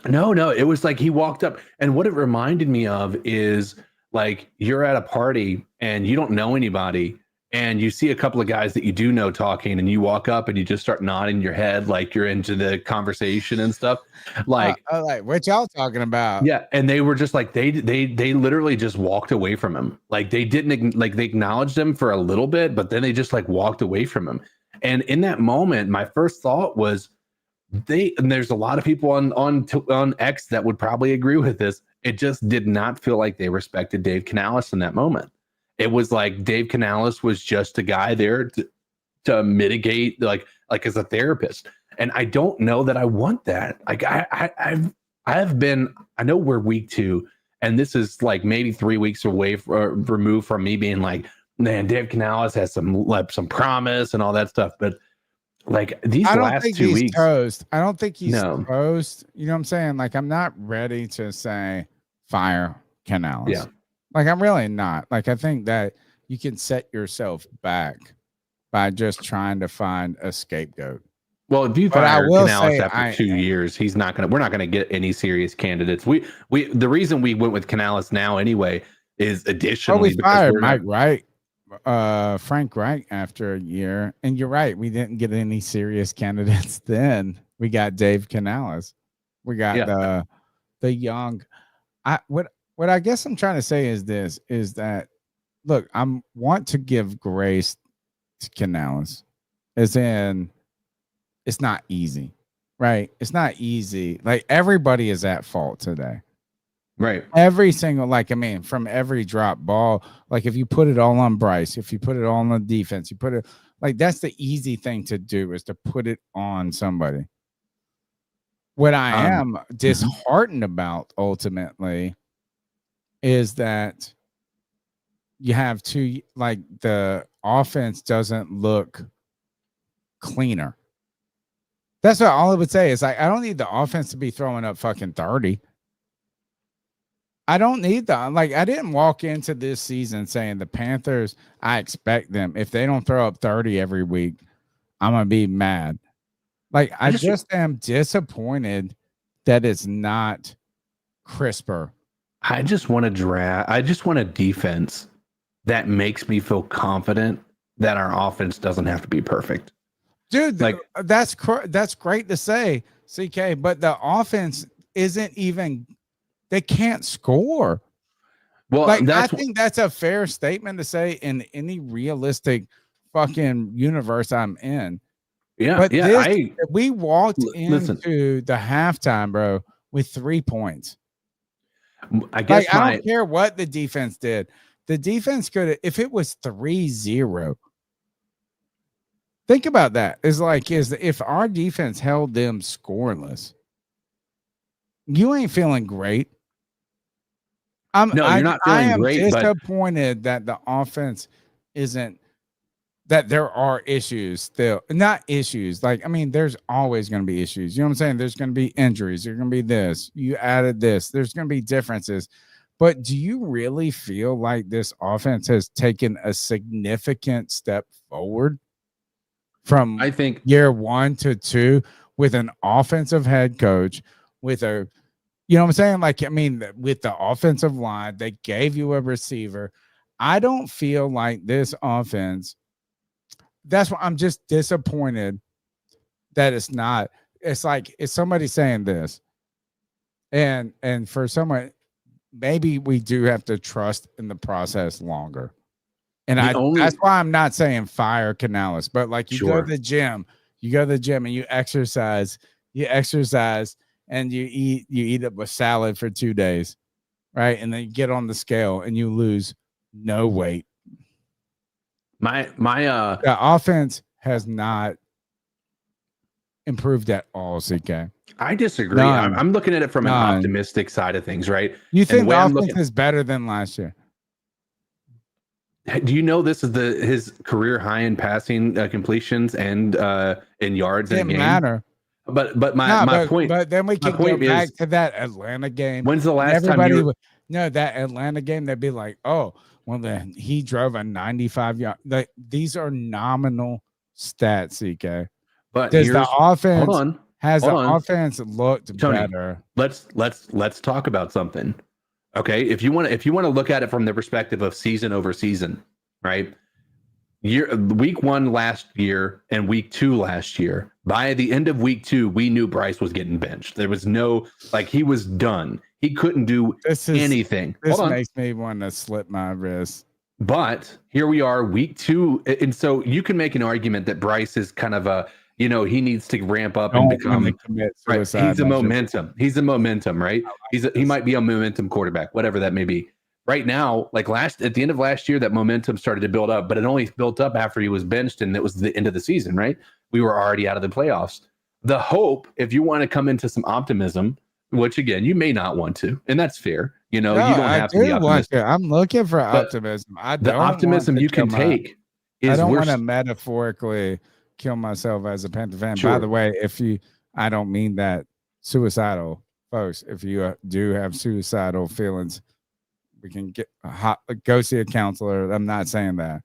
No, it was like he walked up, and what it reminded me of is, like, you're at a party and you don't know anybody, and you see a couple of guys that you do know talking, and you walk up and you just start nodding your head like you're into the conversation and stuff. Like, what y'all talking about? Yeah, and they were just like, they literally just walked away from him. Like, they didn't, like, they acknowledged him for a little bit, but then they just like walked away from him. And in that moment, my first thought was, and there's a lot of people on X that would probably agree with this. It just did not feel like they respected Dave Canales in that moment. It was like Dave Canales was just a guy there to mitigate, like as a therapist. And I don't know that I want that. Like, I've been, I know we're week 2, And this is like maybe 3 weeks away removed from me being like, man, Dave Canales has some promise and all that stuff. But like these I don't last think 2 he's weeks, toast. I don't think he's No. toast. You know what I'm saying? Like, I'm not ready to say fire Canales. Yeah. Like, I'm really not. Like, I think that you can set yourself back by just trying to find a scapegoat. Well, if you But I fire will Canales say after 2 years, we're not gonna get any serious candidates. The reason we went with Canales now anyway is additionally we because fired we're Mike Wright, Frank Wright after a year. And you're right, we didn't get any serious candidates then. We got Dave Canales. We got the young. What I guess I'm trying to say is this: is that look, want to give grace to Canales, as in it's not easy, right? It's not easy. Like, everybody is at fault today. Right. Every single, from every drop ball, like if you put it all on Bryce, if you put it all on the defense, you put it like that's the easy thing to do, is to put it on somebody. What I am disheartened about ultimately is that you have the offense doesn't look cleaner. That's what all I would say is, like, I don't need the offense to be throwing up fucking 30. I don't need that. Like, I didn't walk into this season saying the Panthers, I expect them, if they don't throw up 30 every week, I'm going to be mad. Like, I just am disappointed that it's not crisper. I just want a defense that makes me feel confident that our offense doesn't have to be perfect. Dude, like that's great to say, CK, but the offense isn't even, they can't score. Well, like, I think that's a fair statement to say in any realistic fucking universe I'm in. Yeah, but yeah, we walked listen. into the halftime, bro, with 3 points. I guess I don't care what the defense did. The defense could, if it was 3-0. Think about that. If our defense held them scoreless, you ain't feeling great. You're not feeling great. I am disappointed that the offense isn't, that there are issues still. Not issues. There's always going to be issues. You know what I'm saying? There's going to be injuries. There's going to be this. You added this. There's going to be differences. But do you really feel like this offense has taken a significant step forward from, I think, year 1 to 2 with an offensive head coach, with a, you know what I'm saying? With the offensive line, they gave you a receiver. I don't feel like this offense, that's why I'm just disappointed that it's not. It's like, it's somebody saying this, and for someone, maybe we do have to trust in the process longer. And that's why I'm not saying fire Canales, but like, you go to the gym and you exercise, and you eat up a salad for 2 days, right? And then you get on the scale and you lose no weight. The offense has not improved at all, CK. I disagree. I'm looking at it from an optimistic side of things, right? You think the offense is better than last year? Do you know this is his career high in passing completions and in yards in a game? Didn't matter. But my point. But then we can go back to that Atlanta game. When's the last time that Atlanta game? They'd be like, oh, well, then he drove a 95 yard. These are nominal stats, CK. But does the offense offense looked Tony, better? Let's talk about something. Okay, if you want to look at it from the perspective of season over season, right? Week 1 last year and week 2 last year. By the end of week 2, we knew Bryce was getting benched. There was no, he was done. He couldn't do anything. This makes me want to slip my wrist. But here we are, week 2, and so you can make an argument that Bryce is kind of a, he needs to ramp up and become. Right, he's a momentum. He's a momentum, right? He might be a momentum quarterback, whatever that may be. Right now, at the end of last year, that momentum started to build up, but it only built up after he was benched, and it was the end of the season, right? We were already out of the playoffs. The hope, if you want to come into some optimism, which again, you may not want to, and that's fair. You know, No, you don't I have to be do want optimistic. to. I'm looking for But optimism. I the don't want optimism to you can kill take I is don't we're want to metaphorically kill myself as a Panther fan. By Sure. the way, I don't mean that suicidal, folks. If you do have suicidal feelings, we can go see a counselor. I'm not saying that.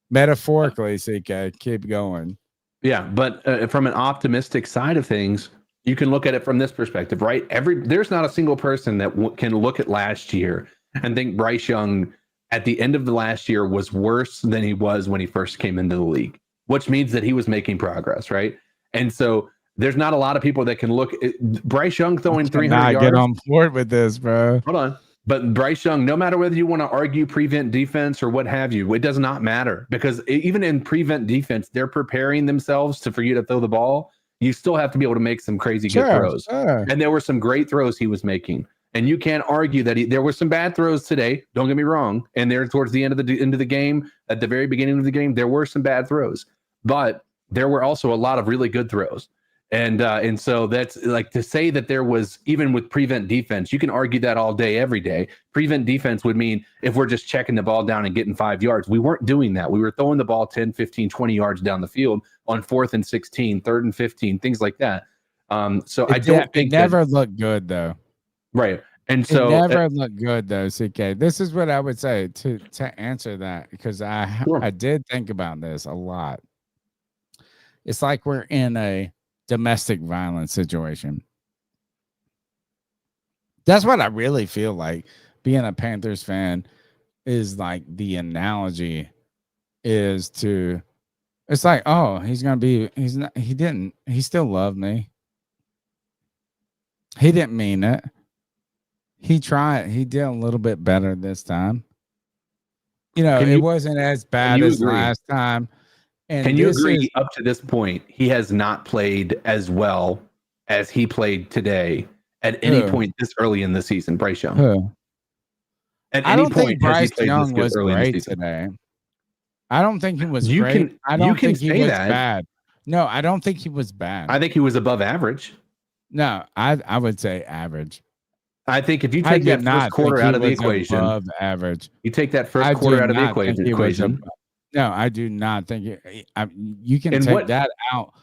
Metaphorically, CK, keep going. Yeah, but from an optimistic side of things, you can look at it from this perspective, right? There's not a single person that can look at last year and think Bryce Young at the end of the last year was worse than he was when he first came into the league, which means that he was making progress, right? And so there's not a lot of people that can look at Bryce Young throwing 300 yards. Get on board with this, bro. Hold on. But Bryce Young, no matter whether you want to argue prevent defense or what have you, it does not matter, because even in prevent defense, they're preparing themselves for you to throw the ball. You still have to be able to make some crazy good throws. Sure. And there were some great throws he was making. And you can't argue that there were some bad throws today. Don't get me wrong. And there towards the end of the game, at the very beginning of the game, there were some bad throws. But there were also a lot of really good throws. And so that's like, to say that there was, even with prevent defense, you can argue that all day, every day. Prevent defense would mean if we're just checking the ball down and getting 5 yards. We weren't doing that. We were throwing the ball 10, 15, 20 yards down the field on 4th and 16, 3rd and 15, things like that. So I don't think it never looked good, though. Right. And so it never looked good, though, CK. This is what I would say to answer that, because I did think about this a lot. It's like we're in a domestic violence situation. That's what I really feel like. Being a Panthers fan is like, the analogy is to, it's like, oh, he still loved me. He didn't mean it. He tried. He did a little bit better this time. You know, it wasn't as bad as last time. And can you agree, up to this point, he has not played as well as he played today at any point this early in the season, Bryce Young? At any point, Bryce Young was great today. I don't think he was great. I don't think he was bad. No, I don't think he was bad. I think he was above average. No, I would say average. I think if you take that first quarter out of the equation, above average. You take that first quarter out of the equation. No, I do not think you can take that out.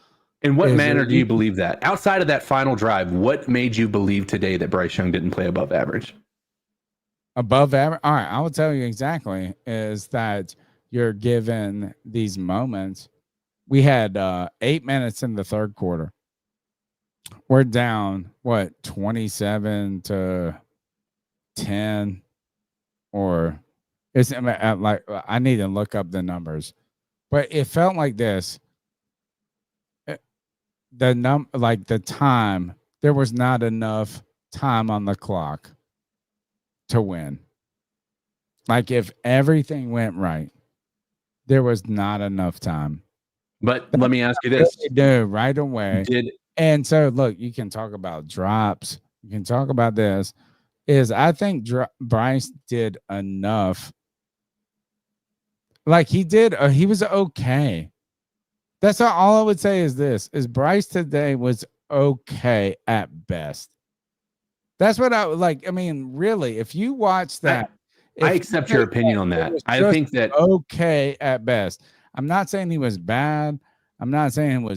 In what manner do you believe that? Outside of that final drive, what made you believe today that Bryce Young didn't play above average? Above average? All right, I will tell you exactly, is that you're given these moments. We had 8 minutes in the third quarter. We're down, 27-10, or it's like, I need to look up the numbers, but it felt like this. The time, there was not enough time on the clock to win. Like, if everything went right, there was not enough time. But let me ask you this: do right away. And so, look, you can talk about drops. You can talk about this. I think Bryce did enough. Like, he did. He was okay. That's all I would say is this: is Bryce today was okay at best. That's what I like. I mean, really, if you watch that, I accept your opinion on that. I think that okay at best. I'm not saying he was bad. I'm not saying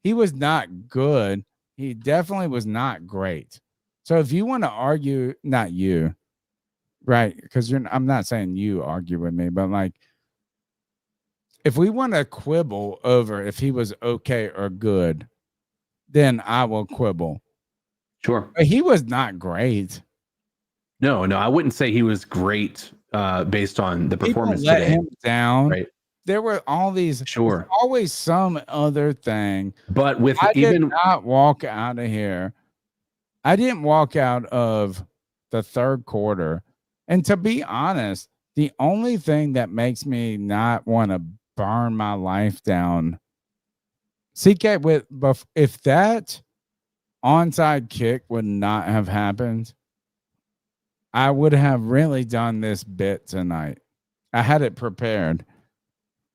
he was not good. He definitely was not great. So if you want to argue, not you, right? Because I'm not saying you argue with me, but like, if we want to quibble over if he was okay or good, then I will quibble. Sure. But he was not great. No, I wouldn't say he was great based on the performance People let today. him down. Right. There were all these. Sure. Always some other thing. But with I did not walk out of here. I didn't walk out of the third quarter. And to be honest, the only thing that makes me not want to burn my life down, CK, if that onside kick would not have happened, I would have really done this bit tonight. I had it prepared.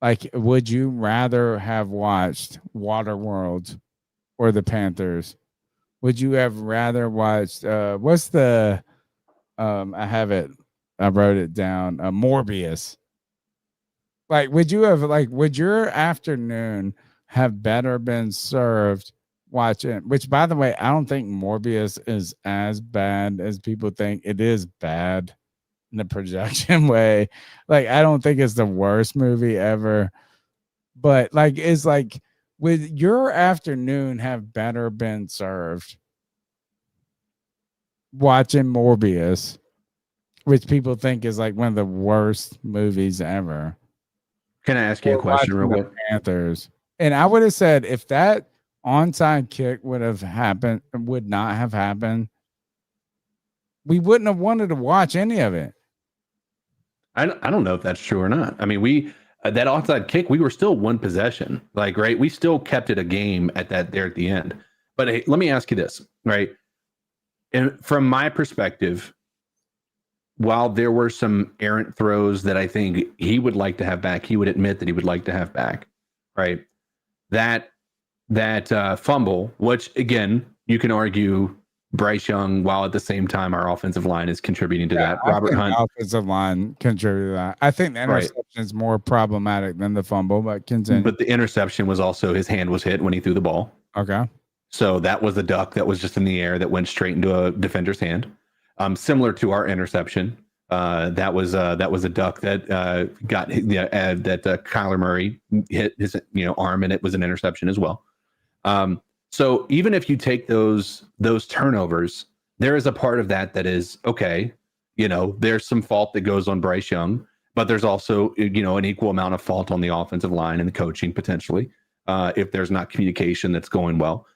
Like, would you rather have watched Waterworld or the Panthers? Would you have rather watched what's the I have it. I wrote it down. Morbius. Like, would your afternoon have better been served watching? Which, by the way, I don't think Morbius is as bad as people think. It is bad in the projection way. Like, I don't think it's the worst movie ever. But like, it's like, would your afternoon have better been served watching Morbius, which people think is like one of the worst movies ever? Can I ask you a question real quick? Panthers. And I would have said if that onside kick would not have happened, we wouldn't have wanted to watch any of it. I don't know if that's true or not. I mean, that onside kick, we were still one possession, like, right? We still kept it a game at the end. But hey, let me ask you this, right? And from my perspective, while there were some errant throws that I think he would like to have back, he would admit that he would like to have back, right? That fumble, which again, you can argue Bryce Young, while at the same time our offensive line is contributing to that. Robert Hunt, offensive line contributed to that. I think the interception is more problematic than the fumble, but continue. But the interception was also his hand was hit when he threw the ball. Okay. So that was a duck that was just in the air that went straight into a defender's hand. Similar to our interception, that was a duck that got that Kyler Murray hit his arm, and it was an interception as well. So even if you take those turnovers, there is a part of that is okay. There's some fault that goes on Bryce Young, but there's also an equal amount of fault on the offensive line and the coaching potentially if there's not communication that's going well.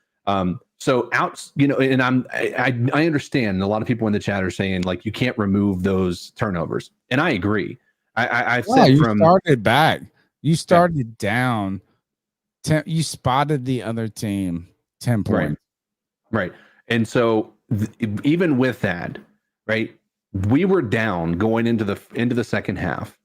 So out, and I understand a lot of people in the chat are saying like you can't remove those turnovers, and I agree. I've said you from started back, you started down. You spotted the other team 10 points, right? And so even with that, right, we were down going into the second half.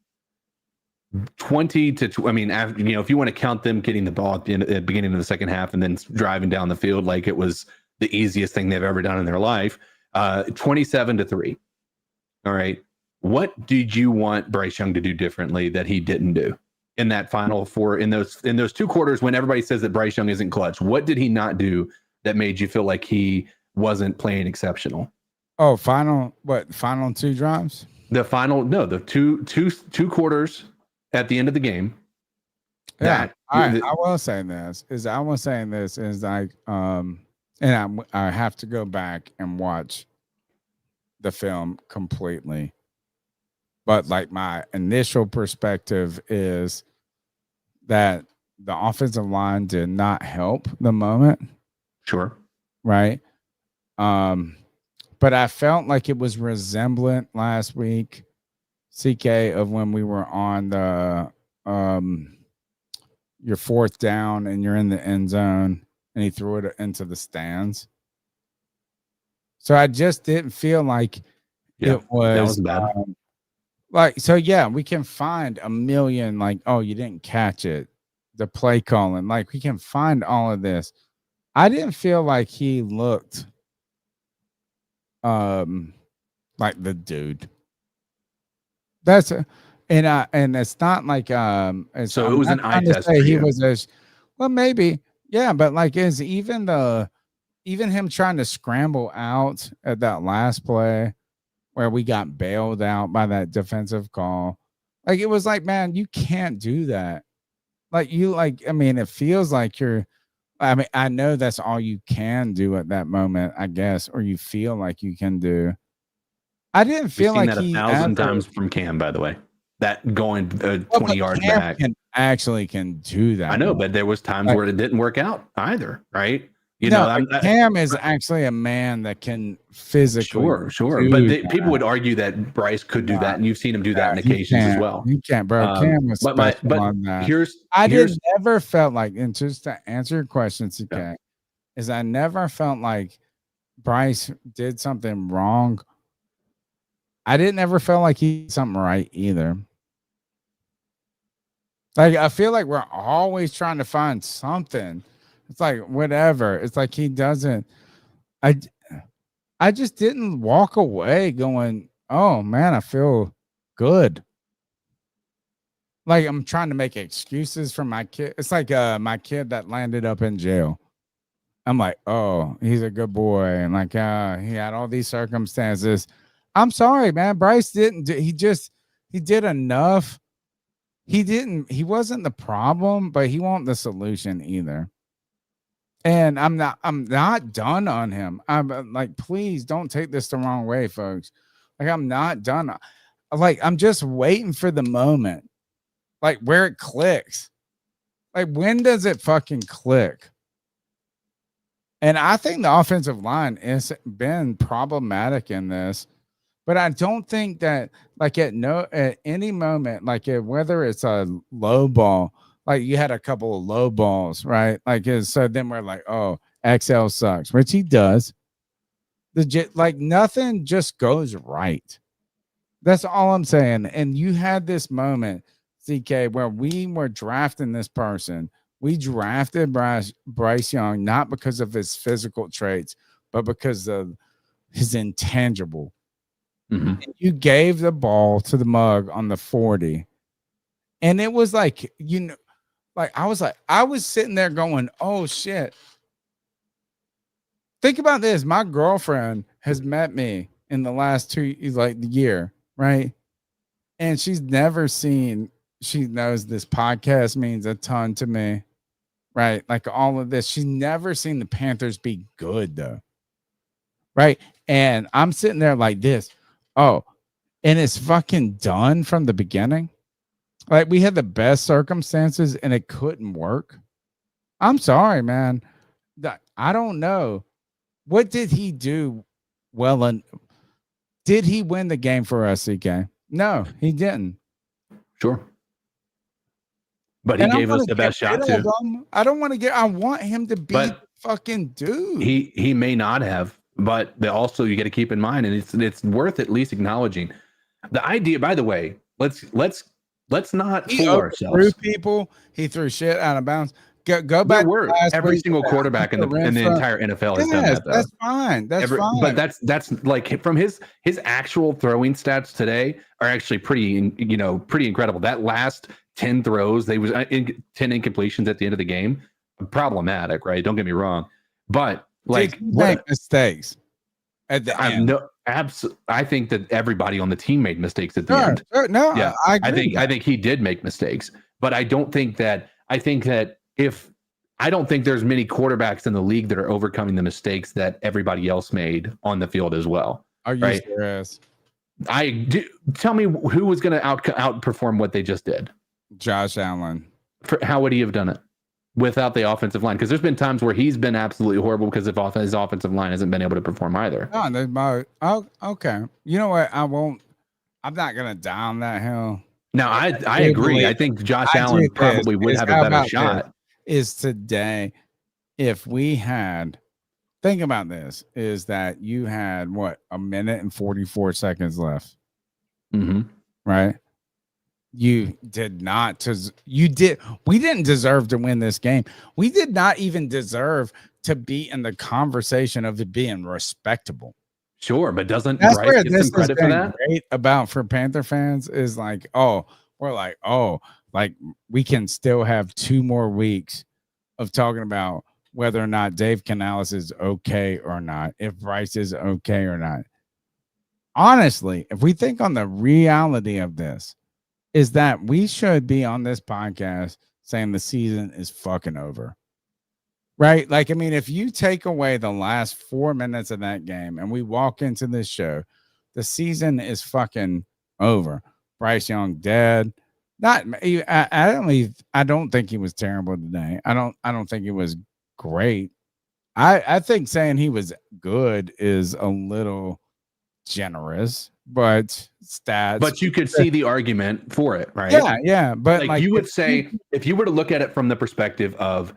20 to, I mean, after, if you want to count them getting the ball at the beginning of the second half and then driving down the field like it was the easiest thing they've ever done in their life, 27-3. All right. What did you want Bryce Young to do differently that he didn't do in that final four, in those 2 quarters when everybody says that Bryce Young isn't clutch? What did he not do that made you feel like he wasn't playing exceptional? Oh, final 2 drives? The two quarters at the end of the game. Yeah, I was saying this is like, and I have to go back and watch the film completely. But like my initial perspective is that the offensive line did not help the moment. Sure. Right. But I felt like it was resemblant last week, CK, of when we were on the your 4th down and you're in the end zone and he threw it into the stands. So I just didn't feel like it was, that was bad. We can find a million, like, oh, you didn't catch it, the play calling, like we can find all of this. I didn't feel like he looked like the dude. And it's not like so it was an eye test. He was maybe, yeah, but like is even him trying to scramble out at that last play where we got bailed out by that defensive call. Like it was like, man, you can't do that. It feels like I know that's all you can do at that moment, I guess, or you feel like you can do. I didn't feel like that 1,000 times from Cam, by the way, that going 20 yards back can do that. I know, but there was times where it didn't work out either, right? Cam is actually a man that can physically. Sure. But people would argue that Bryce could do that, and you've seen him do that in occasions as well. You can't, bro. Cam was special on that. I never felt like, and just to answer your question, CK, is I never felt like Bryce did something wrong. I didn't ever feel like he did something right either. Like I feel like we're always trying to find something. It's like whatever. It's like he doesn't. I I just didn't walk away going, oh man, I feel good. Like I'm trying to make excuses for my kid. It's like my kid that landed up in jail. I'm like, oh, he's a good boy. And like, he had all these circumstances. I'm sorry, man. Bryce didn't do, he did enough. He wasn't the problem, but he wasn't the solution either. And I'm not done on him. I'm like, please don't take this the wrong way, folks. Like, I'm not done. Like, I'm just waiting for the moment, like where it clicks. Like, when does it fucking click? And I think the offensive line has been problematic in this, but I don't think that like at any moment, like whether it's a low ball, like you had a couple of low balls, right? Like so then we're like, oh, XL sucks, which he does. Like nothing just goes right. That's all I'm saying. And you had this moment, CK, where we were drafting this person. We drafted Bryce Young not because of his physical traits, but because of his intangible. Mm-hmm. You gave the ball to the mug on the 40. And it was like, I was sitting there going, oh shit. Think about this. My girlfriend has met me in the last the year, right? And she knows this podcast means a ton to me. Right. Like all of this. She's never seen the Panthers be good, though. Right. And I'm sitting there like this. Oh, and it's fucking done from the beginning. Like we had the best circumstances and it couldn't work. I'm sorry, man. I don't know. What did he do well? And did he win the game for us, CK? No, he didn't. Sure. But he gave us the best shot too. I don't want to I want him to be the fucking dude. He may not have, but also you got to keep in mind, and it's worth at least acknowledging the idea. By the way, let's not fool ourselves. People, he threw shit out of bounds. Go back. Every single quarterback in the entire NFL has done that. Though. That's fine. That's fine. But that's like from his actual throwing stats today are actually pretty incredible. That last 10 throws, 10 incompletions at the end of the game, problematic, right? Don't get me wrong, but like make mistakes at the end. I think that everybody on the team made mistakes at the end. No, yeah, I agree. I think he did make mistakes, but I don't think that. I think that I don't think there's many quarterbacks in the league that are overcoming the mistakes that everybody else made on the field as well. Are you serious? Tell me who was going to outperform what they just did. Josh Allen. How would he have done it without the offensive line? Because there's been times where he's been absolutely horrible because his offensive line hasn't been able to perform either. Oh, okay. You know what? I'm not going to down that hill. No, I agree. I think Josh Allen probably would have a better shot. Is today, if we had, think about this, is that you had a minute and 44 seconds left. Mm-hmm. Right? You did not. We didn't deserve to win this game. We did not even deserve to be in the conversation of it being respectable. Sure, but doesn't Bryce get some credit for that? Great for Panther fans is like, like we can still have 2 more weeks of talking about whether or not Dave Canales is okay or not, if Bryce is okay or not. Honestly, if we think on the reality of this, is that we should be on this podcast saying the season is fucking over. Right? Like, I mean, if you take away the last 4 minutes of that game and we walk into this show, the season is fucking over. Bryce Young dead. I don't think he was terrible today. I don't think he was great. I think saying he was good is a little generous, but stats. But you could see the argument for it, right? Yeah. But like you would say, if you were to look at it from the perspective of,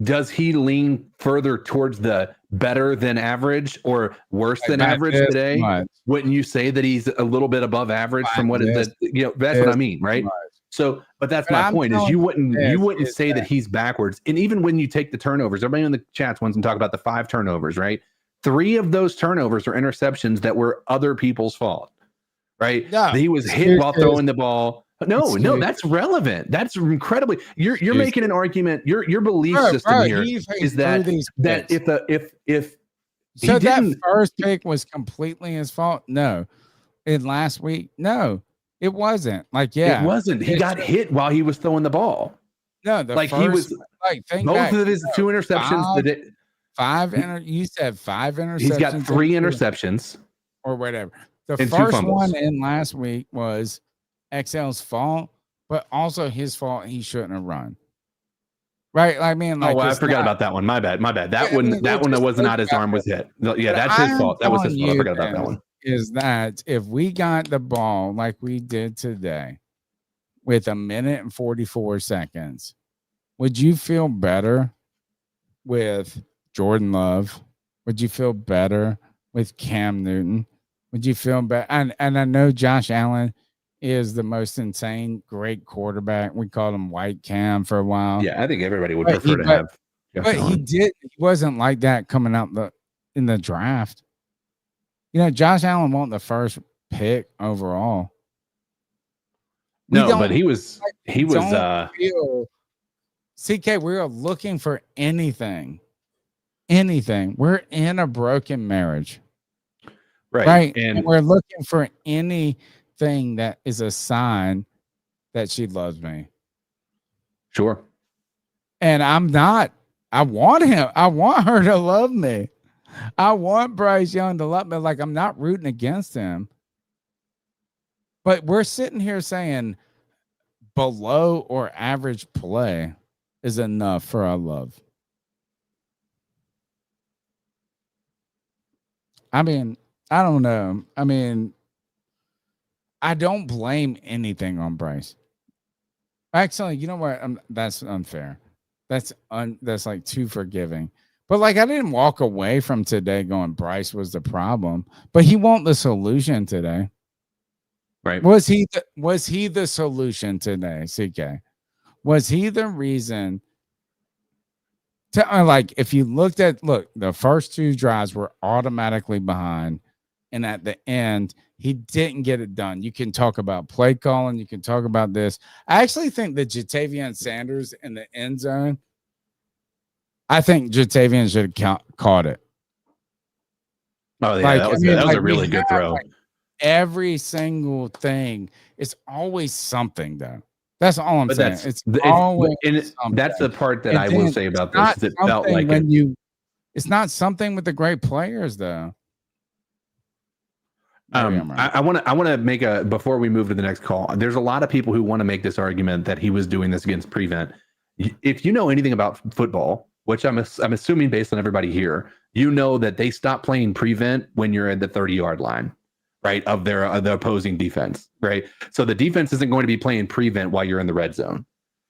does he lean further towards the better than average or worse than average today? Wouldn't you say that he's a little bit above average from what is that? That's what I mean, right? So, but that's my point is you wouldn't say that he's backwards. And even when you take the turnovers, everybody in the chats wants to talk about the 5 turnovers, right? 3 of those turnovers are interceptions that were other people's fault, right? No, He was hit while throwing the ball. No, that's relevant. That's incredibly. You're making an argument. Your belief system here is that if so he that didn't, first pick was completely his fault. No, in last week, no, it wasn't. Like, yeah, it wasn't. He got hit while he was throwing the ball. No, the like first, he was like think both back, of his 2 interceptions. You said 5 interceptions. He's got 3 interceptions or whatever. The and 2 first fumbles. one in last week was XL's fault, but also his fault. He shouldn't have run. Right? I mean, like, I forgot about that one. My bad. That one that was not his arm was hit. Yeah, that's his fault. That was his fault. I forgot about that one. Is that if we got the ball like we did today with 1 minute and 44 seconds, would you feel better with Jordan Love? Would you feel better with Cam Newton? Would you feel better? And I know Josh Allen is the most insane, great quarterback. We called him White Cam for a while. Yeah, I think everybody would prefer to have. But he wasn't like that coming out in the draft. You know, Josh Allen wasn't the first pick overall. But he was. CK, we are looking for anything. We're in a broken marriage. Right. And we're looking for anything that is a sign that she loves me. Sure. And I want her to love me. I want Bryce Young to love me. Like, I'm not rooting against him. But we're sitting here saying below or average play is enough for our love. I mean, I don't know. I mean, I don't blame anything on Bryce. Actually, you know what? That's unfair. That's like too forgiving. But like, I didn't walk away from today going Bryce was the problem, but he wasn't the solution today. Right? Was he the solution today, CK? Was he the reason? Like, if you look, the first 2 drives were automatically behind, and at the end, he didn't get it done. You can talk about play calling, you can talk about this. I actually think that Jatavian Sanders in the end zone, I think Jatavian should have caught it. Oh, yeah, that was a really good throw. Like, every single thing, it's always something, though. That's all I'm saying. It's always that's the part that I will say about this. Is it felt like it's not something with the great players, though. I want to make before we move to the next call. There's a lot of people who want to make this argument that he was doing this against prevent. If you know anything about football, which I'm assuming based on everybody here, you know that they stop playing prevent when you're at the 30-yard line, right, of the opposing defense, right? So the defense isn't going to be playing prevent while you're in the red zone.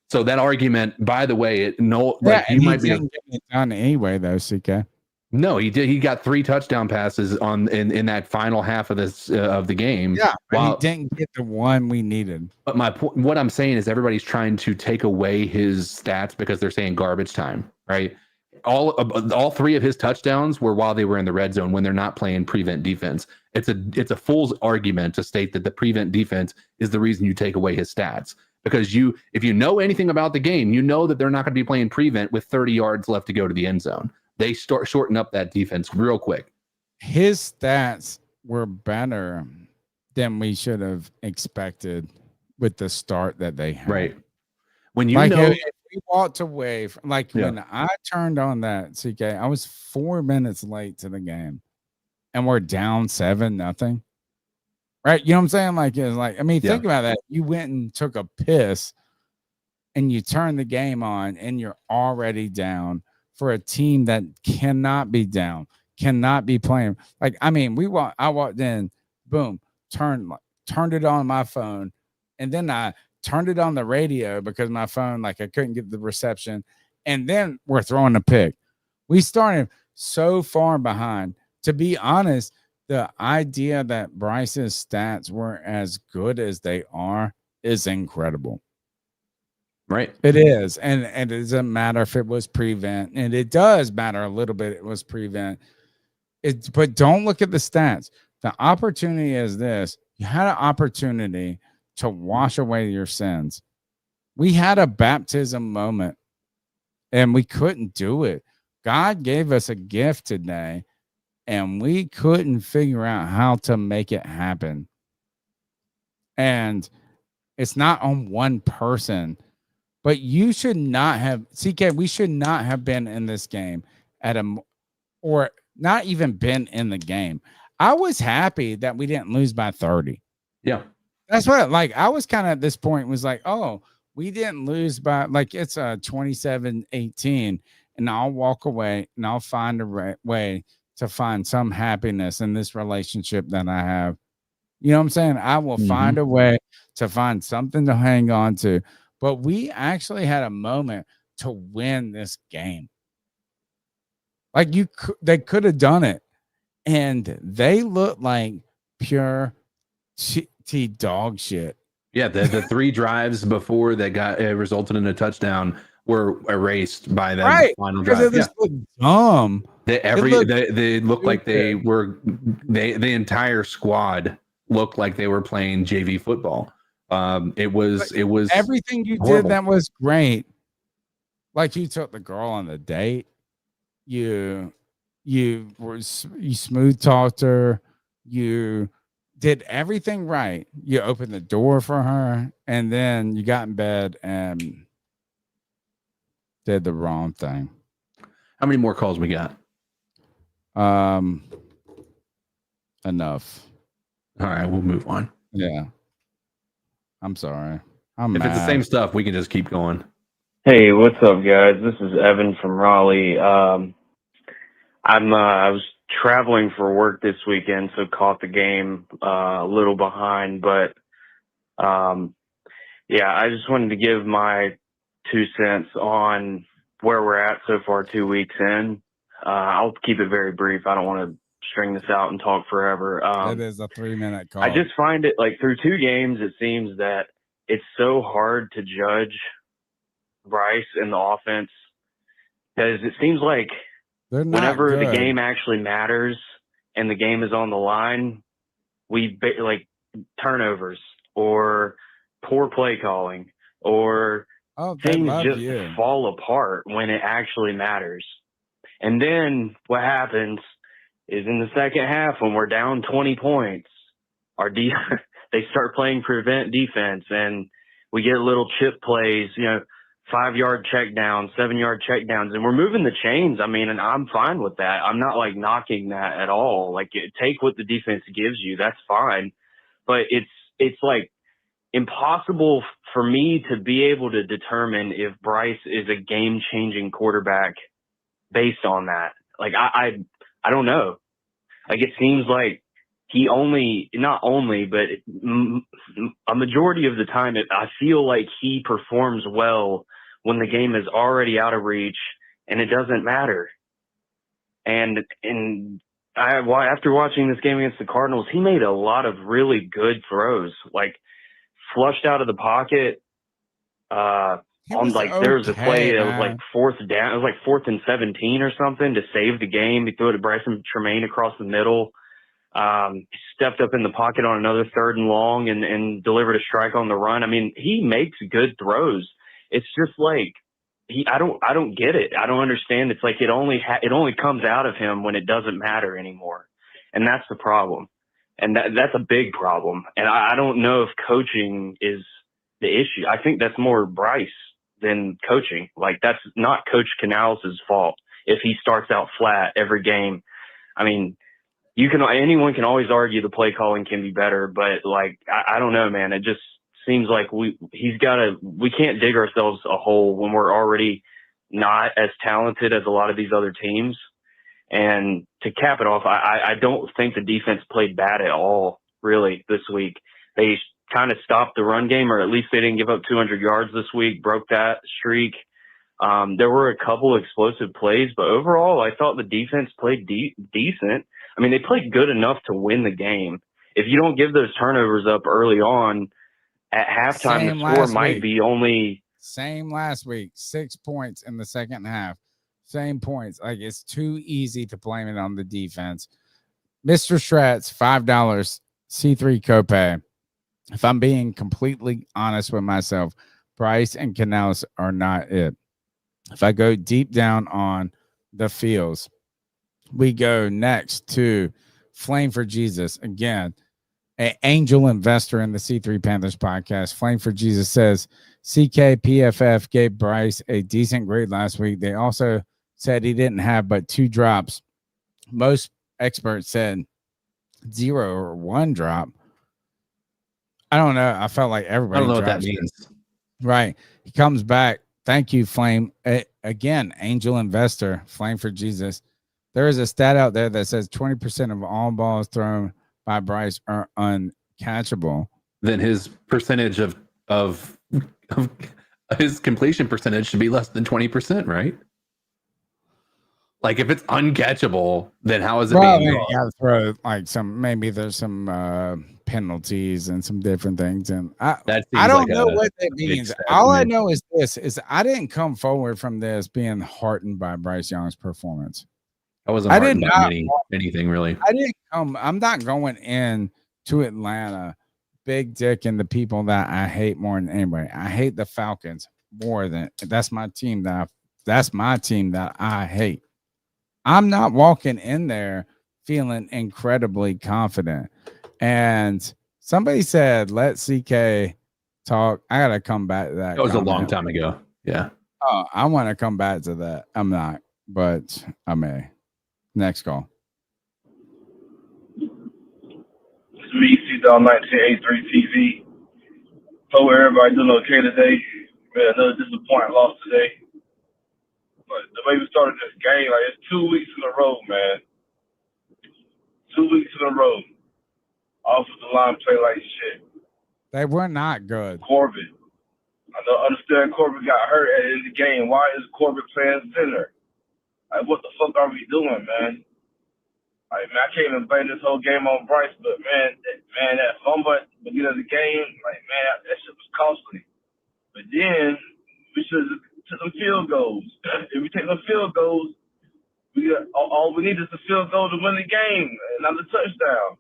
So that argument, by the way, you might be getting it done anyway, though, CK. No, he did. He got 3 touchdown passes in that final half of the game. Yeah, but he didn't get the one we needed. But what I'm saying is everybody's trying to take away his stats because they're saying garbage time, right? All 3 of his touchdowns were while they were in the red zone when they're not playing prevent defense. It's a fool's argument to state that the prevent defense is the reason you take away his stats. Because if you know anything about the game, you know that they're not going to be playing prevent with 30 yards left to go to the end zone. They shorten up that defense real quick. His stats were better than we should have expected with the start that they had. Right. When you if we walked away from, when I turned on that, CK, I was 4 minutes late to the game, and we're down 7-0. Right? You know what I'm saying? Think about that. You went and took a piss, and you turned the game on, and you're already down. For a team that cannot be down, cannot be playing. I walked in, boom, turned it on my phone, and then I turned it on the radio because my phone, I couldn't get the reception, and then we're throwing a pick. We started so far behind. To be honest, the idea that Bryce's stats were as good as they are is incredible. Right. It is. And it doesn't matter if it was prevent. And it does matter a little bit. It was prevent. But don't look at the stats. The opportunity is this. You had an opportunity to wash away your sins. We had a baptism moment and we couldn't do it. God gave us a gift today and we couldn't figure out how to make it happen. And it's not on one person, but you should not have, CK, we should not have been in this game or not even been in the game. I was happy that we didn't lose by 30. Yeah. That's what, like, I was kind of at this point was like, oh, we didn't lose by, like, it's a 27-18, and I'll walk away and I'll find a way to find some happiness in this relationship that I have. You know what I'm saying? I will find a way to find something to hang on to. But we actually had a moment to win this game. Like they could have done it. And they looked like pure dog shit. Yeah, the 3 drives before that got resulted in a touchdown were erased by that final drive. They looked dumb. They looked like they were the entire squad looked like they were playing JV football. It was everything you horrible. did that was great. Like you took the girl on the date. You smooth talked her. You did everything right. You opened the door for her, and then you got in bed and did the wrong thing. How many more calls we got? Enough. All right, we'll move on. Yeah. I'm sorry. If it's the same stuff, we can just keep going. Hey, what's up, guys? This is Evan from Raleigh. I was traveling for work this weekend, so caught the game a little behind. But yeah, I just wanted to give my 2 cents on where we're at so far 2 weeks in. I'll keep it very brief. I don't want to string this out and talk forever. It is a 3-minute call. I just find it like through 2 games, it seems that it's so hard to judge Bryce and the offense because it seems like whenever the game actually matters and the game is on the line, we like turnovers or poor play calling or things just fall apart when it actually matters. And then what happens is in the second half when we're down 20 points, they start playing prevent defense and we get little chip plays, 5-yard check downs, 7-yard check downs, and we're moving the chains. I mean, and I'm fine with that. I'm not like knocking that at all. Like take what the defense gives you. That's fine. But it's like impossible for me to be able to determine if Bryce is a game-changing quarterback based on that. Like I don't know. Like it seems like he not only, but a majority of the time, I feel like he performs well when the game is already out of reach and it doesn't matter. And after watching this game against the Cardinals, he made a lot of really good throws, like flushed out of the pocket. There was a play that was like 4th down. It was like 4th and 17 or something to save the game. He threw it to Bryson Tremaine across the middle. Stepped up in the pocket on another 3rd and long and delivered a strike on the run. I mean, he makes good throws. It's just like I don't get it. I don't understand. It's like it only comes out of him when it doesn't matter anymore, and that's the problem. And that's a big problem. And I don't know if coaching is the issue. I think that's more Bryce than coaching. Like that's not Coach Canales' fault if he starts out flat every game. I mean, anyone can always argue the play calling can be better, but like I don't know, man. It just seems like we can't dig ourselves a hole when we're already not as talented as a lot of these other teams. And to cap it off, I don't think the defense played bad at all, really, this week. They kind of stopped the run game, or at least they didn't give up 200 yards this week, broke that streak. There were a couple explosive plays, but overall, I thought the defense played decent. I mean, they played good enough to win the game. If you don't give those turnovers up early on, at halftime, the score might be only... Same last week, 6 points in the second half. Same points. Like, it's too easy to blame it on the defense. Mr. Stratz, $5 C3 copay. If I'm being completely honest with myself, Bryce and Canales are not it. If I go deep down on the fields, we go next to Flame for Jesus. Again, an angel investor in the C3 Panthers podcast. Flame for Jesus says CKPFF gave Bryce a decent grade last week. They also said he didn't have but 2 drops. Most experts said 0 or 1 drop. I don't know. I felt like everybody. I don't know what that means. Right. He comes back. Thank you, Flame. Again, angel investor, Flame for Jesus. There is a stat out there that says 20% of all balls thrown by Bryce are uncatchable. Then his percentage of his completion percentage should be less than 20%, right? Like, if it's uncatchable, then how is it being you called? gotta throw like maybe there's some penalties and some different things. And I don't know what that means. All I know is this is I didn't come forward from this being heartened by Bryce Young's performance. I wasn't heartened by anything really. I'm not going in to Atlanta, big dick, and the people that I hate more than anybody. I hate the Falcons more than that's my team that I hate. I'm not walking in there feeling incredibly confident. And somebody said, let CK talk. I got to come back to that. That was a long time ago. Yeah. Oh, I want to come back to that. I'm not, but I may. Next call. It's me, C-Dog 1983 TV. Hope everybody doing okay today. Man, another disappointing loss today. But the way we started this game, like, it's 2 weeks in a row, man. 2 weeks in a row. Offensive line play like shit. They were not good. Corbett. I don't understand Corbett got hurt at the end of the game. Why is Corbett playing center? Like, what the fuck are we doing, man? Like, man, I can't even blame this whole game on Bryce, but man, that fumble at the beginning of the game, like, man, that shit was costly. But then we should have took some field goals. If we take some field goals, all we need is a field goal to win the game, and not a touchdown.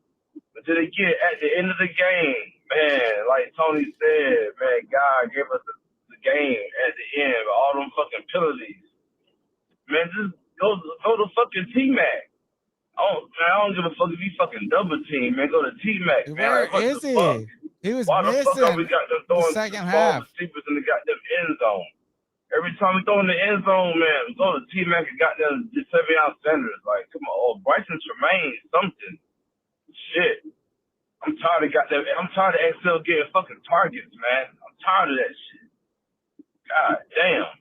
But then again, at the end of the game, man, like Tony said, man, God gave us the game at the end with all them fucking penalties. Man, just go to fucking T-Mac. I don't give a fuck if you fucking double team, man. Go to T-Mac, man. Where like, is he? Fuck? He was Why missing the fuck are we got them throwing the second balls half. to sleepers in the goddamn end zone? Every time we throw in the end zone, man, we go to T-Mac and goddamn Desavion Sanders. Like, come on, Bryson Tremaine, something. Shit. I'm tired of XL getting fucking targets, man. I'm tired of that shit. God damn.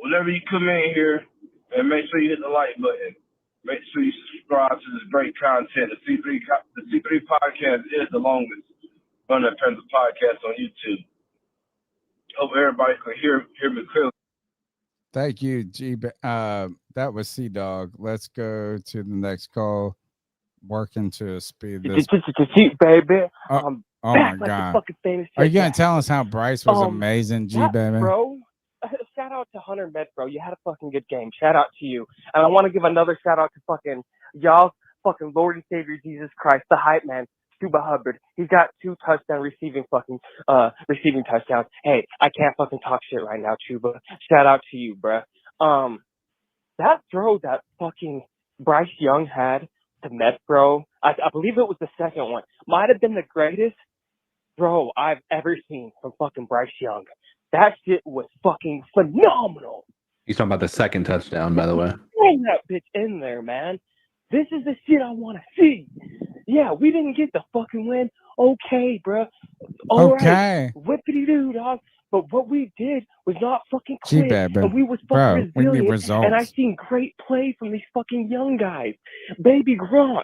Whenever you come in here, and make sure you hit the like button. Make sure you subscribe to this great content. The C3 podcast is the longest running Panthers podcast on YouTube. Hope everybody can hear me clearly. Thank you, G. That was C Dog. Let's go to the next call. Working to speed this. Baby. Oh my God. Are you gonna tell us how Bryce was amazing, G baby? Bro. Shout out to Hunter Medpro. You had a fucking good game. Shout out to you. And I want to give another shout out to fucking y'all, fucking Lord and Savior Jesus Christ, the hype man, Chuba Hubbard. He's got 2 receiving touchdowns. Hey, I can't fucking talk shit right now, Chuba. Shout out to you, bruh. That throw that fucking Bryce Young had to Medpro, I believe it was the second one, might have been the greatest throw I've ever seen from fucking Bryce Young. That shit was fucking phenomenal. He's talking about the second touchdown, by the way. Throw that bitch in there, man. This is the shit I want to see. Yeah, we didn't get the fucking win. Okay, bro. All right. Whippity-doo, dog. But what we did was not fucking quit. And we was fucking resilient. And I seen great play from these fucking young guys. Baby Gronk.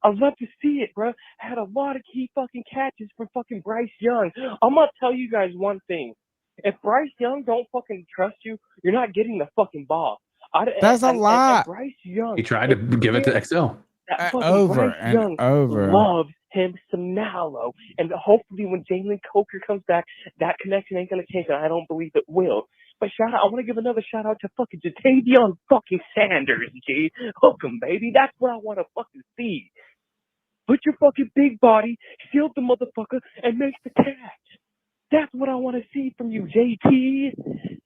I love to see it, bro. Had a lot of key fucking catches from fucking Bryce Young. I'm gonna tell you guys one thing. If Bryce Young don't fucking trust you, you're not getting the fucking ball. That's a lot. Bryce Young. He tried to give it to XL. Over and over. Loves him some Nalo. And hopefully when Jalen Coker comes back, that connection ain't gonna change, and I don't believe it will. But I want to give another shout out to fucking Jatavion fucking Sanders, G. Hook 'em, baby. That's what I want to fucking see. Put your fucking big body, shield the motherfucker, and make the catch. That's what I want to see from you, JT.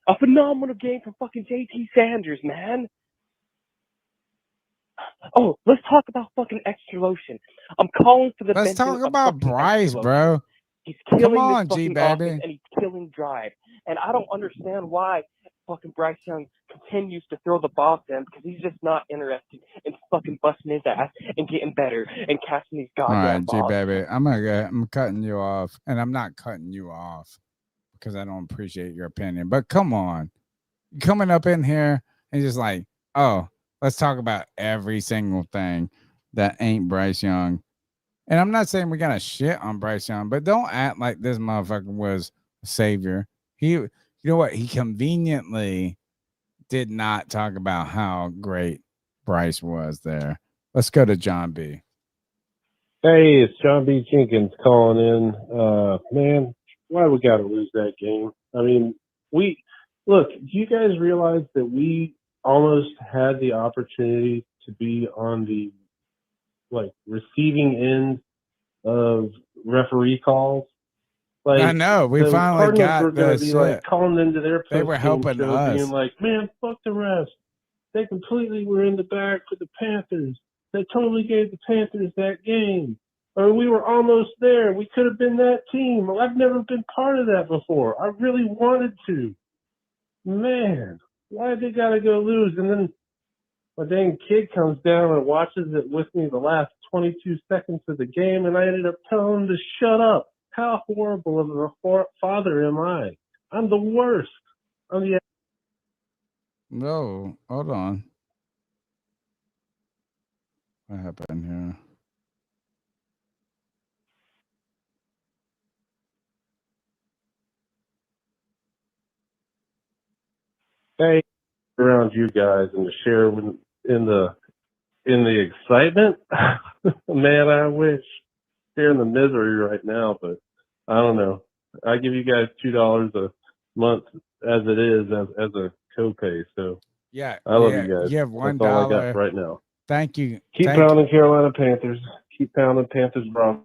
A phenomenal game from fucking JT Sanders, man. Oh, let's talk about fucking extra lotion. I'm calling for the Let's benching talk of about fucking Bryce, extra lotion. bro. He's Come killing on, this G fucking offense, baby. and he's killing drive. And I don't understand why fucking Bryce Young continues to throw the ball to him, because he's just not interested in fucking busting his ass and getting better and catching these All goddamn right, G balls. baby. I'm cutting you off, and I'm not cutting you off because I don't appreciate your opinion. But come on, you're coming up in here and just like, oh, let's talk about every single thing that ain't Bryce Young. And I'm not saying we're gonna shit on Bryce Young, but don't act like this motherfucker was a savior. You know what? He conveniently did not talk about how great Bryce was there. Let's go to John B. Hey, it's John B. Jenkins calling in. Man, why we got to lose that game? I mean, do you guys realize that we almost had the opportunity to be on the receiving end of referee calls? I know. We the finally Cardinals got were going to be shit. calling into their They were post-game helping show, us. being like, "Man, fuck the refs. They completely were in the back for the Panthers. They totally gave the Panthers that game. Or we were almost there. We could have been that team." Well, I've never been part of that before. I really wanted to. Man, why did they got to go lose? And then my dang kid comes down and watches it with me the last 22 seconds of the game, and I ended up telling him to shut up. How horrible of a father am I? I'm the worst. No, hold on. What happened here? Hey, around you guys and to share in the excitement. Man, I wish. Sharing the misery right now, but I don't know. I give you guys $2 a month as it is as a copay. So Yeah, I love you guys. You have That's all I got $1 right now. Thank you. Keep pounding Carolina Panthers. Keep pounding Panthers Bronx.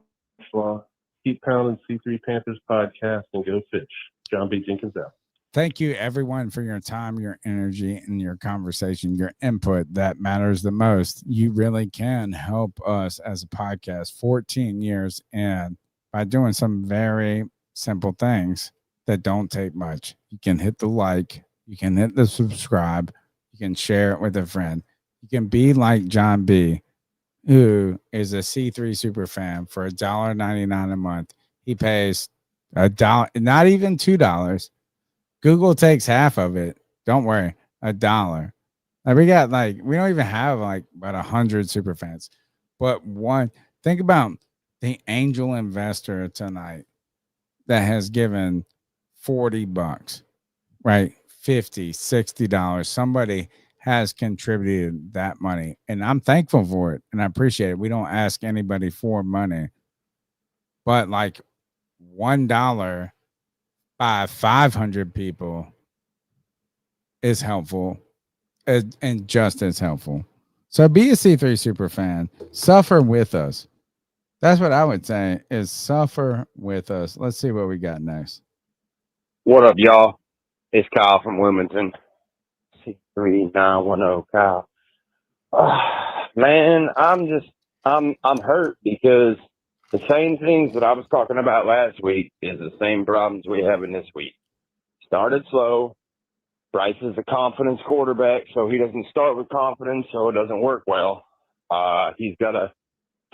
Keep pounding C3 Panthers podcast and go fish. John B. Jenkins out. Thank you, everyone, for your time, your energy, and your conversation, your input. That matters the most. You really can help us as a podcast 14 years in by doing some very simple things that don't take much. You can hit the like, you can hit the subscribe, you can share it with a friend. You can be like John B., who is a C3 super fan for $1.99 a month. He pays $1, not even $2. Google takes half of it. Don't worry, $1. Like we don't even have about 100 super fans, but think about the angel investor tonight that has given $40, right? $50, $60. Somebody has contributed that money, and I'm thankful for it and I appreciate it. We don't ask anybody for money, but $1 by 500 people is helpful and just as helpful. So be a C3 super fan. Suffer with us. That's what I would say is suffer with us. Let's see what we got next. What up, y'all? It's Kyle from Wilmington. C3910 Kyle. Man, I'm hurt because the same things that I was talking about last week is the same problems we have in this week. Started slow. Bryce is a confidence quarterback, so he doesn't start with confidence, so it doesn't work well. He's got to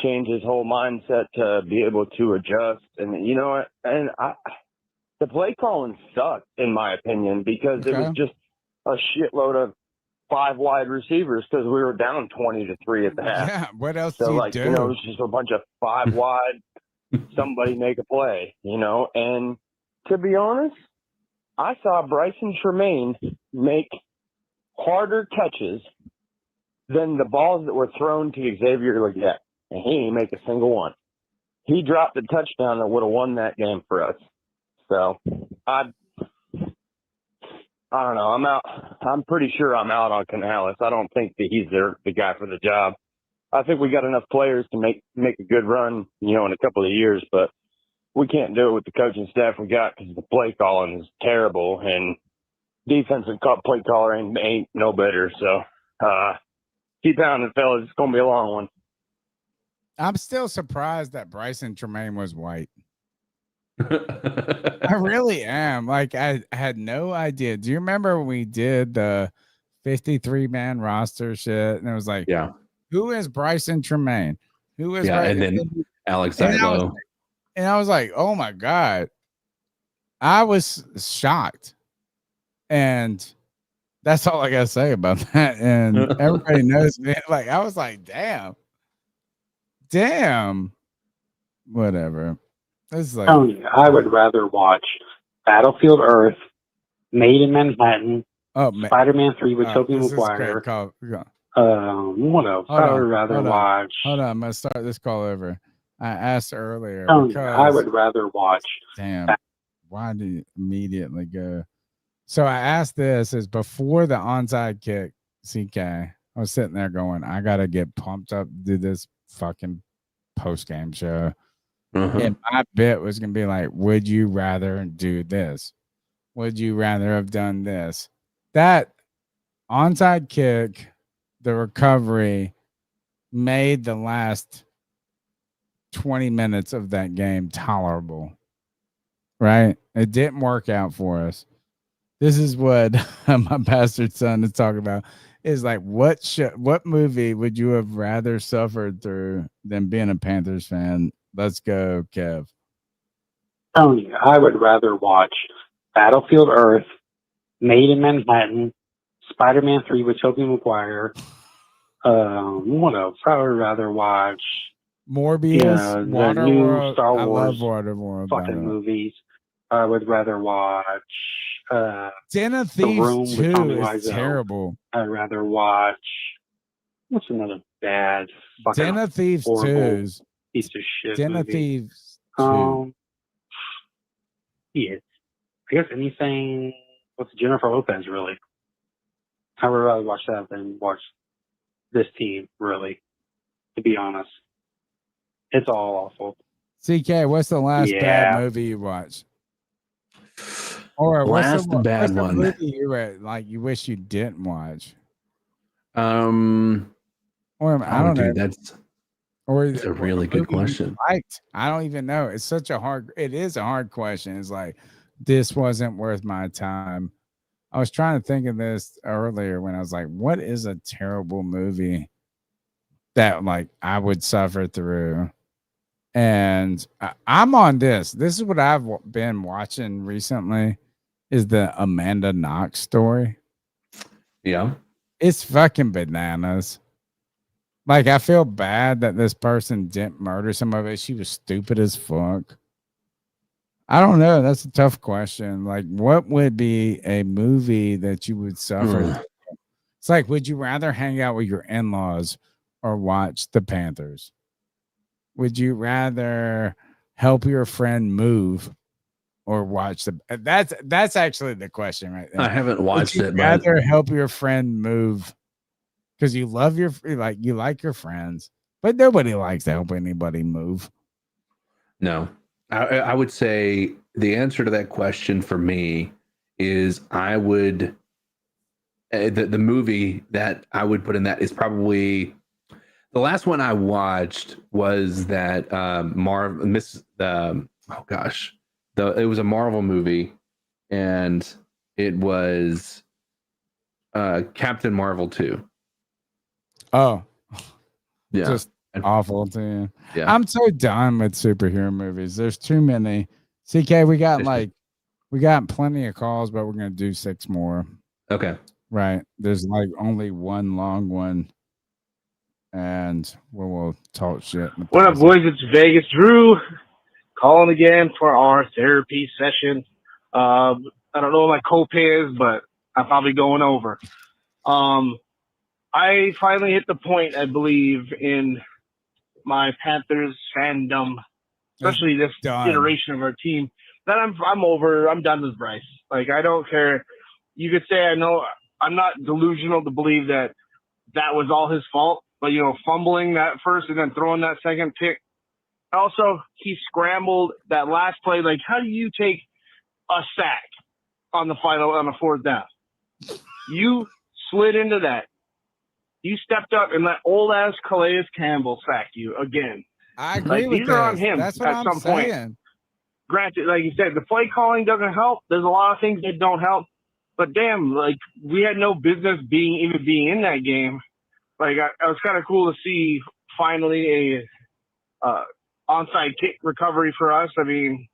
change his whole mindset to be able to adjust. And you know what? And the play calling sucked, in my opinion, because it was just a shitload of 5 wide receivers because we were down 20-3 at the half. Yeah, what else so do you like, do? You know, it's just a bunch of 5 wide, somebody make a play, you know? And to be honest, I saw Bryson Tremaine make harder catches than the balls that were thrown to Xavier Legette, and he didn't make a single one. He dropped a touchdown that would have won that game for us. So I don't know. I'm out. I'm pretty sure I'm out on Canales. I don't think that he's the guy for the job. I think we got enough players to make a good run, in a couple of years, but we can't do it with the coaching staff we got because the play calling is terrible and defensive play caller ain't no better. So keep pounding, fellas. It's gonna be a long one. I'm still surprised that Bryson Tremaine was white. I really am. Like, I had no idea. Do you remember when we did the 53-man roster shit? And it was like, yeah, who is Bryson Tremaine? Who is and then Alex Idlo. And I was like, oh my God. I was shocked. And that's all I gotta say about that. And everybody knows me. Like, I was like, damn. Whatever. It's like, Tony, I would rather watch Battlefield Earth, Made in Manhattan, Spider-Man 3 with Tobey Maguire. What else? I would rather watch. Hold on, I'm gonna start this call over. I asked earlier. Tony, I would rather watch. Damn. Why did you immediately go? So I asked this is before the onside kick, CK. I was sitting there going, I gotta get pumped up to do this fucking post-game show. And my bit was going to be like, would you rather do this? Would you rather have done this? That onside kick, the recovery made the last 20 minutes of that game tolerable, right? It didn't work out for us. This is what my bastard son is talking about. Is like, what movie would you have rather suffered through than being a Panthers fan? Let's go, Kev. Tony, I would rather watch Battlefield Earth, Made in Manhattan, Spider-Man 3 with Tobey Maguire. What else? I would rather watch Morbius, the new Waterworld. Star I Wars love Waterworld, fucking movies. I would rather watch Den of The Room Thieves with 2 Tommy is Wiseau. terrible. I'd rather watch what's another bad fucking Den of Thieves 2 is piece of shit Den movie. of Thieves 2. Yeah. I guess anything with Jennifer Lopez, really. I would rather watch that than watch this team, really, to be honest. It's all awful. CK, what's the last bad movie you watched? Or what's the bad one movie you were like you wish you didn't watch? Or I don't know. That's a really good question. I don't even know. It is a hard question. It's like, this wasn't worth my time. I was trying to think of this earlier when I was like, what is a terrible movie that like I would suffer through? And I'm on this. This is what I've been watching recently is the Amanda Knox story. Yeah. It's fucking bananas. Like, I feel bad that this person didn't murder somebody. She was stupid as fuck. I don't know. That's a tough question. Like, what would be a movie that you would suffer? It's like, would you rather hang out with your in-laws or watch the Panthers? Would you rather help your friend move or watch the? That's actually the question right there. I haven't watched it. Would you rather help your friend move because you love you like your friends, but nobody likes to help anybody move. No, I would say the answer to that question for me is I would. The movie that I would put in that is probably. The last one I watched was that it was a Marvel movie, and it was Captain Marvel 2. Oh, yeah, just awful too. Yeah, I'm so done with superhero movies. There's too many. CK, we got plenty of calls, but we're gonna do 6 more. Okay, right. There's like only one long one. And we'll talk shit. What up, boys? It's Vegas Drew calling again for our therapy session. I don't know what my copay is, but I'm probably going over. I finally hit the point, I believe, in my Panthers fandom, especially this iteration of our team, that I'm over. I'm done with Bryce. Like, I don't care. you could say I know I'm not delusional to believe that was all his fault, but fumbling that first and then throwing that second pick. Also, he scrambled that last play. Like, how do you take a sack on the fourth down? You slid into that. You stepped up and let old ass Calais Campbell sack you again. I agree with these are on this. him That's what at I'm some saying. point. Granted, like you said, the play calling doesn't help. There's a lot of things that don't help. But damn, like we had no business being in that game. Like it was kind of cool to see finally a onside kick recovery for us. I mean,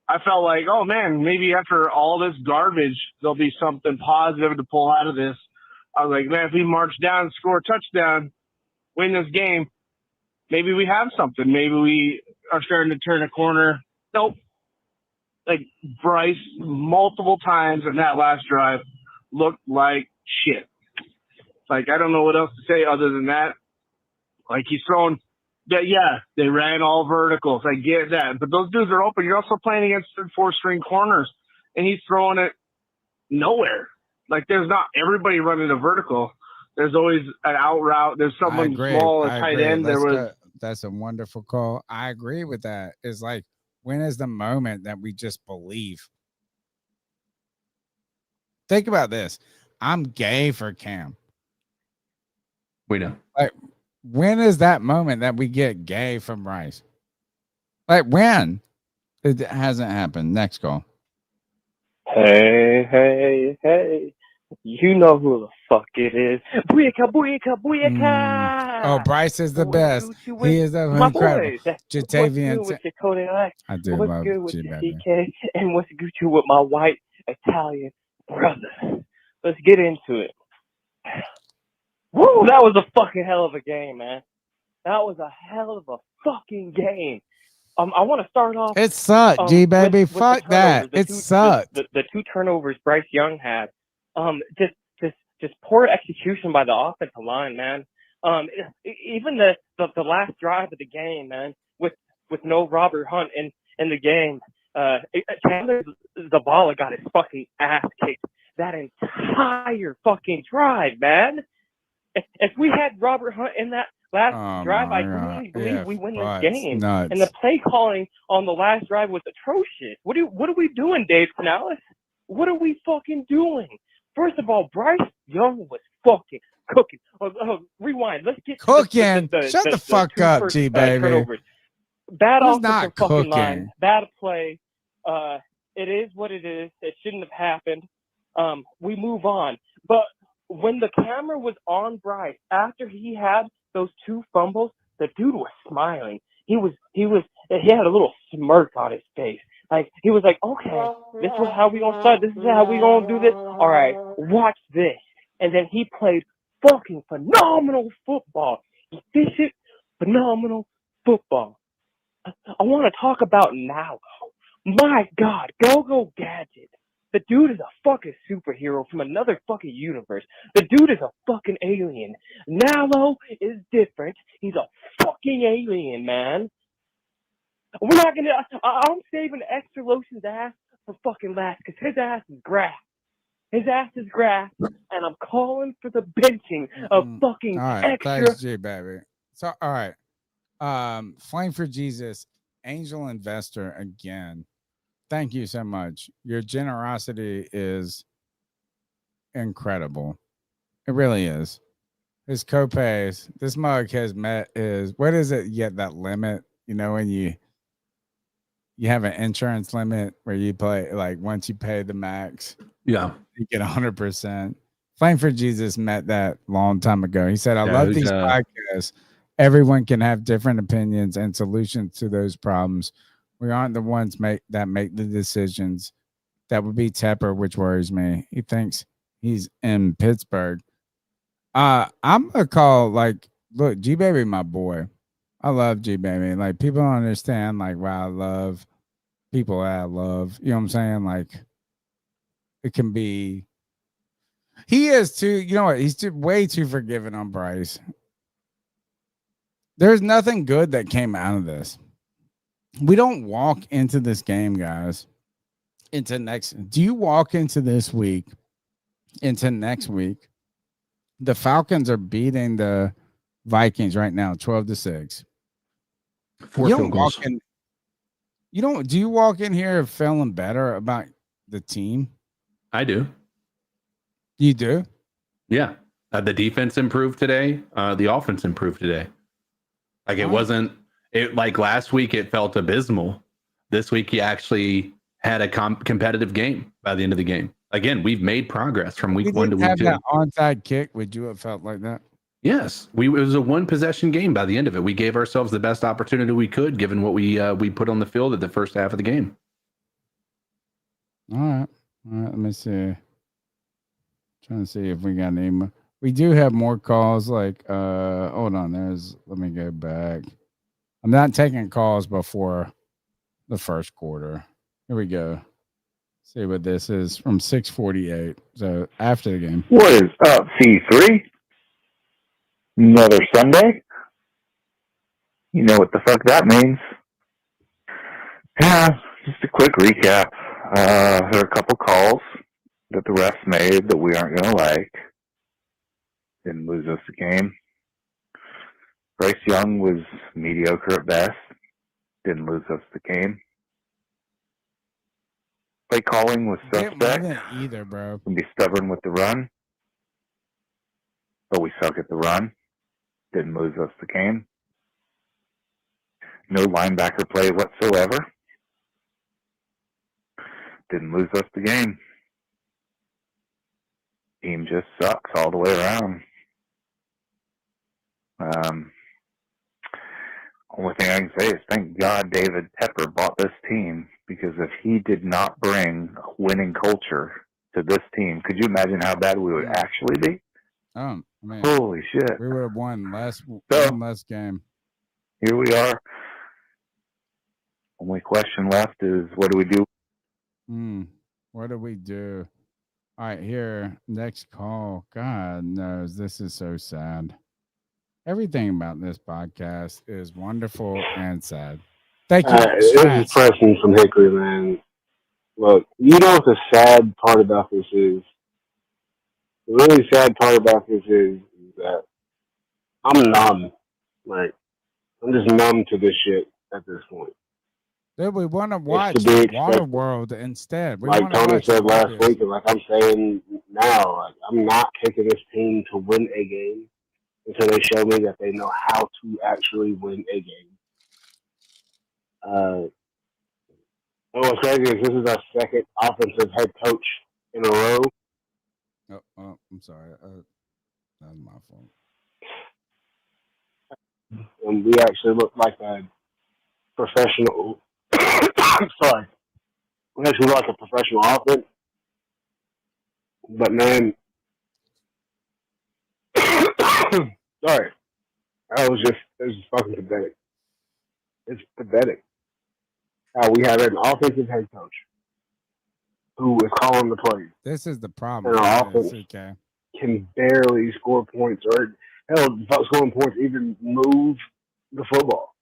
I felt like, oh man, maybe after all this garbage, there'll be something positive to pull out of this. I was like, man, if we march down, score a touchdown, win this game, maybe we have something. Maybe we are starting to turn a corner. Nope. Like Bryce, multiple times in that last drive, looked like shit. Like, I don't know what else to say other than that. Like, he's throwing that, yeah, they ran all verticals. I get that. But those dudes are open. You're also playing against 3rd, 4th string corners, and he's throwing it nowhere. Like, there's not everybody running a vertical. There's always an out route. There's someone small, a tight end. That's a wonderful call. I agree with that. It's like, when is the moment that we just believe? Think about this. I'm gay for Cam. We know. Like, when is that moment that we get gay from Bryce? Like, when? It hasn't happened. Next call. Hey. You know who the fuck it is. Booyaka, booyaka, booyaka. Oh, Bryce is the best. He is the my incredible. boys. Jatavian. What's good with your Cody? I do what's love good with your G-Baby. CK? And what's good with my white Italian brother? Let's get into it. Woo, that was a fucking hell of a game, man. That was a hell of a fucking game. I want to start off. It sucked, G-Baby. With Fuck that. It sucked. The 2 turnovers Bryce Young had. Just poor execution by the offensive line, man. Even the last drive of the game, man, with no Robert Hunt in the game, Chandler Zavala got his fucking ass kicked that entire fucking drive, man. If we had Robert Hunt in that last drive, I really believe we win this game. Nuts. And the play calling on the last drive was atrocious. What are we doing, Dave Canales? What are we fucking doing? First of all, Bryce Young was fucking cooking. Rewind. Let's get cooking. Shut the fuck up, G-Baby. Turnovers. Bad He's offensive not fucking cooking. line. Bad play. It is what it is. It shouldn't have happened. We move on. But when the camera was on Bryce, after he had those 2 fumbles, the dude was smiling. He had a little smirk on his face. Like, he was like, okay, this is how we gonna start. This is how we gonna do this. All right, watch this. And then he played fucking phenomenal football. Efficient, phenomenal football. I want to talk about Nalo. My God, Go Gadget. The dude is a fucking superhero from another fucking universe. The dude is a fucking alien. Nalo is different. He's a fucking alien, man. We're not gonna. I'm saving extra lotion's ass for fucking last because his ass is grass. His ass is grass, and I'm calling for the benching of fucking all right, extra. thanks, G-Baby. So, all right. Flame for Jesus, Angel Investor again. Thank you so much. Your generosity is incredible. It really is. His copays. This mug has met his. What is it? Yet that limit. You know, when you have an insurance limit where you play, like, once you pay the max, yeah, you get 100%. Flame for Jesus met that long time ago. He said, I love these podcasts. Everyone can have different opinions and solutions to those problems. We aren't the ones that make the decisions. That would be Tepper, which worries me. He thinks he's in Pittsburgh. I'm gonna call, like, look, G-Baby, my boy. I love G-Baby. Like, people don't understand, like, why I love people I love. You know what I'm saying? Like, it can be. He is too. You know what? He's way too forgiving on Bryce. There's nothing good that came out of this. We don't walk into this game, guys. Do you walk into this week into next week. The Falcons are beating the Vikings right now, 12-6. 4 You field don't walk goals. in. You don't. Do you walk in here feeling better about the team? I do. You do. Yeah. The defense improved today. The offense improved today. Like it wasn't. It like last week. It felt abysmal. This week, he actually had a competitive game by the end of the game. Again, we've made progress from week 1 to week 2. That onside kick. Would you have felt like that? Yes, it was a 1-possession game by the end of it. We gave ourselves the best opportunity we could, given what we put on the field at the first half of the game. All right. Let me see. Trying to see if we got any more. We do have more calls. Like, hold on. Let me go back. I'm not taking calls before the first quarter. Here we go. See what this is from 6:48. So after the game. What is up, C3? Another Sunday? You know what the fuck that means. Yeah, just a quick recap. There are a couple calls that the refs made that we aren't going to like. Didn't lose us the game. Bryce Young was mediocre at best. Didn't lose us the game. Play calling was suspect. Either, bro. Can be stubborn with the run. But we suck at the run. Didn't lose us the game. No linebacker play whatsoever. Didn't lose us the game. Team just sucks all the way around. Only thing I can say is thank God David Tepper bought this team, because if he did not bring a winning culture to this team, could you imagine how bad we would actually be? Oh, man. Holy shit. We would have won one less game. Here we are. Only question left is, what do we do? What do we do? All right, here, next call. God knows, this is so sad. Everything about this podcast is wonderful and sad. Thank you. This is Preston from Hickory, man. Look, you know what the sad part about this is? The really sad part about this is that I'm numb. Like, I'm just numb to this shit at this point. Dude, we want to watch Waterworld instead. Like Tony said last week, and like I'm saying now, like I'm not picking this team to win a game until they show me that they know how to actually win a game. What's crazy is this is our second offensive head coach in a row. Oh, I'm sorry. That was my fault. And we actually look like a professional. Sorry. We actually look like a professional offense. But man, sorry. It was just fucking pathetic. It's pathetic how we have an offensive head coach who is calling the plays. This is the problem. And our offense can barely score points, or hell, scoring points even move the football.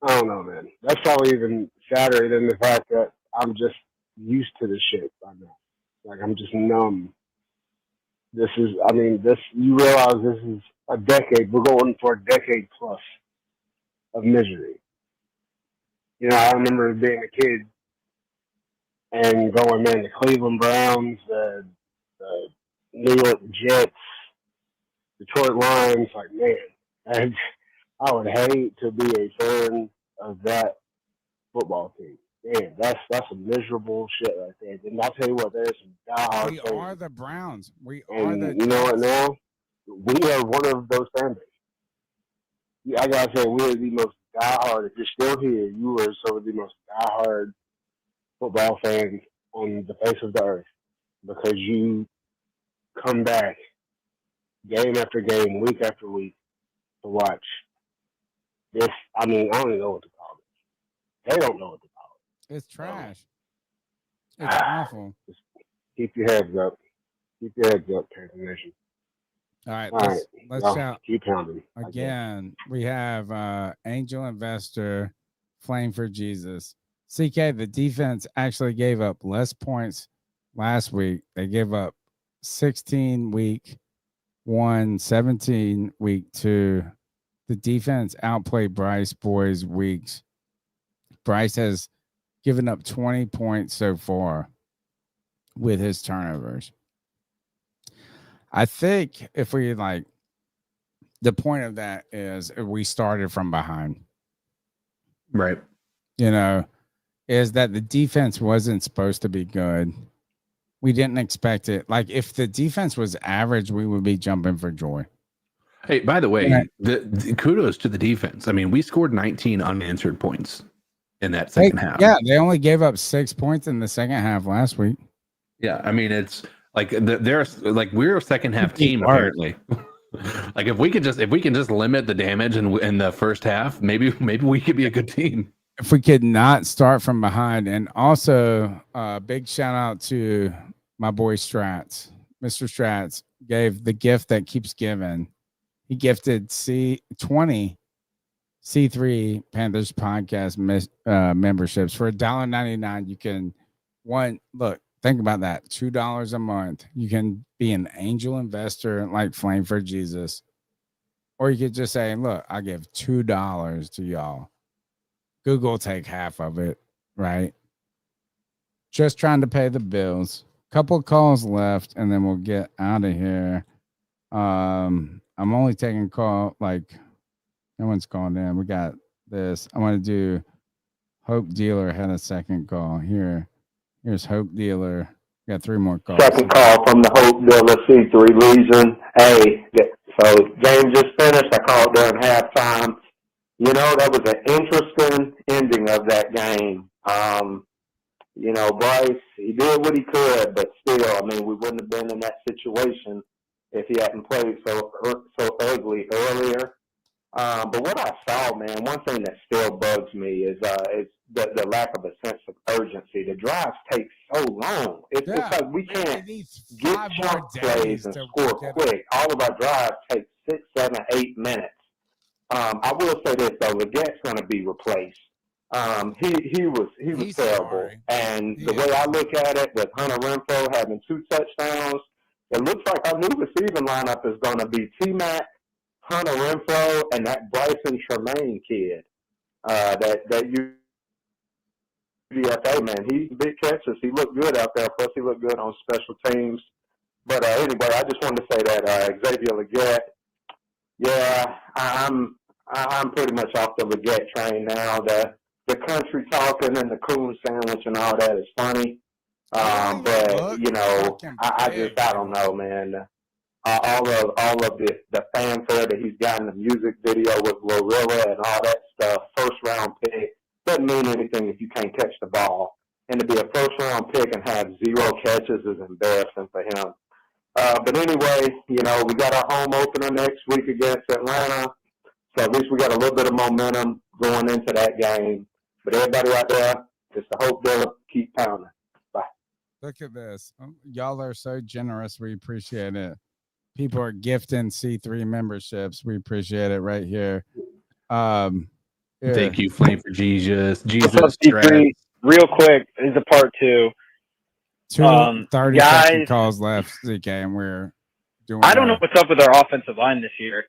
I don't know, man. That's probably even sadder than the fact that I'm just used to this shit by now. Like, I'm just numb. You realize this is a decade. We're going for a decade plus of misery. You know, I remember being a kid and going, man, the Cleveland Browns, the New York Jets, Detroit Lions, like, man, I would hate to be a fan of that football team. Man, that's some miserable shit right there. And I'll tell you what, there's some diehard We fans. are the Browns. We are And the you know what now? We are one of those fan bases. Yeah, I gotta say, we are the most diehard. If you're still here, you are some of the most diehard football fans on the face of the earth, because you come back game after game, week after week to watch this. I mean, I don't even know what to call it. They don't know what to call it. It's trash. It's awful. Just keep your heads up. Keep your heads up, Panther Nation. All right, All right, let's y'all shout keep pounding. again. We have Angel Investor, Flame for Jesus. CK, the defense actually gave up less points last week. They gave up 16 week 1, 17 week 2. The defense outplayed Bryce boys weeks. Bryce has given up 20 points so far with his turnovers. I think if we like, the point of that is we started from behind. Right. You know, is that the defense wasn't supposed to be good. We didn't expect it. Like if the defense was average, we would be jumping for joy. Hey, by the way, Yeah. the kudos to the defense. I mean, we scored 19 unanswered points in that second half. Yeah, they only gave up 6 points in the second half last week. Yeah, I mean, it's like we're a second half team apparently. Like if we can just limit the damage in the first half, maybe we could be a good team. If we could not start from behind. And also big shout out to my boy Strats. Mr. Strats gave the gift that keeps giving. He gifted 20 C3 Panthers podcast memberships for $1.99. You can think about that. $2 a month. You can be an angel investor like Flame for Jesus. Or you could just say, look, I give $2 to y'all. Google will take half of it, right? Just trying to pay the bills. Couple calls left, and then we'll get out of here. I'm only taking call, like, no one's calling in. We got this. I want to do Hope Dealer had a second call. Here's Hope Dealer. We got 3 more calls. Second call from the Hope Dealer C3 Legion. Hey, so game just finished. I called during halftime. You know, that was an interesting ending of that game. You know, Bryce, he did what he could, but still, I mean, we wouldn't have been in that situation if he hadn't played so ugly earlier. But what I saw, man, one thing that still bugs me is the lack of a sense of urgency. The drives take so long. It's because we can't get chunk plays and score quick. All of our drives take 6, 7, 8 minutes. I will say this though, Legette's going to be replaced. He was terrible, and the way I look at it, with Hunter Renfrow having 2 touchdowns, it looks like our new receiving lineup is going to be T-Mac, Hunter Renfrow, and that Bryson Tremaine kid. That UDFA man, he big catches. He looked good out there. Plus, he looked good on special teams. But anyway, I just wanted to say that Xavier Legette. Yeah, I'm pretty much off the Legette train now. The country talking and the coon sandwich and all that is funny. But you know, I don't know, man. All of the fanfare that he's got in the music video with Glorilla and all that stuff, first round pick, doesn't mean anything if you can't catch the ball. And to be a first round pick and have 0 catches is embarrassing for him. But anyway, you know, we got our home opener next week against Atlanta. So at least we got a little bit of momentum going into that game. But everybody out there, it's the Hope Dealer. Keep pounding. Bye. Look at this. Y'all are so generous. We appreciate it. People are gifting C3 memberships. We appreciate it right here. Thank you, Flame for Jesus. What's up, C3? Real quick, this is a part 2. 30 second calls left, ZK, and we're doing. I don't know what's up with our offensive line this year.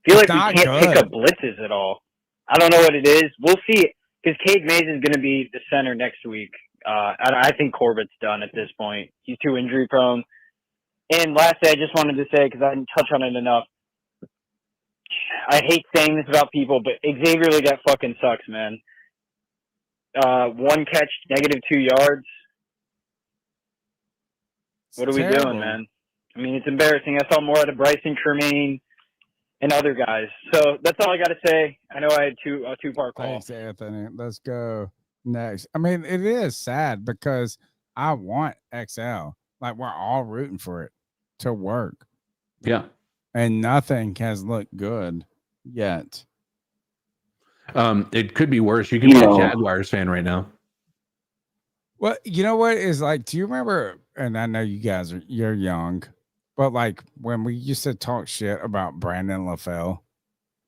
I feel like we can't pick up blitzes at all. I don't know what it is. We'll see. Because Cade Mason's going to be the center next week. I think Corbett's done at this point. He's too injury prone. And lastly, I just wanted to say, because I didn't touch on it enough, I hate saying this about people, but Xavier Legette fucking sucks, man. 1 catch, -2 yards. What are we doing, man? I mean, it's embarrassing. I saw more out of Bryson Tremaine and other guys. So that's all I got to say. I know I had a 2-part call. Thanks, Anthony. Let's go next. I mean, it is sad because I want XL. Like, we're all rooting for it to work. Yeah. And nothing has looked good yet. It could be worse. You can be a Jaguars fan right now. Well, you know what is like, do you remember, and I know you guys you're young, but like when we used to talk shit about Brandon LaFell?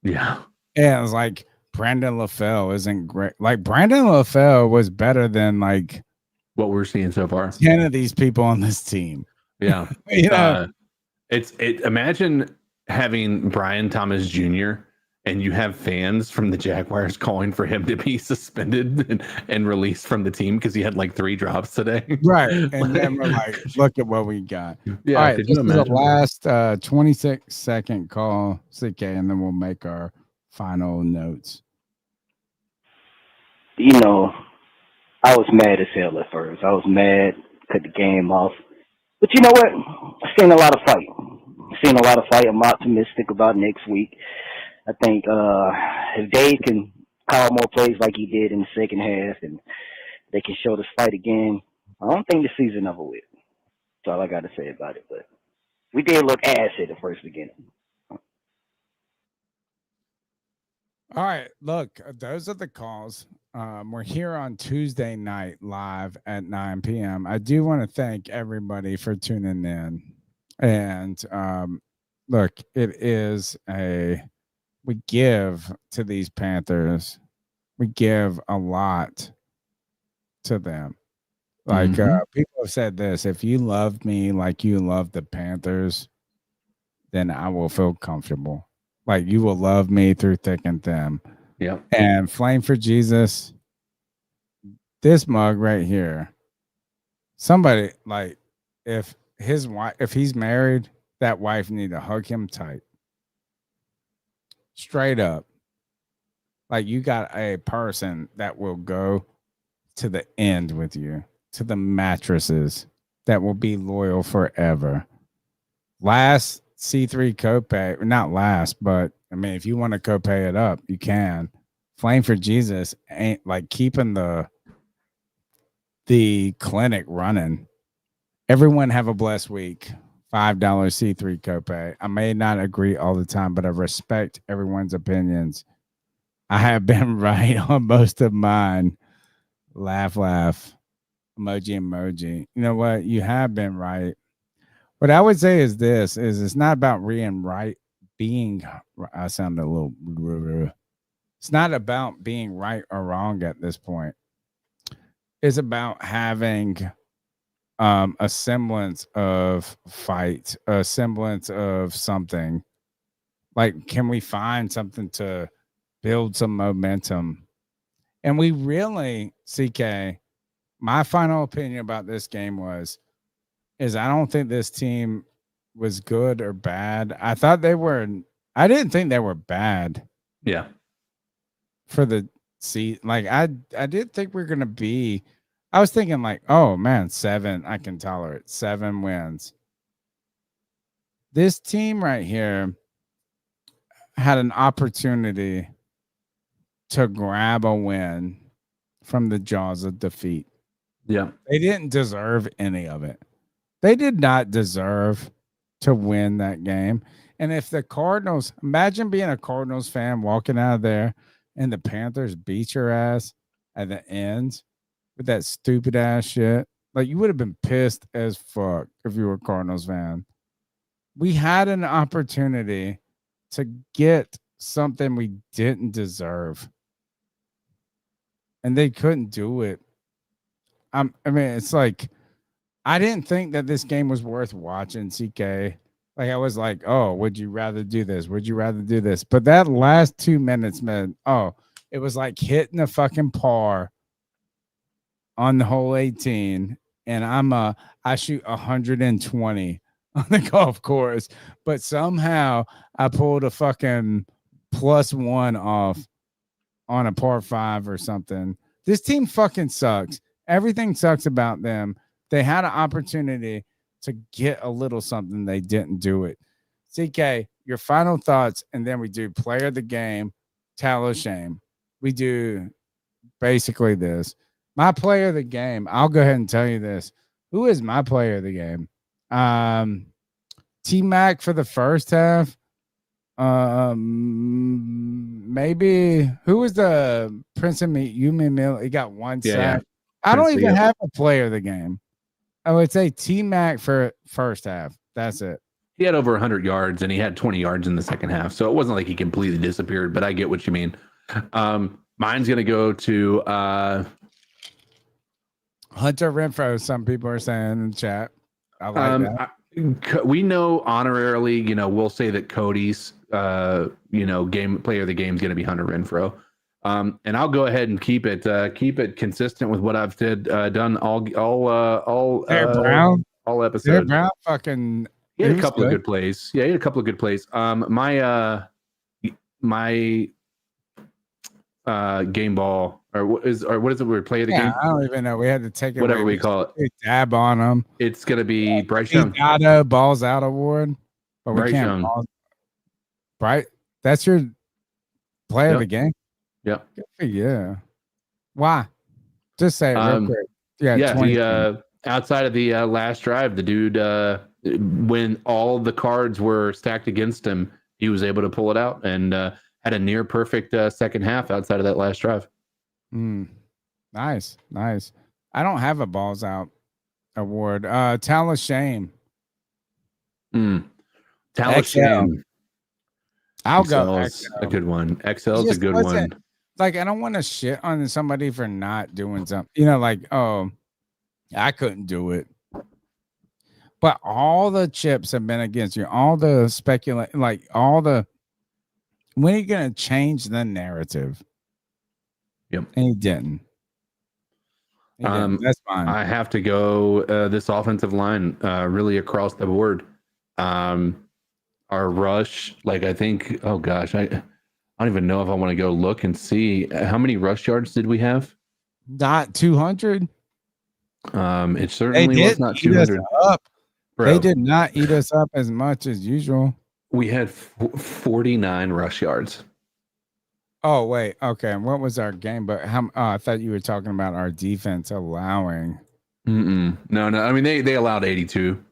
Yeah. And it was like, Brandon LaFell isn't great. Like, Brandon LaFell was better than like what we're seeing so far. 10 of these people on this team. Yeah. Imagine having Brian Thomas Jr. and you have fans from the Jaguars calling for him to be suspended and released from the team because he had like 3 drops today. Right. And then we're like, look at what we got. Yeah. All right. Could This you is the imagine? last 26-second call, CK, and then we'll make our final notes. You know, I was mad as hell at first. I was mad, cut the game off. But you know what? I've seen a lot of fight. I'm optimistic about next week. I think if Dave can call more plays like he did in the second half and they can show this fight again, I don't think the season over with. That's all I got to say about it. But we did look ass at the first beginning. All right, look, those are the calls. We're here on Tuesday night live at 9 p.m. I do want to thank everybody for tuning in. And look, we give to these Panthers. We give a lot to them. Like people have said this, if you love me like you love the Panthers, then I will feel comfortable. Like you will love me through thick and thin. Yeah. And Flame for Jesus, this mug right here. Somebody like if he's married, that wife need to hug him tight. Straight up. Like you got a person that will go to the end with you, to the mattresses, that will be loyal forever. Last C3 copay, not last, but I mean, if you want to copay it up, you can. Flame for Jesus ain't like keeping the clinic running. Everyone have a blessed week. $5 C3 copay. I may not agree all the time, but I respect everyone's opinions. I have been right on most of mine. Laugh, laugh. Emoji. You know what? You have been right. What I would say is this: it's not about being. I sound a little. It's not about being right or wrong at this point. It's about having a semblance of fight, a semblance of something. Like, can we find something to build some momentum? And we really, CK, my final opinion about this game is I don't think this team was good or bad. I didn't think they were bad. Yeah. For the seat. Like I did think we're gonna be. I was thinking like, oh man, 7, I can tolerate 7 wins. This team right here had an opportunity to grab a win from the jaws of defeat. Yeah. They didn't deserve any of it. They did not deserve to win that game. And if the Cardinals, imagine being a Cardinals fan walking out of there and the Panthers beat your ass at the end with that stupid ass shit. Like, you would have been pissed as fuck if you were a Cardinals fan. We had an opportunity to get something we didn't deserve, and they couldn't do it. I mean, it's like, I didn't think that this game was worth watching, CK. Like, I was like, oh, would you rather do this? Would you rather do this? But that last 2 minutes, man, it was like hitting a fucking par on the hole 18, and I shoot 120 on the golf course, but somehow I pulled a fucking +1 off on a par 5 or something. This team fucking sucks. Everything sucks about them. They had an opportunity to get a little something. They didn't do it. CK, your final thoughts, and then we do player of the game, towel of shame. We do basically this. My player of the game, I'll go ahead and tell you this. Who is my player of the game? T-Mac for the first half. Maybe who was the Prince of Yumi Mill? He got 1 sack. I don't even have a player of the game. I would say T-Mac for first half. That's it. He had over 100 yards and he had 20 yards in the second half. So it wasn't like he completely disappeared, but I get what you mean. Mine's going to go to Hunter Renfro, some people are saying in the chat. I like that. We know honorarily, we'll say that Cody's, game player of the game is going to be Hunter Renfro. And I'll go ahead and keep it consistent with what I've done all Brown, episodes. Derek Brown, fucking. He had a couple of good plays. Yeah, he had a couple of good plays. My game ball what is it? We play the game. I don't even know. We had to take it. Whatever we call it. Dab on them. It's gonna be Bryce Young. Balls out award, but Bryce we can't. Young. Right, that's your play of the game. Yeah. Yeah. Why? Just say it real quick. Yeah. Outside of the last drive, the dude, when all the cards were stacked against him, he was able to pull it out and had a near perfect second half outside of that last drive. Nice. I don't have a balls out award. Tell of shame. Tell of shame. I'll go. XL. A good one. XL is a good one. Like, I don't want to shit on somebody for not doing something. I couldn't do it. But all the chips have been against you. All the when are you going to change the narrative? Yep. And he didn't. That's fine. I have to go this offensive line really across the board. Our rush, I think, oh gosh, I don't even know if I want to go look and see how many rush yards did we have? Not 200. It certainly was not 200. They did not eat us up as much as usual. We had 49 rush yards. Oh, wait. Okay. What was our game? But I thought you were talking about our defense allowing. No. I mean, they allowed 82.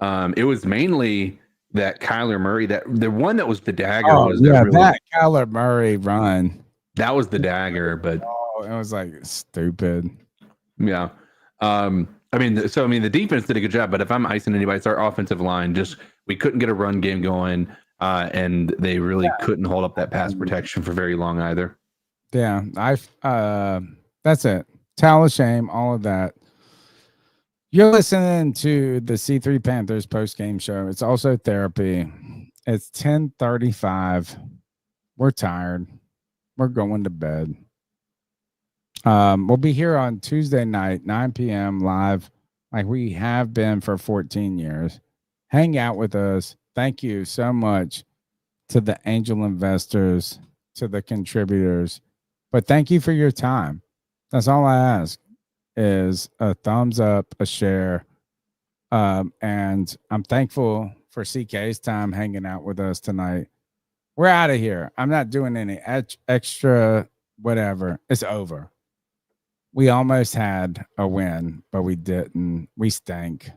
It was mainly that Kyler Murray, that the one that was the dagger. That Kyler Murray run. That was the dagger, but it was stupid. Yeah. The defense did a good job, but if I'm icing anybody, it's our offensive line. We couldn't get a run game going, and they really couldn't hold up that pass protection for very long either. Yeah, that's it. Towel of shame, all of that. You're listening to the C3 Panthers post-game show. It's also therapy. It's 10:35. We're tired. We're going to bed. We'll be here on Tuesday night, 9 p.m. live, like we have been for 14 years. Hang out with us. Thank you so much to the angel investors, to the contributors. But thank you for your time. That's all I ask is a thumbs up, a share. And I'm thankful for CK's time hanging out with us tonight. We're out of here. I'm not doing any extra whatever. It's over. We almost had a win, but we didn't. We stank.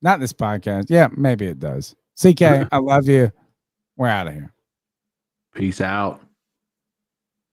Not this podcast. Yeah, maybe it does. CK, I love you. We're out of here. Peace out.